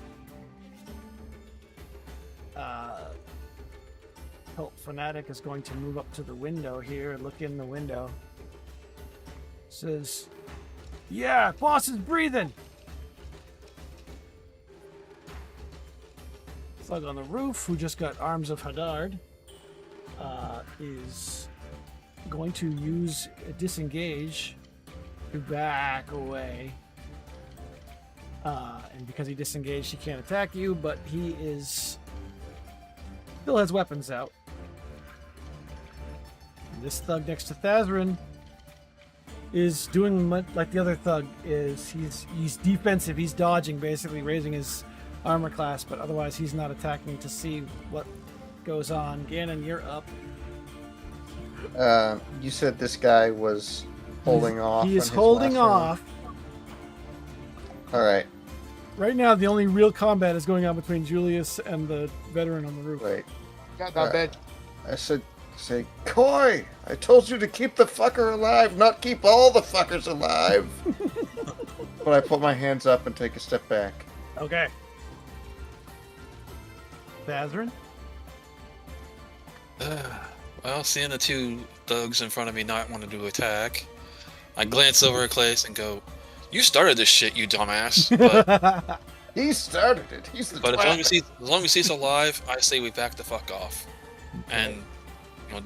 Cult Fanatic is going to move up to the window here and look in the window. Says, "Yeah, boss is breathing." Thug on the roof, who just got Arms of Hadard, is going to use a disengage to back away. And because he disengaged, he can't attack you, but he is still has weapons out. And this thug next to Thazrin is doing like the other thug is. He's defensive. He's dodging, basically raising his armor class, but otherwise he's not attacking to see what goes on. Ganon, you're up. You said this guy was holding off. He is on his holding last off. round. All right. Right now, the only real combat is going on between Julius and the veteran on the roof. Wait. Got that bitch. I say, Koi, I told you to keep the fucker alive, not keep all the fuckers alive. But I put my hands up and take a step back. Okay. Thazrin? Well, seeing the two thugs in front of me not wanting to attack, I glance over at Claes and go, "You started this shit, you dumbass." But, He started it. He's the but as long twat. as he's alive, I say we back the fuck off, and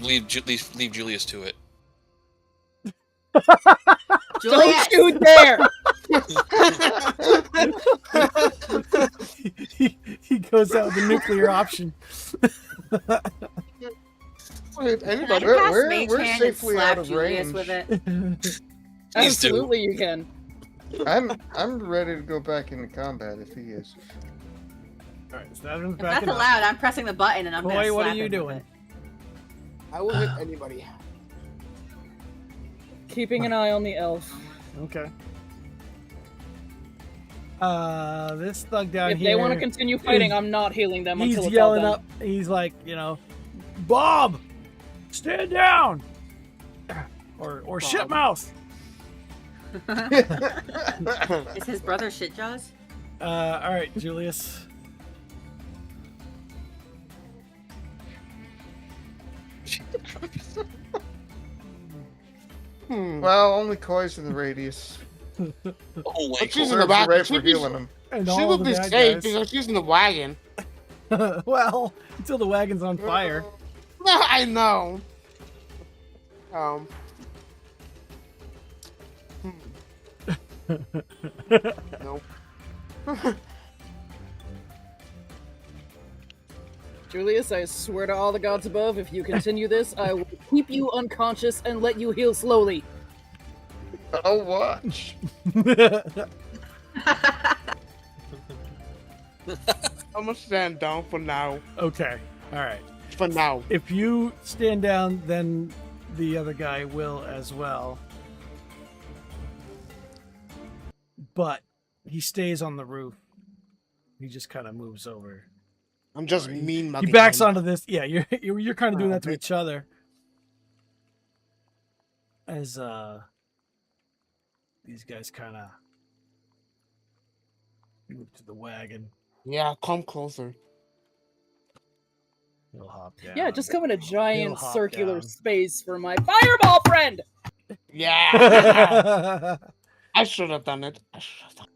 leave Julius to it. Julius! Don't you dare! he goes out with the nuclear option. Wait, Can I anybody? cast We're Mage we're Hand and safely slap out of Julius range. with it? Please do. Absolutely, you can. I'm ready to go back into combat if he is. Alright, Thazrin's If that's backing up. allowed, I'm pressing the button and I'm Boy, gonna what are slap you him with doing? it. I will hit anybody. Keeping an eye on the elf. Okay. This thug down If here. they want to continue fighting, I'm not healing them He's until it's yelling all done. up. He's like, Bob, stand down, or shitmouth. Is his brother Shitjaws? All right, Julius. Well, only Koi's in the radius. Oh my But she's god! in the back. Right She for be- healing him. And She all will the be bad safe guys. because she's in the wagon. Well, until the wagon's on fire. I know. Um. No. Julius, I swear to all the gods above, if you continue this, I will keep you unconscious and let you heal slowly. I'll watch. I'm gonna stand down for now. Okay. All right. For now. If you stand down, then the other guy will as well. But he stays on the roof. He just kind of moves over. I'm just mean He mugging backs him. onto this. Yeah, you're kind of doing that to bitch. each other. As these guys kind of move to the wagon. Yeah, come closer. He'll hop down. Yeah, just come in a giant hop circular down. space for my fireball friend! Yeah. I should have done it. I should have done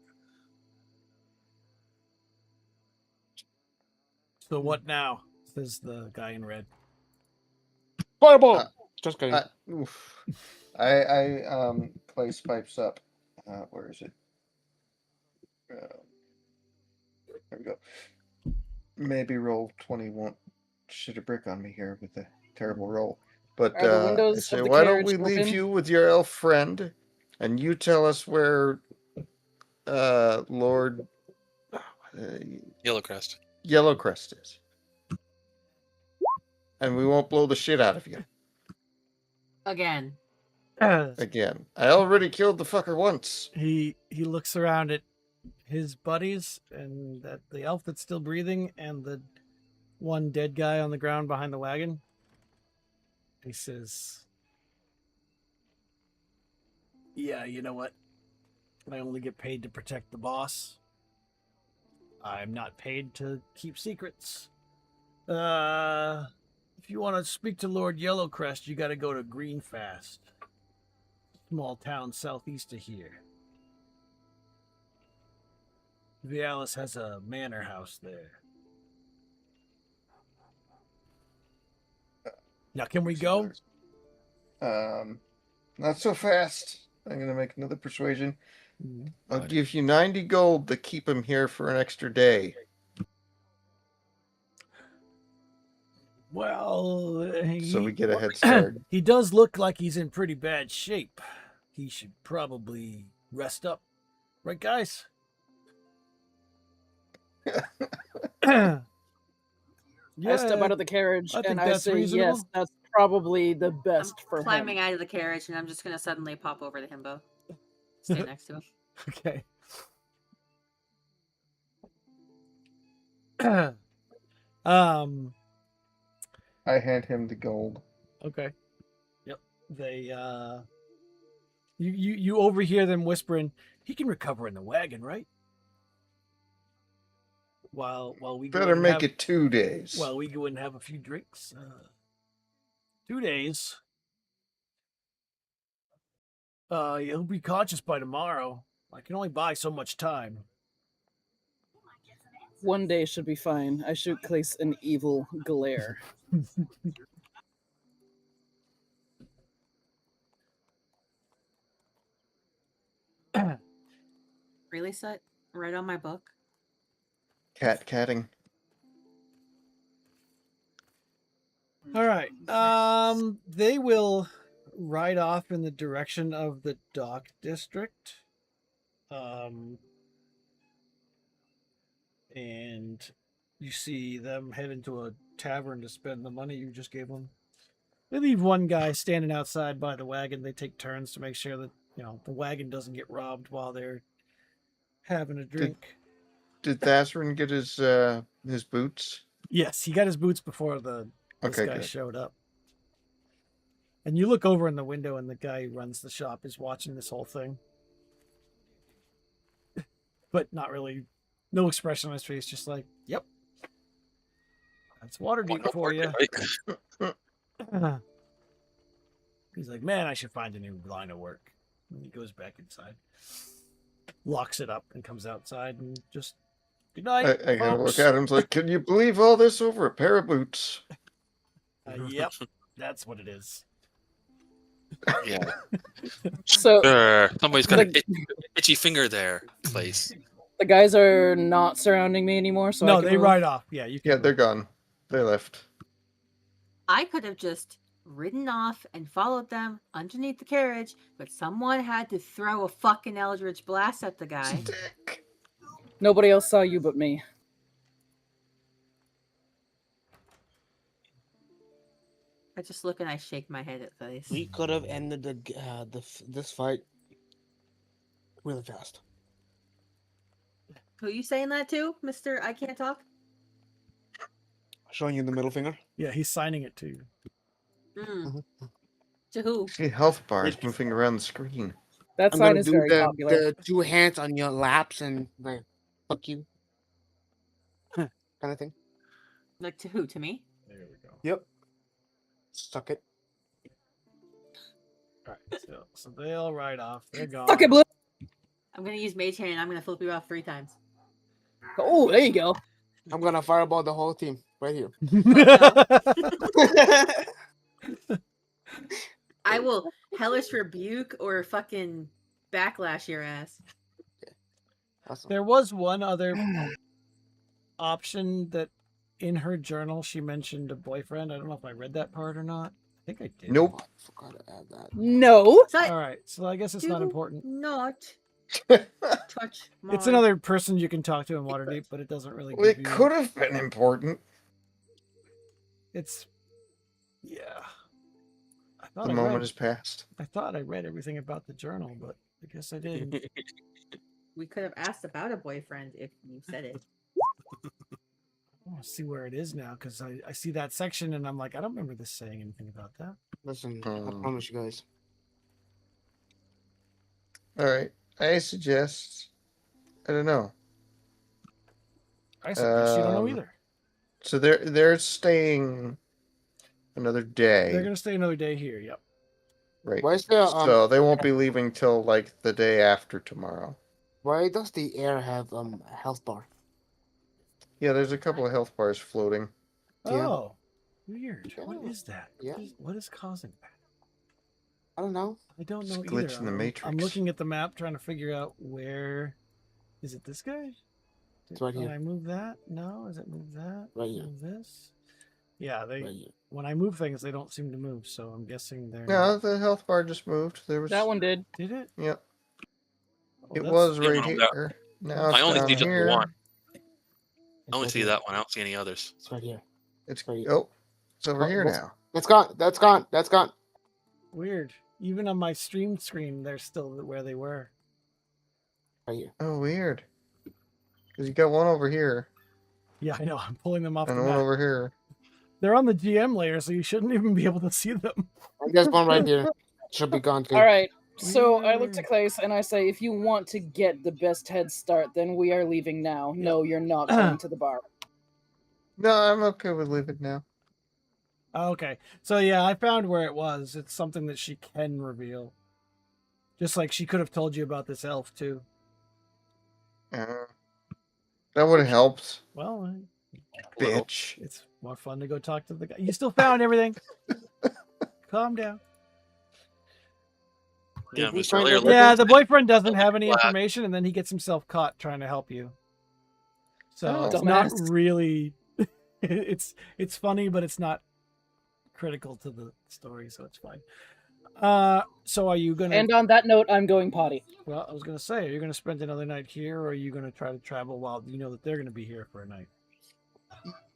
So what now? Says the guy in red. it. Fireball. Uh, Just kidding. I place pipes up. Where is it? There we go. Maybe roll 20 won't shit a brick on me here with a terrible roll. But Are the I windows say, of the why don't carriage we leave open? you with your elf friend, and you tell us where Lord Yellowcrest. Yellowcrest is, and we won't blow the shit out of you Again. again. I already killed the fucker once. He looks around at his buddies and at the elf that's still breathing and the one dead guy on the ground behind the wagon. He says, "Yeah, you know what? I only get paid to protect the boss. I'm not paid to keep secrets. If you want to speak to Lord Yellowcrest, you got to go to Greenfast, small town southeast of here. Vialis has a manor house there. Now, can we go?" Not so fast. I'm gonna make another persuasion. I'll Right. give you 90 gold to keep him here for an extra day. Well, So we get a head start. He does look like he's in pretty bad shape. He should probably rest up. Right, guys? I step out of the carriage I think and I that's say, reasonable. yes, that's probably the best I'm for climbing him. out of the carriage and I'm just gonna suddenly pop over to Himbo. Stand next to him. Okay. I hand him the gold. Okay. Yep. They you overhear them whispering, "He can recover in the wagon, right?" While we go Better and make have, it 2 days. while we go and have a few drinks. 2 days. He'll be conscious by tomorrow. I can only buy so much time. 1 day should be fine. I shoot Clace an evil glare. Really, Sut? Right on my book? Catting. All right. They will ride off in the direction of the dock district. And you see them head into a tavern to spend the money you just gave them. They leave one guy standing outside by the wagon. They take turns to make sure that, the wagon doesn't get robbed while they're having a drink. Did Thasrin get his boots? Yes, he got his boots before this Okay, guy good. showed up. And you look over in the window, and the guy who runs the shop is watching this whole thing. But not really, no expression on his face, just like, "Yep. That's Waterdeep for you." He's like, "Man, I should find a new line of work." And he goes back inside, locks it up, and comes outside and just, "Good night, I gotta folks." look at him like, can you believe all this over a pair of boots? Yep, that's what it is. Yeah. So Somebody's got an itchy finger there, Clace. the guys are not surrounding me anymore, so I No, can they move. ride off. Yeah, you can. Yeah, they're gone. They left. I could have just ridden off and followed them underneath the carriage, but someone had to throw a fucking Eldritch Blast at the guy. Stick. Nobody else saw you but me. I just look and I shake my head at face. We could have ended this fight really fast. Who you saying that to, Mr. I Can't Talk? Showing you the middle finger. Yeah, he's signing it to you. Mm. To who? See health bars moving around the screen. That I'm sign gonna is do very popular. the 2 hands on your laps and like, fuck you. Kind of thing. Like to who? To me? There we go. Yep. Suck it. All right, so they all ride off. They're gone. Fuck it, Blue. I'm gonna use Mage Hand and I'm gonna flip you off 3 times. Oh, there you go. I'm gonna fireball the whole team right here. I will Hellish Rebuke or fucking backlash your ass. Awesome. There was one other option that in her journal she mentioned a boyfriend. I don't know if I read that part or not. I think I did. Nope. I forgot to add that. No. So All right, so I guess it's not do important. not touch my... It's another person you can talk to in Waterdeep, but it doesn't really Well, give it you... could have been important. It's... Yeah. I The thought I moment read... has passed. I thought I read everything about the journal, but I guess I didn't. We could have asked about a boyfriend if you said it. I want to see where it is now, because I see that section and I'm like, I don't remember this saying anything about that. Listen, I promise you guys. All right. I suggest. I don't know. I suggest you don't know either. So they're staying another day. They're going to stay another day here, yep. Right. Why is there So they won't be leaving till like the day after tomorrow. why does the air have a health bar? Yeah, there's a couple of health bars floating. Yeah. Oh, weird. Yeah. What is that? Yeah. What is causing that? I don't know. I don't know It's a glitch either. in the Matrix. I'm looking at the map trying to figure out where... Is it this guy? It's right Did here. I move that? No. Is it move that? Right here. Move this? Yeah, they... Right here. When I move things, they don't seem to move, so I'm guessing they're... No, the health bar just moved. There was That one did. Did it? Yep. Oh, It that's- was Yeah, right no, here. Now it's I only down see just the here. one. It's I only right see here. that one. I don't see any others. It's right here. It's Right. it's over here what's- now. That's gone. That's gone. That's gone. Weird. Even on my stream screen, they're still where they were. Right here. Oh, weird. Because you got one over here Yeah, I know. I'm pulling them off the and one map. over here. They're on the GM layer, so you shouldn't even be able to see them. And there's one right here. Should be gone too. All right. So I look to Weird. Clace and I say, if you want to get the best head start, then we are leaving now. No, you're not going to the bar. No, I'm okay with leaving now. Okay. So yeah, I found where it was. It's something that she can reveal. Just like she could have told you about this elf too. That would have helped, Well, Little. bitch. it's more fun to go talk to the guy. You still found everything. Calm down. Yeah, Did we Mr. find Layer. everything? Yeah, the boyfriend doesn't have any Flat. information, and then he gets himself caught trying to help you. So Oh. it's not Dumbass. really. it's funny, but it's not critical to the story, so it's fine. So are you gonna? And on that note, I'm going potty. Well, I was gonna say, are you gonna spend another night here, or are you gonna try to travel while you know that they're gonna be here for a night?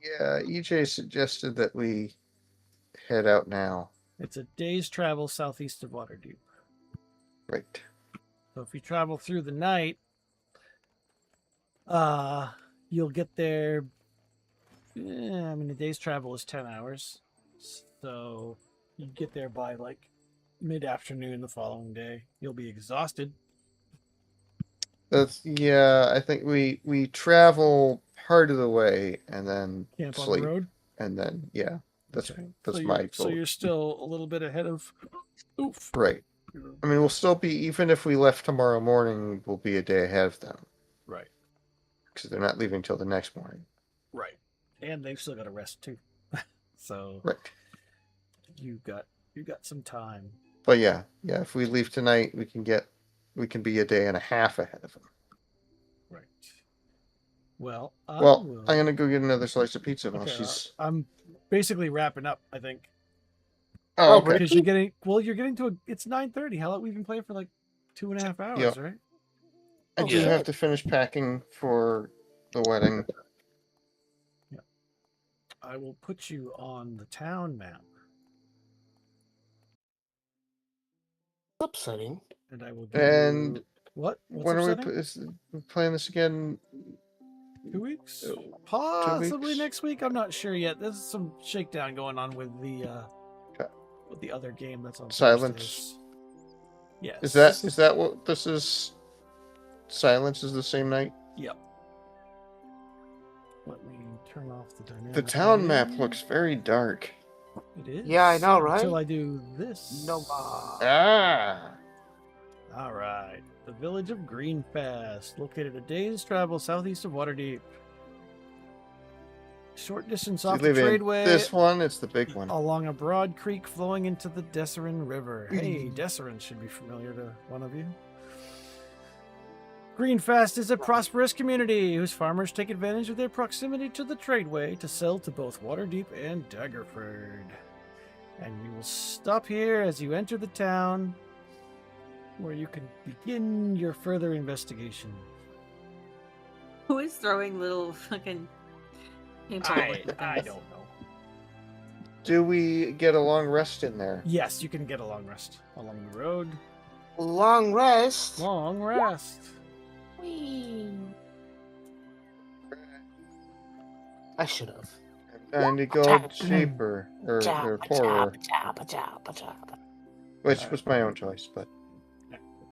Yeah, EJ suggested that we head out now. It's a day's travel southeast of Waterdeep. Right. So if you travel through the night, you'll get there. I mean, a day's travel is 10 hours, so you get there by like mid-afternoon the following day. You'll be exhausted. I think we travel part of the way and then Camp on sleep, the road. and then that's Okay. that's so my you're, so goal. you're still a little bit ahead of. Oof. Right. I mean, we'll still be, even if we left tomorrow morning, we'll be a day ahead of them Right. because they're not leaving till the next morning. Right. And they've still got to rest too. So Right. you got some time. But yeah, if we leave tonight, we can be a day and a half ahead of them. Right. Well, Well, I'm gonna go get another slice of pizza while Okay, she's. I'm basically wrapping up, I think. Oh, okay. Because you're getting to it's 9:30. How long we've been playing for like 2.5 hours, Yep. right? I do Yeah. have to finish packing for the wedding. I will put you on the town map, Upsetting. and I will give And you what? What's when are upsetting? we playing this again? 2 weeks? 2 Possibly weeks? next week. I'm not sure yet. There's some shakedown going on with the Okay. with the other game that's on Silence. Thursdays. Yes. Is that what this is? Silence is the same night. Yep. Let me turn off the dynamic. The town map range. looks very dark. It is. Yeah, I know, right? Until I do this. No. Ah. All right. The village of Greenfast, located a day's travel southeast of Waterdeep. Short distance So you off the live in tradeway, this one. It's the big one. along a broad creek flowing into the Desserin River. Hey, Desserin should be familiar to one of you. Greenfast is a prosperous community whose farmers take advantage of their proximity to the tradeway to sell to both Waterdeep and Daggerford. And we will stop here as you enter the town, where you can begin your further investigation. Who is throwing little fucking I don't know. Do we get a long rest in there? Yes, you can get a long rest along the road. Long rest. Long rest. Whee. I should have. And a gold shaper or poorer, which was my own choice, but